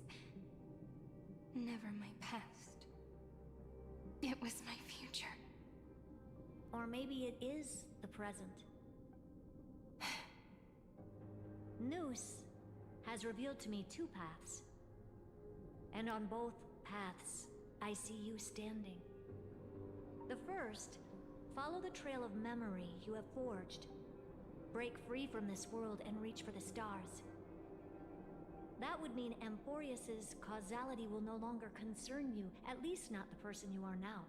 never my past. It was my future. Or maybe it is the present. Noose has revealed to me two paths. And on both paths, I see you standing. The first, follow the trail of memory you have forged. Break free from this world and reach for the stars. That would mean Amphoreus' causality will no longer concern you, at least not the person you are now.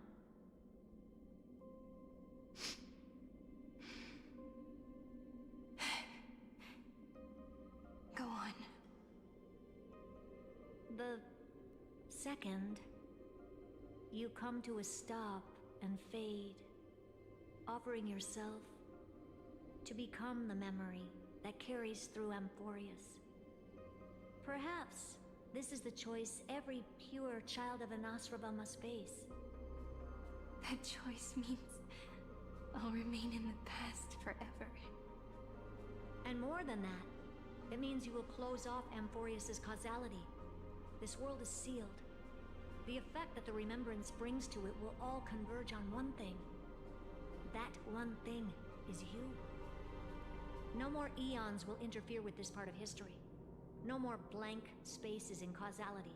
Go on. The second, you come to a stop and fade, offering yourself to become the memory that carries through Amphoreus. Perhaps this is the choice every pure child of Anasrava must face. That choice means I'll remain in the past forever. And more than that, it means you will close off Amphoreus' causality. This world is sealed. The effect that the remembrance brings to it will all converge on one thing. That one thing is you. No more eons will interfere with this part of history. No more blank spaces in causality.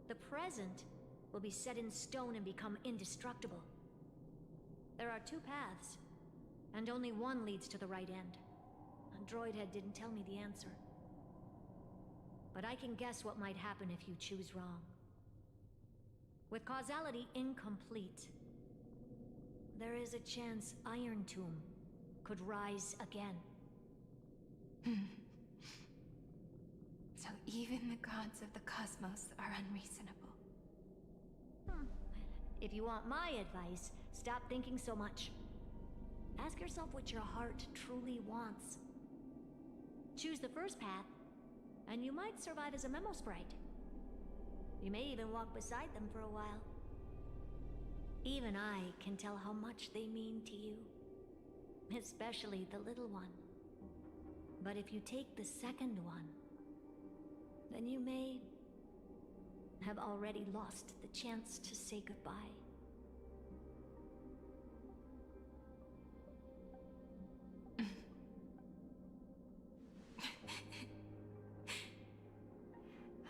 The present will be set in stone and become indestructible. There are two paths, and only one leads to the right end. Droidhead didn't tell me the answer. But I can guess what might happen if you choose wrong. With causality incomplete, there is a chance Iron Tomb could rise again. So even the gods of the cosmos are unreasonable. If you want my advice, stop thinking so much. Ask yourself what your heart truly wants. Choose the first path, and you might survive as a memo sprite. You may even walk beside them for a while. Even I can tell how much they mean to you, especially the little one. But if you take the second one, then you may have already lost the chance to say goodbye.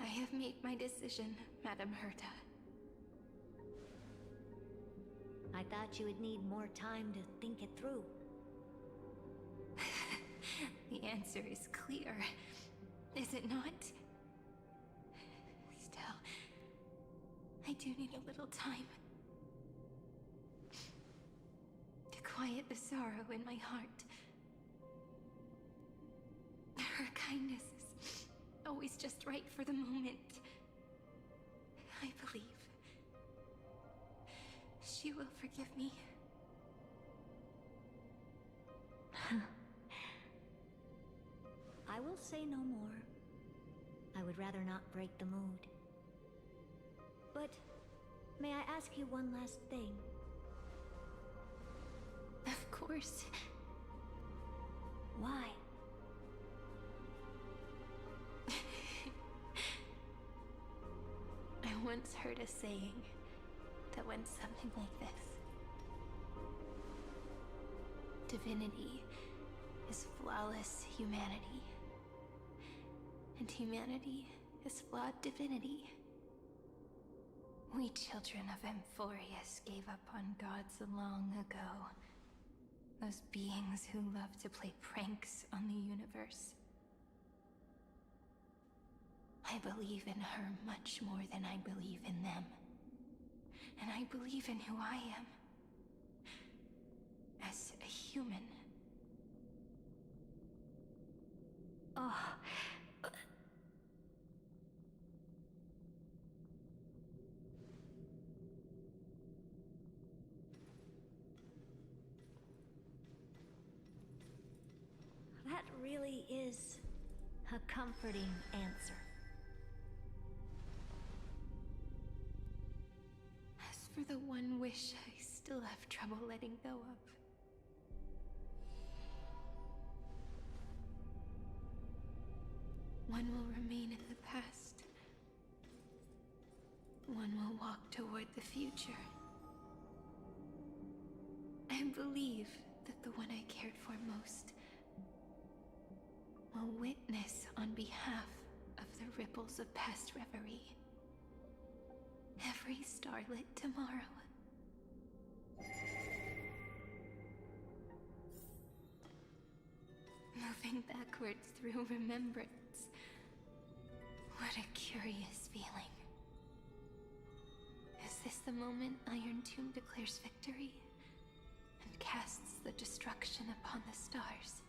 I have made my decision, Madam Herta. I thought you would need more time to think it through. The answer is clear, is it not? Still, I do need a little time to quiet the sorrow in my heart. Her kindness is always just right for the moment. I believe she will forgive me. I will say no more. I would rather not break the mood. But may I ask you one last thing? Of course. Why? I once heard a saying that went something like this. Divinity is flawless humanity, and humanity is flawed divinity. We children of Amphoreus gave up on gods long ago. Those beings who love to play pranks on the universe. I believe in her much more than I believe in them. And I believe in who I am. As a human. Oh. That really is a comforting answer. As for the one wish I still have trouble letting go of. One will remain in the past. One will walk toward the future. I believe that the one I cared for most will witness on behalf of the ripples of past reverie. Every starlit tomorrow. Moving backwards through remembrance. What a curious feeling. Is this the moment Iron Tomb declares victory and casts the destruction upon the stars?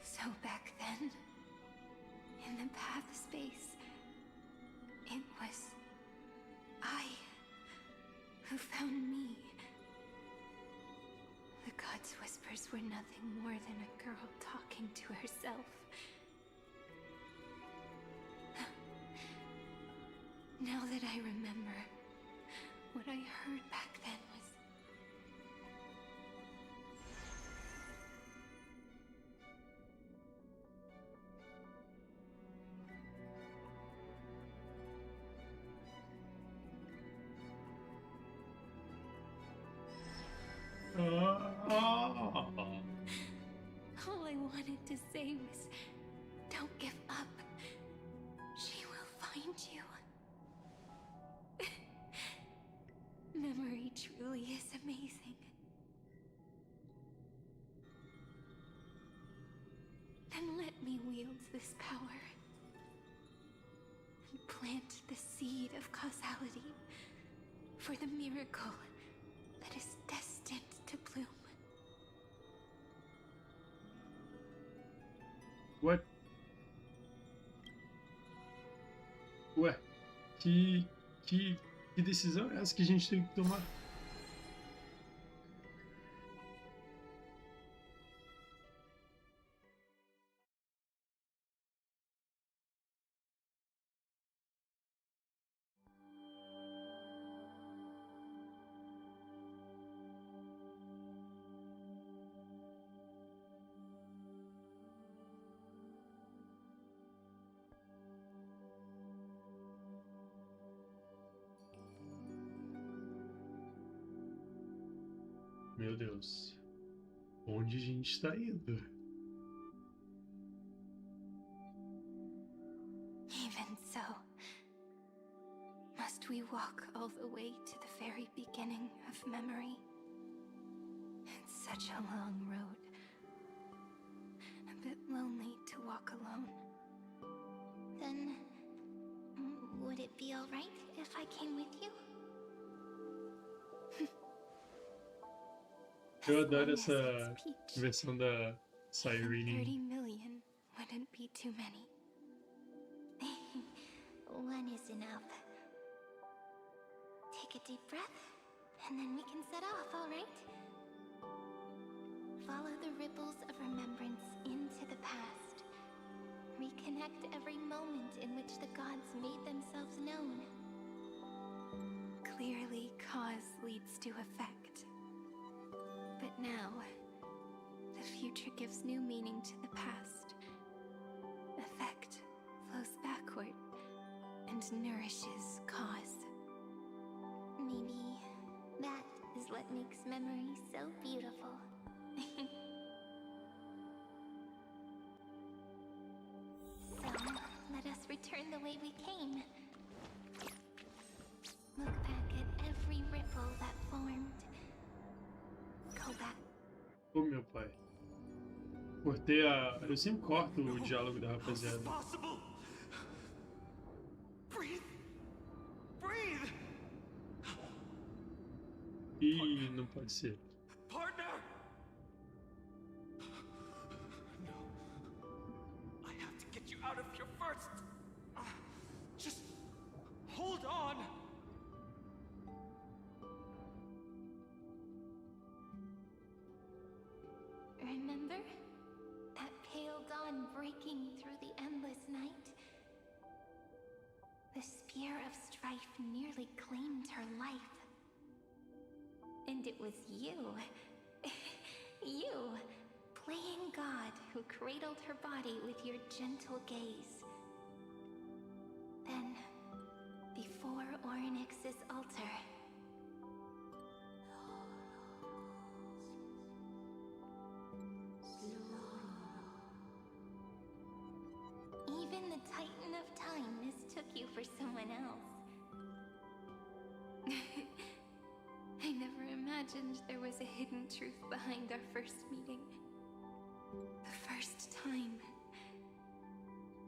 So back then, in the path space, it was I who found me. The gods' whispers were nothing more than a girl talking to herself. Now that I remember, what I heard back then was... All I wanted to say was, don't give up. She will find you. Memory truly is amazing. Then let me wield this power and plant the seed of causality for the miracle that is destined to bloom. What? Ué, que decisão é essa que a gente tem que tomar? Meu Deus. Onde a gente está indo? Even so, must we walk all the way to the very beginning of memory? It's such a long road. A bit lonely to walk alone. Then, would it be alright if I came with you? Eu adoro essa versão da Cyrene. 30 million wouldn't be too many. One is enough. Take a deep breath, and then we can set off, alright? Follow the ripples of remembrance into the past. Reconnect every moment in which the gods made themselves known. Clearly, cause leads to effect. But now, the future gives new meaning to the past. Effect flows backward and nourishes cause. Maybe that is what makes memory so beautiful. So, let us return the way we came. Look back at every ripple that formed. Go back. Ô meu pai. Cortei a... Eu sempre corto o diálogo da rapaziada. Ih, não pode ser. Partner! No. I have to get you out of here first. Just hold on. Remember? That pale dawn breaking through the endless night? The spear of strife nearly claimed her life. And it was you, you, playing God, who cradled her body with your gentle gaze. Then, before Orynyx's altar, even the Titan of Time mistook you for someone else. I never imagined there was a hidden truth behind our first meeting. The first time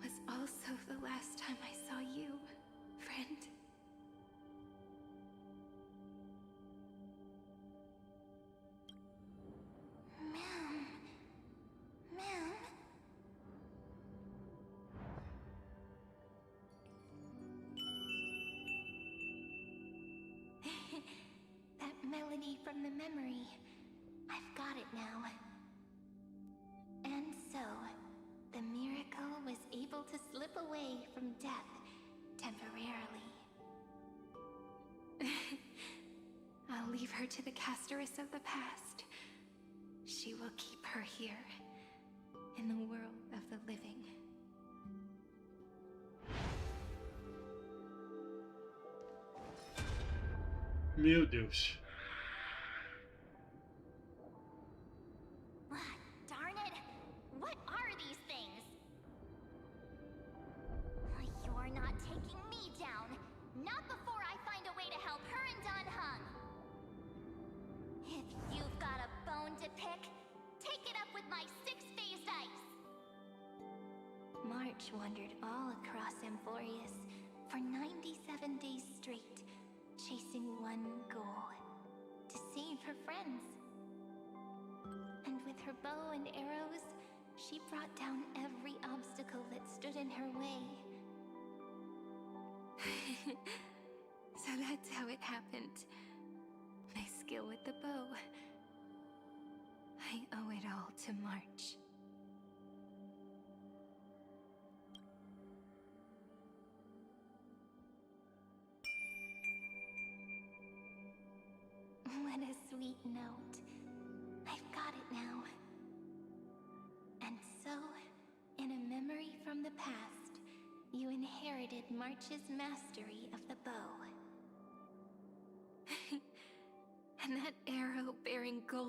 was also the last time I saw you, friend. Ma'am. Ma'am. That melody from the memory. I've got it now. And so, the miracle was able to slip away from death temporarily. I'll leave her to the casteress of the past. She will keep her here, in the world of the living. Meu Deus. Darn it! What are these things? You're not taking me down. Not before I find a way to help her and Dunhung. If you've got a bone to pick, take it up with my six-phased ice. March wandered all across Amphoreus for 97 days straight, chasing one goal: to save her friends. And with her bow and arrows, she brought down every obstacle that stood in her way. So that's how it happened. My skill with the bow. I owe it all to March. What a sweet note. I've got it now. And so, in a memory from the past, you inherited March's mastery of the bow. And that arrow bearing gold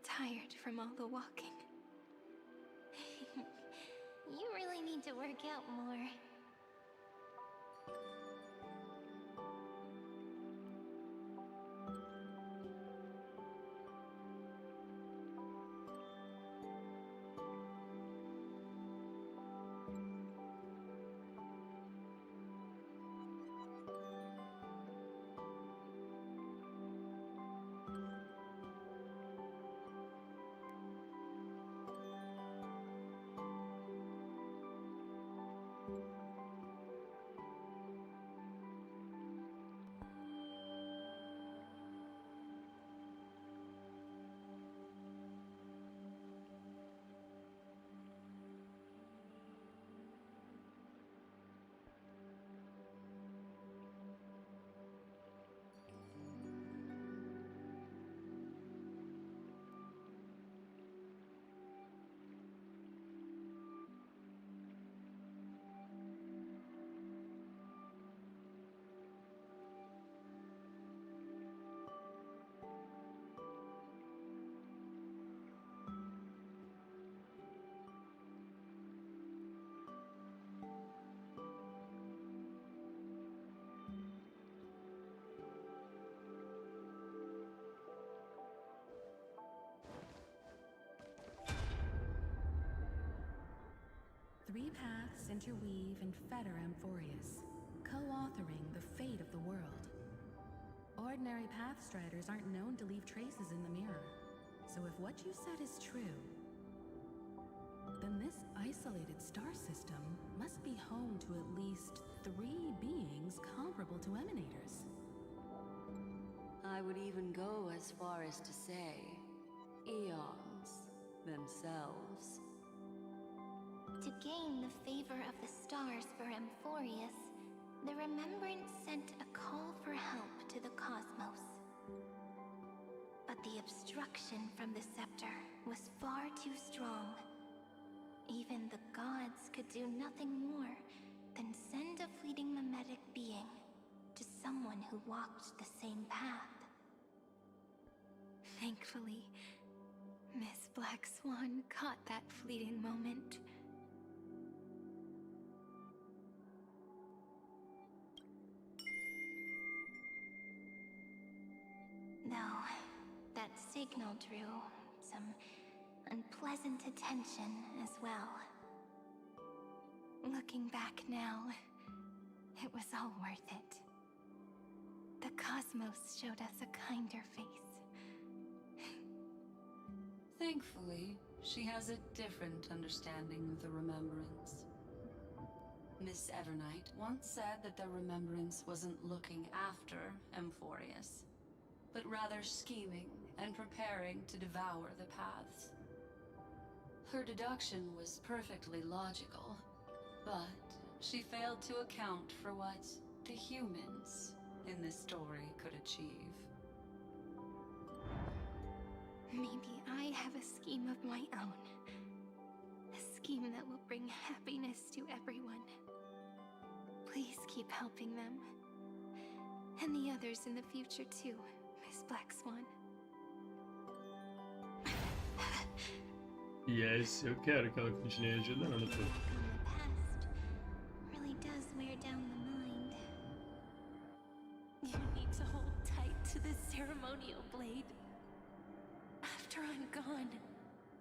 tired from all the walking. You really need to work out more. Three paths interweave and fetter Amphoreus, co-authoring the fate of the world. Ordinary pathstriders aren't known to leave traces in the mirror, so if what you said is true, then this isolated star system must be home to at least 3 beings comparable to emanators. I would even go as far as to say, eons themselves. To gain the favor of the stars for Amphoreus, the Remembrance sent a call for help to the cosmos. But the obstruction from the scepter was far too strong. Even the gods could do nothing more than send a fleeting mimetic being to someone who walked the same path. Thankfully, Miss Black Swan caught that fleeting moment. Though, that signal drew some unpleasant attention as well. Looking back now, it was all worth it. The cosmos showed us a kinder face. Thankfully, she has a different understanding of the Remembrance. Miss Evernight once said that the Remembrance wasn't looking after Amphoreus, but rather scheming and preparing to devour the paths. Her deduction was perfectly logical, but she failed to account for what the humans in this story could achieve. Maybe I have a scheme of my own. A scheme that will bring happiness to everyone. Please keep helping them. And the others in the future too, Miss Black Swan. Yes, eu quero que ela continue ajudando, pô. The past really does wear down the mind. You need to hold tight to this ceremonial blade. After I'm gone,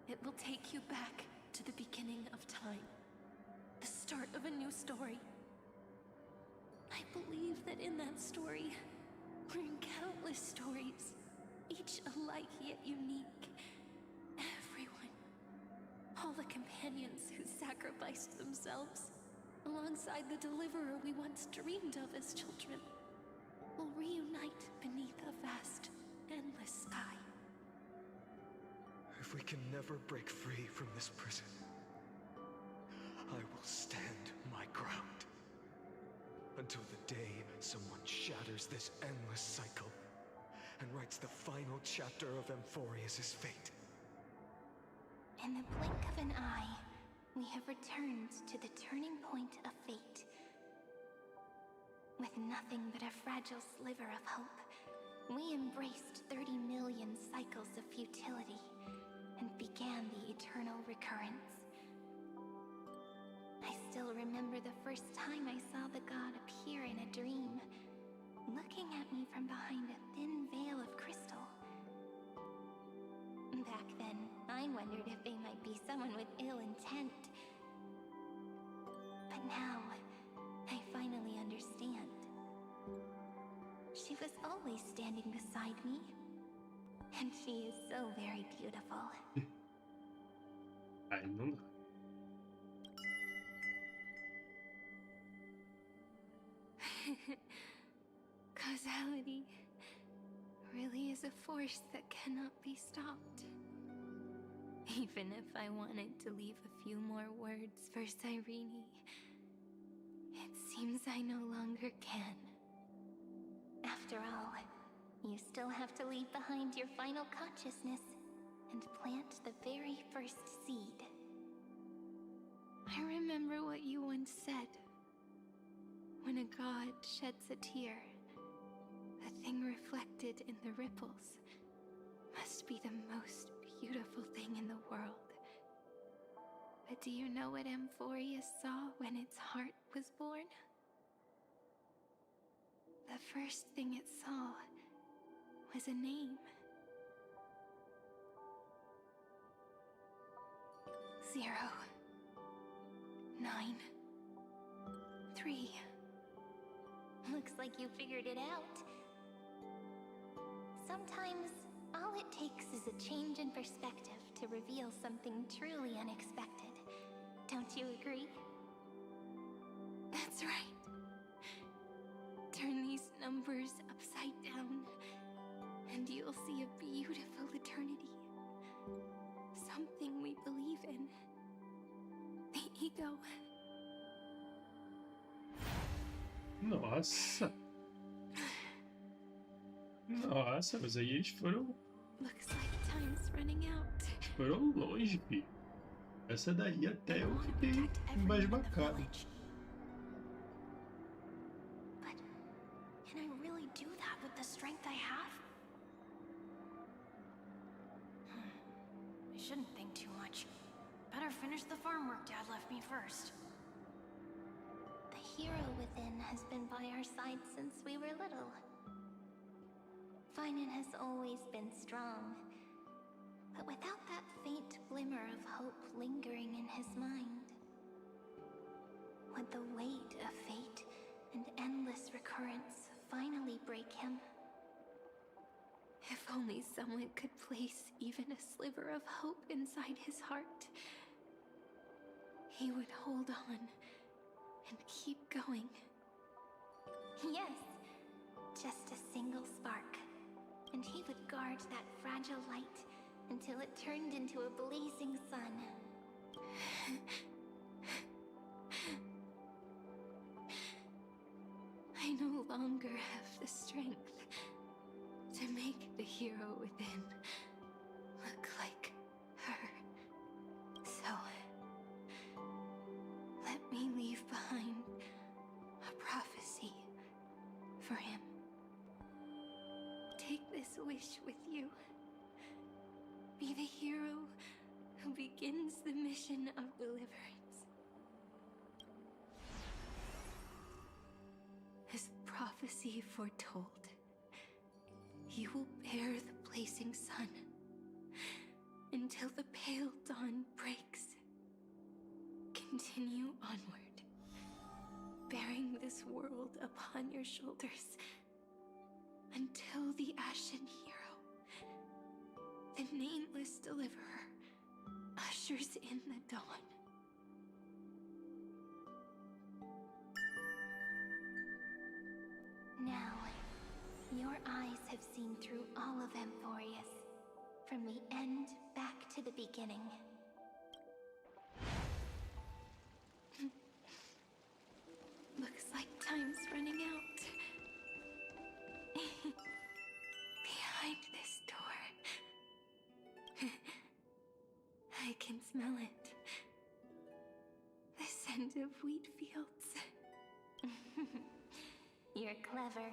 it will take you back to the beginning of time. The start of a new story. I believe that in that story, we're in countless stories, each alike yet unique. Everyone, all the companions who sacrificed themselves, alongside the deliverer we once dreamed of as children, will reunite beneath a vast, endless sky. If we can never break free from this prison, I will stand my ground. Until the day someone shatters this endless cycle and writes the final chapter of Amphoreus' fate. In the blink of an eye, we have returned to the turning point of fate. With nothing but a fragile sliver of hope, we embraced 30 million cycles of futility recurrence. I still remember the first time I saw the god appear in a dream, looking at me from behind a thin veil of crystal. Back then, I wondered if they might be someone with ill intent. But now, I finally understand. She was always standing beside me, and she is so very beautiful. Ai, não dá. Causality really is a force that cannot be stopped. Even if I wanted to leave a few more words for Cyrene, it seems I no longer can. After all, you still have to leave behind your final consciousness and plant the very first seed. I remember what you once said. When a god sheds a tear, the thing reflected in the ripples must be the most beautiful thing in the world. But do you know what Amphoreus saw when its heart was born? The first thing it saw was a name. 0, 9, 3. Looks like you figured it out. Sometimes, all it takes is a change in perspective to reveal something truly unexpected. Don't you agree? That's right. Turn these numbers upside down, and you'll see a beautiful eternity. Something we believe in. The ego. Nossa. Nossa, mas aí eles foram Looks like time's running out. foram longe, filho. Essa daí até eu fiquei embasbacado. But can I really do that with the strength I have? I shouldn't think too much. Better finish the farm work Dad left me first. The hero within has been by our side since we were little. Finan has always been strong, but without that faint glimmer of hope lingering in his mind, would the weight of fate and endless recurrence finally break him? If only someone could place even a sliver of hope inside his heart, he would hold on and keep going. Yes, just a single spark, and he would guard that fragile light until it turned into a blazing sun. I no longer have the strength to make the hero within look like her. So, let me leave behind a prophecy for him. Take this wish with you. Be the hero who begins the mission of deliverance. As prophecy foretold, you will bear the blazing sun until the pale dawn breaks. Continue onward, bearing this world upon your shoulders until the Ashen Hero, the nameless deliverer, ushers in the dawn. Now, your eyes have seen through all of Amphoreus, from the end back to the beginning. Looks like time's running out. Behind this door, I can smell it. The scent of wheat fields. You're clever.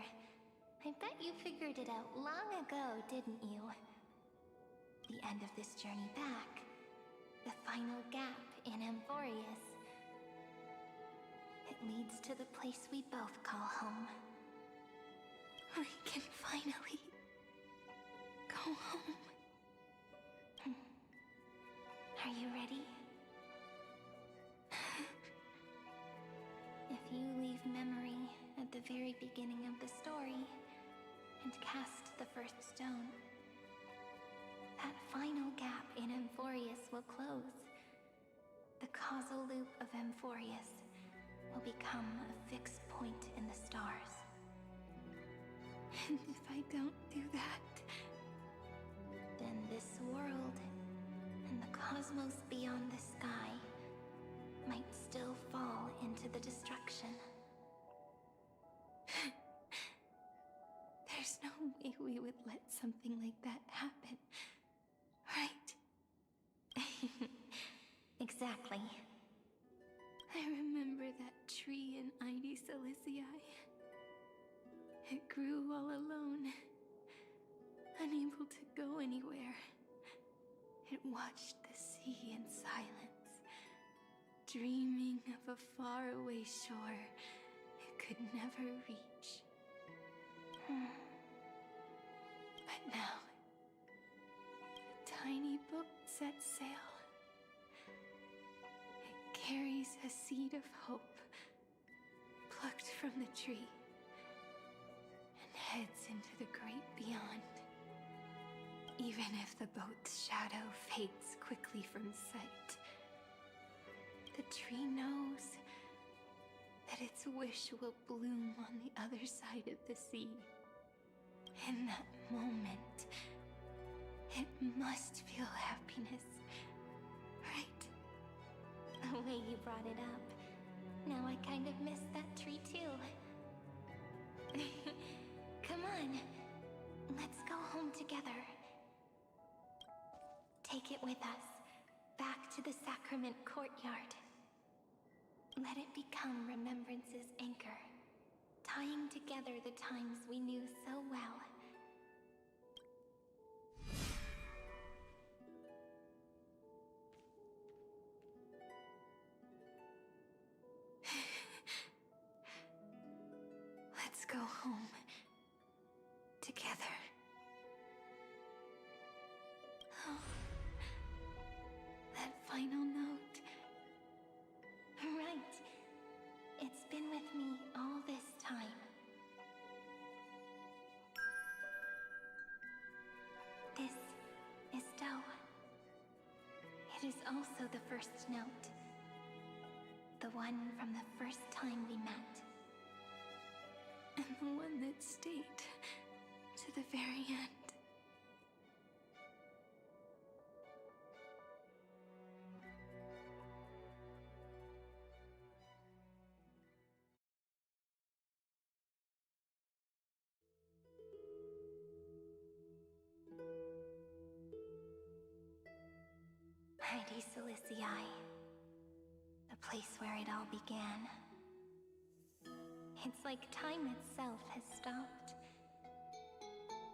I bet you figured it out long ago, didn't you? The end of this journey back, the final gap in Amphoreus. It leads to the place we both call home. We can finally go home. Are you ready? If you leave memory at the very beginning of the story and cast the first stone, that final gap in Amphoreus will close. The causal loop of Amphoreus will become a fixed point in the stars. And if I don't do that, then this world and the cosmos beyond the sky might still fall into the destruction. There's no way we would let something like that happen, right? Exactly. I remember that tree in Ide Silicii. It grew all alone, unable to go anywhere. It watched the sea in silence, dreaming of a faraway shore it could never reach. But now, the tiny boat sets sail. It carries a seed of hope, plucked from the tree, and heads into the great beyond. Even if the boat's shadow fades quickly from sight, the tree knows that its wish will bloom on the other side of the sea. In that moment, it must feel happiness, right? The way you brought it up, now I kind of miss that tree too. Come on, let's go home together. Take it with us, back to the sacrament courtyard. Let it become remembrance's anchor, tying together the times we knew so well. Let's go home together. Oh, that final note. Right. It's been with me all this time. This is Doe. It is also the first note. The one from the first time we met. And the one that stayed to the very end. Ide Silicii, the place where it all began. It's like time itself has stopped.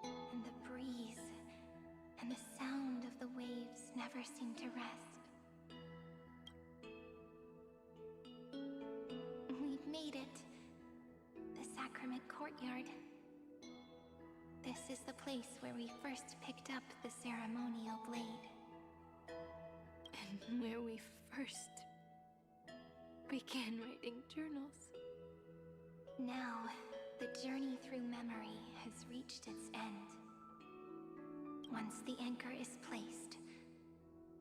And the breeze and the sound of the waves never seem to rest. We've made it. The sacrament courtyard. This is the place where we first picked up the ceremonial blade. And where we first began writing journals. Now, the journey through memory has reached its end. Once the anchor is placed,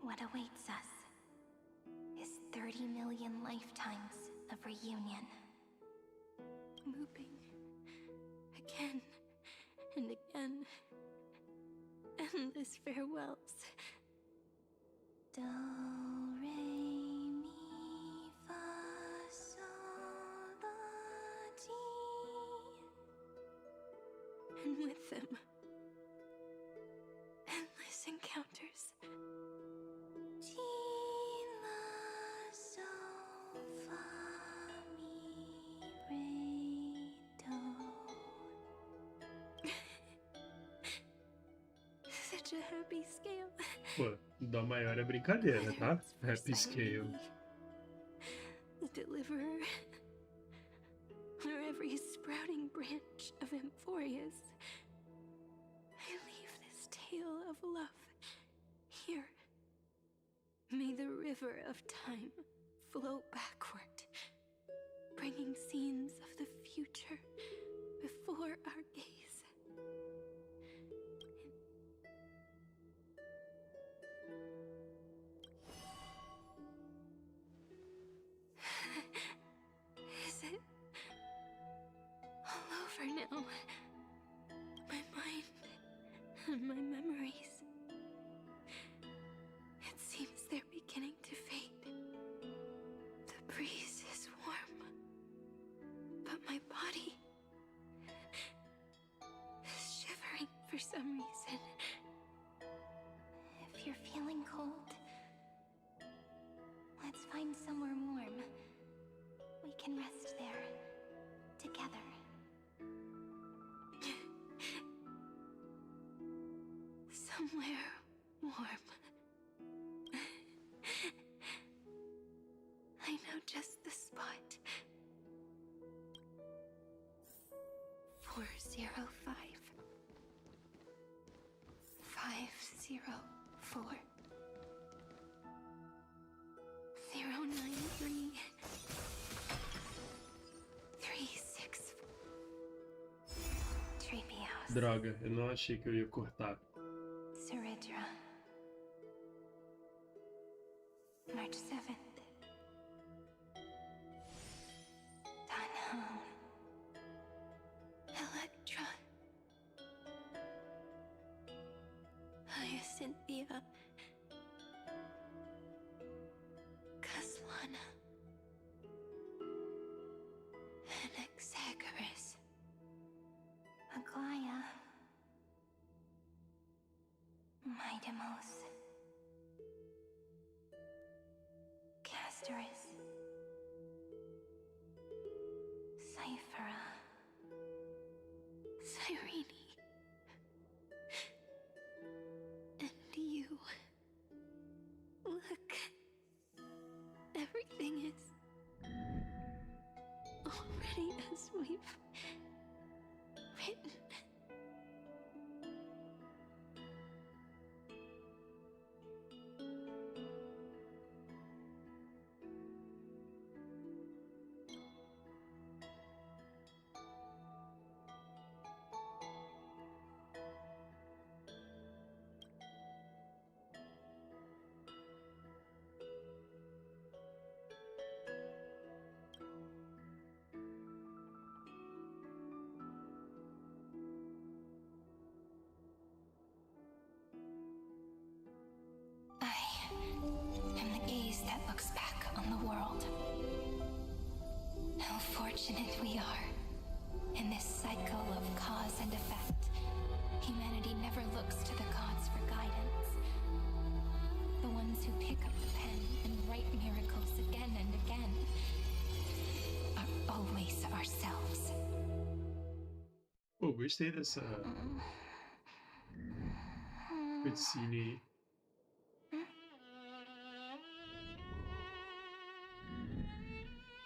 what awaits us is 30 million lifetimes of reunion. Looping again and again. Endless farewells. Do, re, mi, fa, sol, la, ti. And with them, endless encounters. Ti, la, sol, fa, mi, re, do. Such a happy scale. Pô, Dó maior é brincadeira, tá? Happy scale. The deliverer, or every sprouting branch of Amphoreus, I leave this tale of love here. May the river of time flow backward, bringing scenes of the future before our gaze. Is it all over now? My mind and my memories. It seems they're beginning to fade. The breeze is warm, but my body is shivering for some reason. If you're feeling cold, let's find somewhere warm. We can rest there, together. Somewhere warm. I know just the spot. 405 504 093 36. Treehouse. Droga, eu não achei que eu ia cortar. Seredra. March 7th. Dunham. Electra. Hyacinthia. Caslana. Anaxagoras. Aglaya. Mynameisdiggs. Castoris. Cyphera. Cyrene. And you. Look. Everything is already as we've written. And the gaze that looks back on the world. How fortunate we are. In this cycle of cause and effect, humanity never looks to the gods for guidance. The ones who pick up the pen and write miracles again and again are always ourselves. Pô, gostei dessa cutscene aí.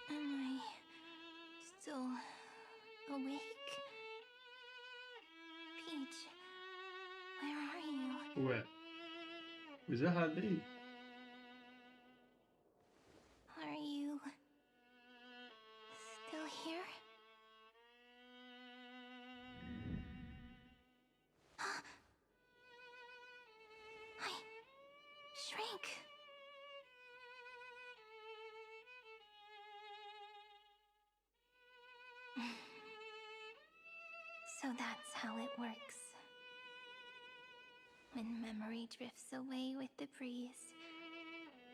Am I still awake? Peach, where are you? Ué, coisa errada aí. Are you still here? I shrank. So that's how it works. When memory drifts away with the breeze,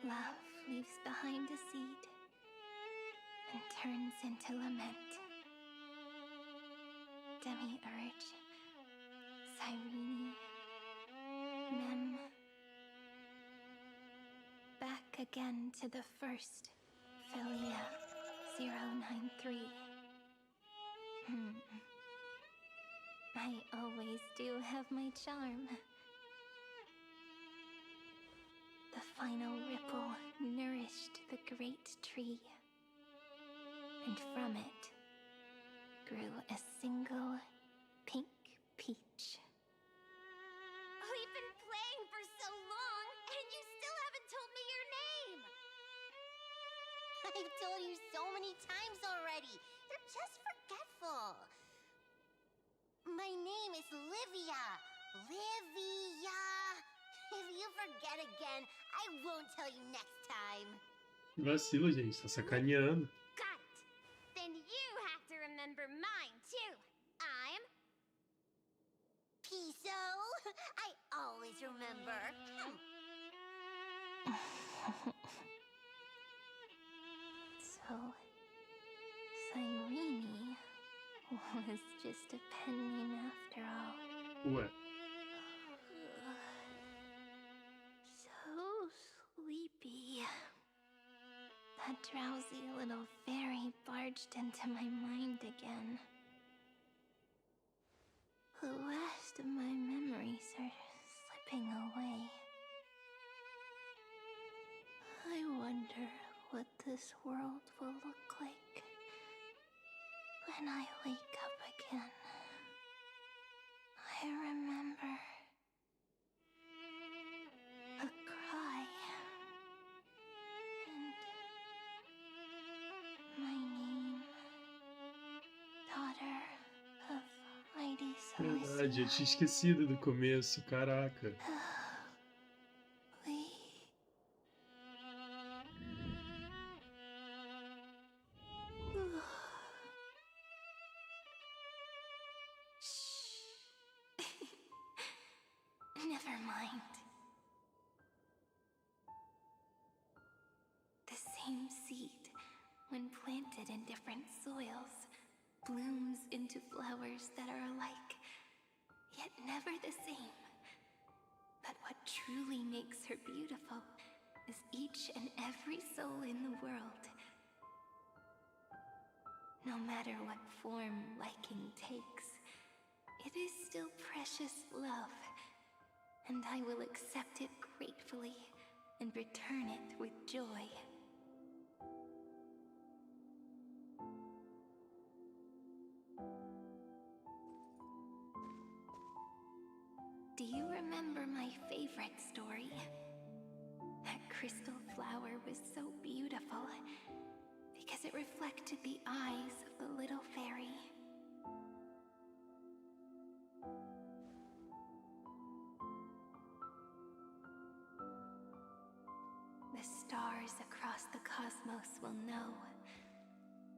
love leaves behind a seed and turns into lament. Demiurge, Cyrene, Mem. Back again to the first, Philia 093. I always do have my charm. final ripple nourished the great tree, and from it grew a single pink peach. We've been playing for so long, and you still haven't told me your name! I've told you so many times already. You're just forgetful. My name is Livia. Livia. If you forget again, I won't tell you next time. Vacilo, gente. Tá sacaneando. Got it. Then you have to remember mine, too. I'm... Piso. I always remember. So, Cyrene was just a pen name after all. Ué. So sleepy. That drowsy little fairy barged into my mind again. The last of my memories are slipping away. I wonder what this world will look like when I wake up again. I remember a cry and my name, daughter of Lady Verdade, eu tinha esquecido do começo, caraca. Never mind. The same seed, when planted in different soils, blooms into flowers that are alike, yet never the same. But what truly makes her beautiful is each and every soul in the world. No matter what form liking takes, it is still precious love, and I will accept it gratefully and return it with joy. Do you remember my favorite story? That crystal flower was so beautiful because it reflected the eyes of the little fairy. The stars across the cosmos will know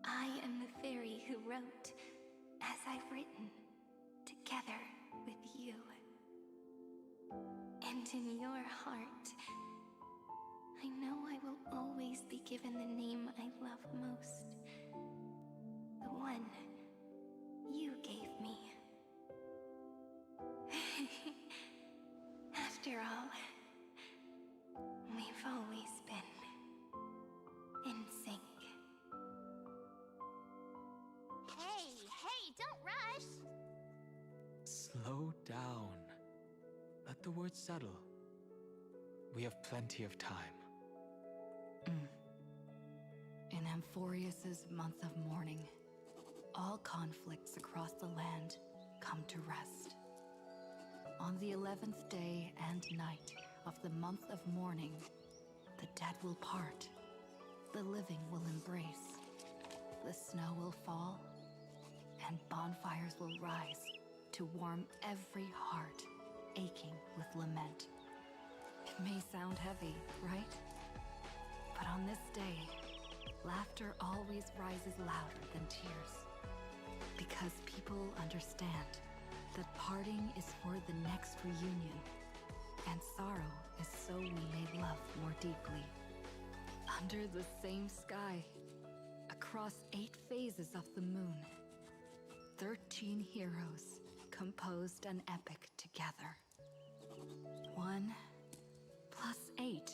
I am the fairy who wrote, as I've written, together with you. And in your heart, I know I will always be given the name I love most. The one you gave me. After all, we've always been in sync. Hey, don't rush! Slow down. Let the words settle. We have plenty of time. In Amphoreus's month of mourning, all conflicts across the land come to rest. On the 11th day and night of the month of mourning, the dead will part, the living will embrace, the snow will fall, and bonfires will rise to warm every heart aching with lament. It may sound heavy, right? But on this day, laughter always rises louder than tears. Because people understand that parting is for the next reunion, and sorrow is so we may love more deeply. Under the same sky, across 8 phases of the moon, 13 heroes composed an epic together. 1 plus 8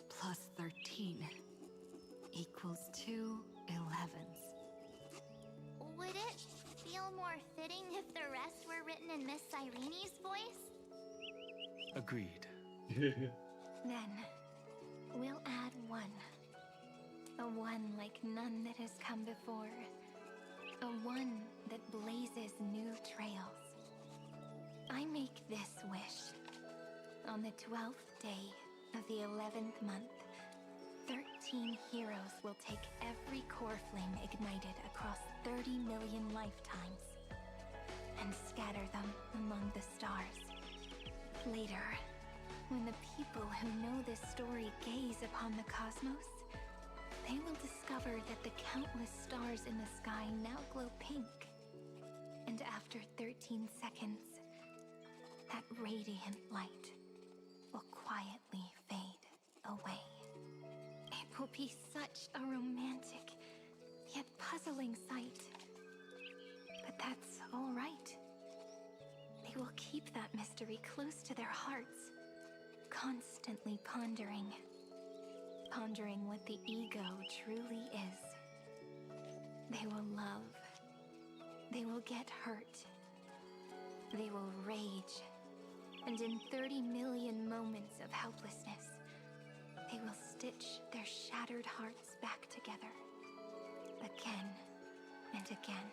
plus 13 equals 2 11s. Would it feel more fitting if the rest were written in Miss Cyrene's voice? Agreed. Then, we'll add one. A one like none that has come before. A one that blazes new trails. I make this wish. On the 12th day of the 11th month, 13 heroes will take every core flame ignited across 30 million lifetimes and scatter them among the stars. Later, when the people who know this story gaze upon the cosmos, they will discover that the countless stars in the sky now glow pink. And after 13 seconds, that radiant light will quietly fade away. It will be such a romantic, yet puzzling sight. But that's all right. They will keep that mystery close to their hearts, constantly pondering what the ego truly is. They will love. They will get hurt. They will rage. And in 30 million moments of helplessness, they will stitch their shattered hearts back together. Again and again.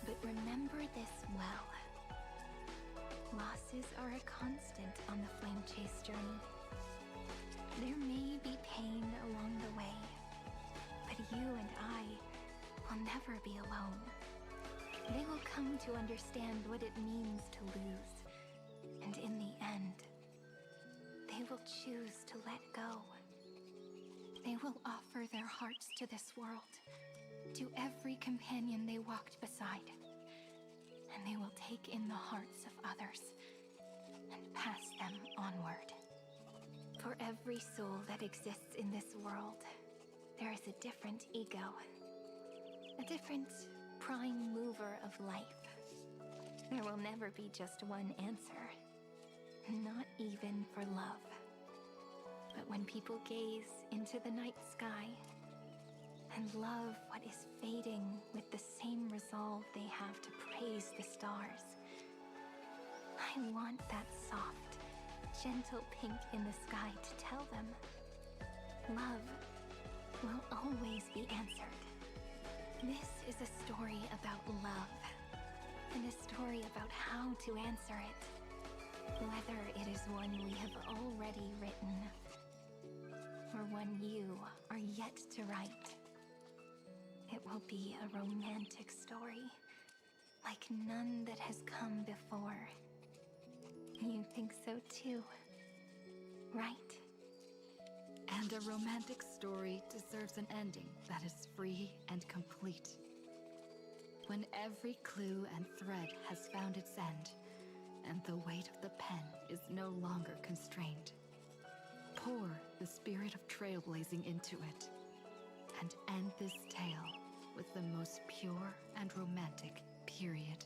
But remember this well. Losses are a constant on the flame chase journey. There may be pain along the way, but you and I will never be alone. They will come to understand what it means to lose, and in the end, they will choose to let go. They will offer their hearts to this world, to every companion they walked beside, and they will take in the hearts of others and pass them onward. For every soul that exists in this world, there is a different ego, a different prime mover of life. There will never be just one answer, not even for love. But when people gaze into the night sky and love what is fading with the same resolve they have to praise the stars, I want that soft, gentle pink in the sky to tell them love will always be answered. This is a story about love, and a story about how to answer it. Whether it is one we have already written, or one you are yet to write, it will be a romantic story, like none that has come before. You think so too, right? And a romantic story deserves an ending that is free and complete. When every clue and thread has found its end, and the weight of the pen is no longer constrained, pour the spirit of trailblazing into it, and end this tale with the most pure and romantic period.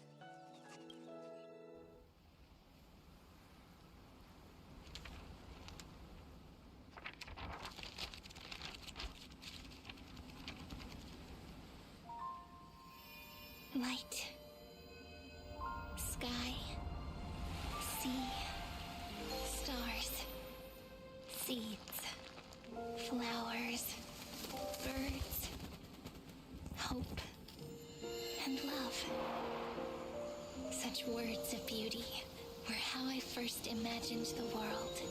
Light, sky, sea, stars, seeds, flowers, birds, hope, and love. Such words of beauty were how I first imagined the world.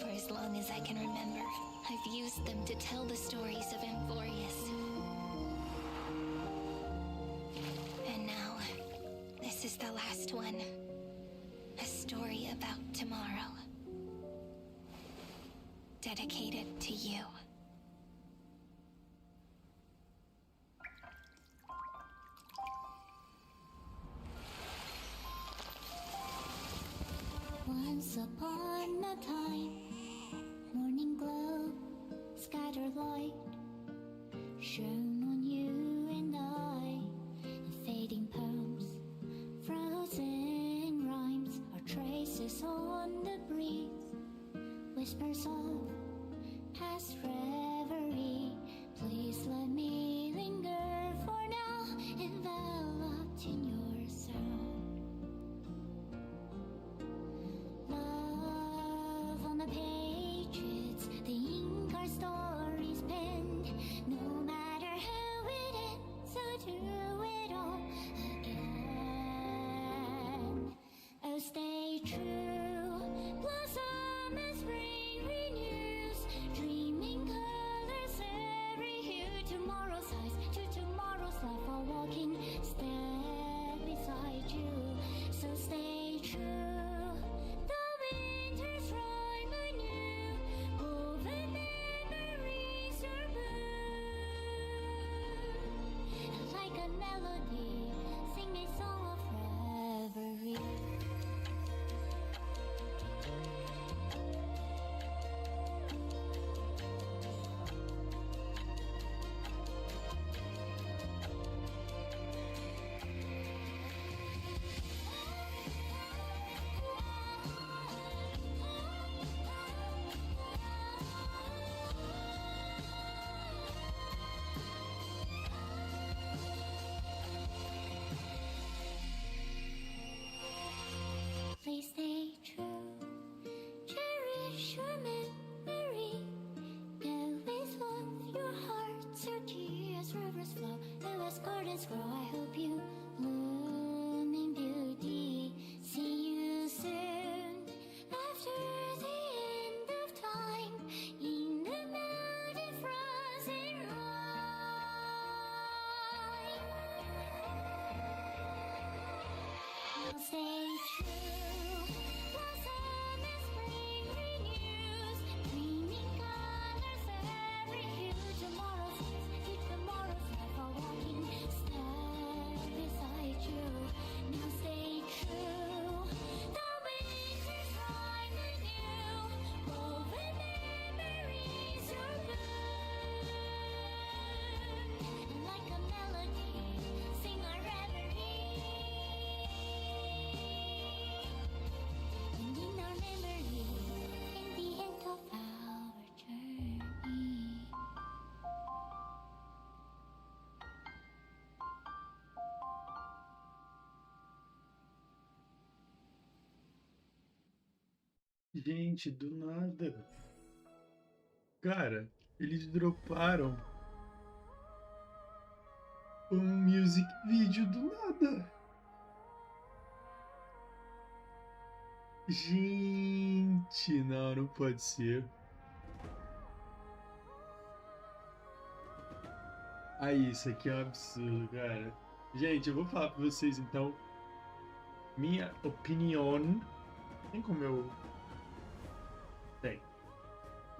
For as long as I can remember, I've used them to tell the stories of Amphoreus. And now, this is the last one. A story about tomorrow. Dedicated to you. Once upon a time, morning glow, scattered light, shone on you and I. The fading poems, frozen rhymes, are traces on the breeze, whispers of past reverie. Please let me linger for now, enveloped in your sound. Love on the page and melody, sing a song of reverie. Please stay true, cherish your memory. Go with love, your hearts, your tears, rivers flow, endless gardens grow. I hope you bloom in beauty. See you soon, after the end of time, in the mountain frozen rime. Now stay true, blossom as spring renews, dreaming colors every hue. Tomorrow's teach tomorrow's life, a walking step beside you. Now stay true, the winter's time with you, woven memories are blue. And like a melody, sing our reverie. And in our memory, in the end of our journey. Gente, do nada. Cara, eles droparam um music video do nada. Gente, não pode ser. Aí, isso aqui é um absurdo, cara. Gente, eu vou falar pra vocês, então, minha opinião. Tem como eu... Tem.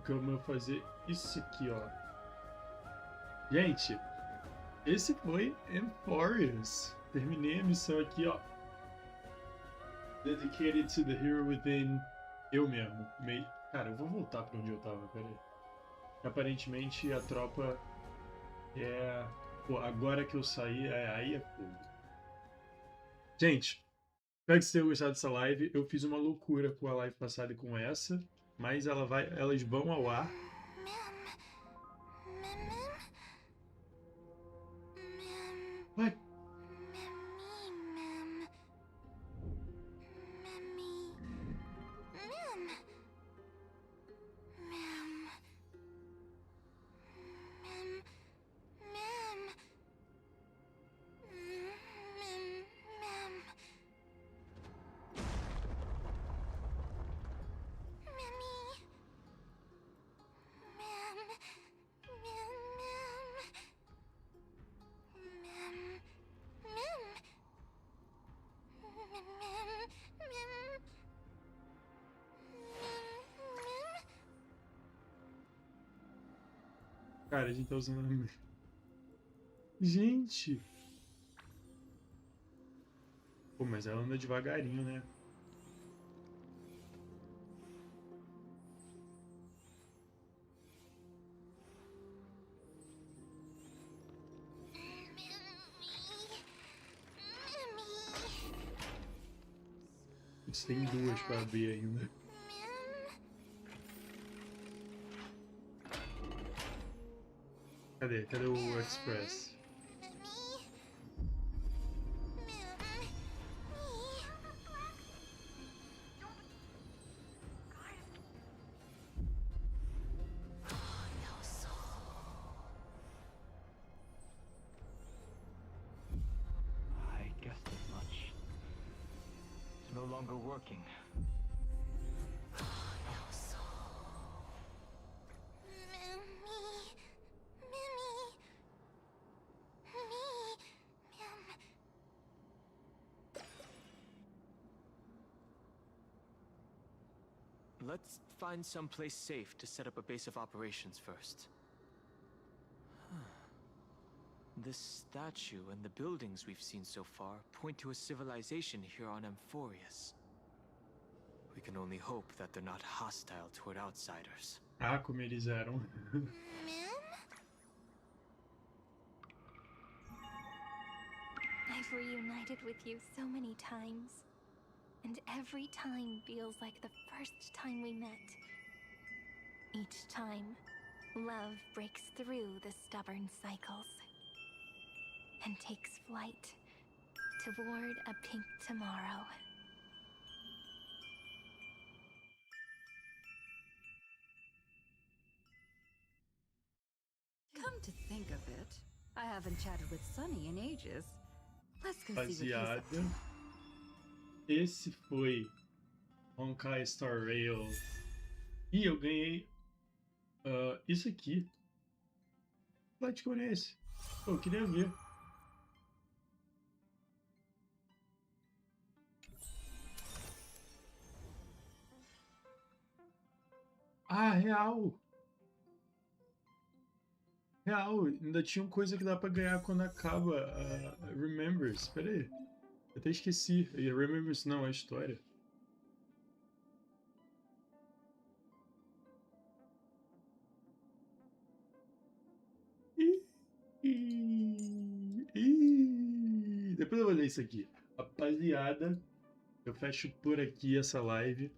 Como eu fazer isso aqui, ó. Gente, esse foi Amphoreus. Terminei a missão aqui, ó. Dedicated to the hero within. Eu mesmo. Cara, eu vou voltar pra onde eu tava, peraí. Aparentemente a tropa é... Pô, agora que eu saí, aí é fogo. Gente, espero que vocês tenham gostado dessa live. Eu fiz uma loucura com a live passada e com essa. Mas elas vão ao ar. Vai. Cara, a gente tá usando... Gente! Pô, mas ela anda devagarinho, né? Eles têm duas pra abrir ainda. Cadê o Express? I guessed as much. It's no longer working. Let's find someplace safe to set up a base of operations first. The statue and the buildings we've seen so far point to a civilization here on Amphoreus. We can only hope that they're not hostile toward outsiders. Ah, como eles eram. I've reunited with you so many times, and every time feels like the first time we met. Each time, love breaks through the stubborn cycles and takes flight toward a pink tomorrow. Come to think of it, I haven't chatted with Sunny in ages. Let's go see what he's up to. Rapaziada, esse foi Honkai Star Rail. E eu ganhei isso aqui. Que cor é esse? Pô, eu queria ver. Ah, real! Real, ainda tinha uma coisa que dá pra ganhar quando acaba a Remembers. Pera aí. Eu até esqueci. E Remembers não, é a história. Depois eu vou ler isso aqui. Rapaziada, eu fecho por aqui essa live.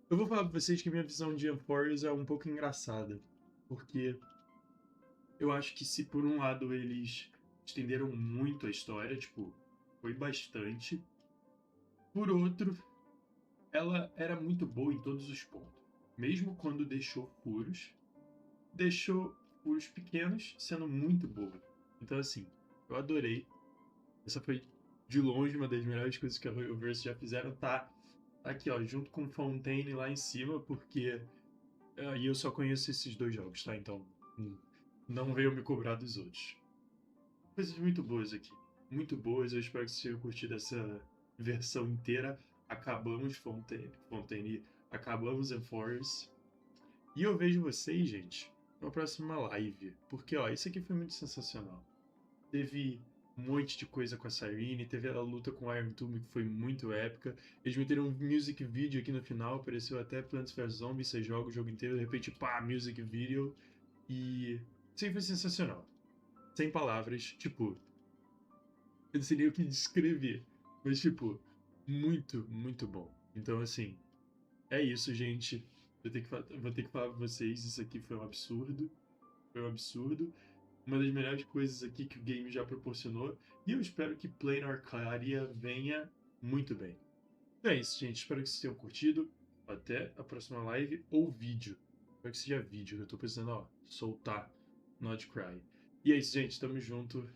Eu vou falar pra vocês que minha visão de Amphoreus é um pouco engraçada. Porque eu acho que se por um lado eles estenderam muito a história, tipo, foi bastante. Por outro, ela era muito boa em todos os pontos. Mesmo quando deixou furos pequenos sendo muito boa. Então assim, eu adorei. Essa foi de longe uma das melhores coisas que a Royalverse já fizeram. Tá aqui, ó, junto com Fontaine lá em cima, porque e eu só conheço esses dois jogos, tá? Então não veio me cobrar dos outros. Coisas muito boas aqui. Muito boas. Eu espero que vocês tenham curtido essa versão inteira. Acabamos Fontaine, acabamos Amphoreus. E eu vejo vocês, gente, na próxima live. Porque, ó, isso aqui foi muito sensacional. Teve um monte de coisa com a Cyrene, teve a luta com o Iron Tomb que foi muito épica. Eles meteram um music video aqui no final, apareceu até Plants vs Zombies, você joga o jogo inteiro, de repente, pá, music video. E isso aí foi sensacional. Sem palavras, tipo, eu não sei nem o que descrever, mas tipo, muito, muito bom. Então assim, é isso, gente. Vou ter que falar pra vocês, isso aqui foi um absurdo. Foi um absurdo. Uma das melhores coisas aqui que o game já proporcionou. E eu espero que Planar Arcadia venha muito bem. Então é isso, gente. Espero que vocês tenham curtido. Até a próxima live ou vídeo. Espero que seja vídeo, que eu tô precisando, ó, soltar Not Cry. E é isso, gente. Tamo junto.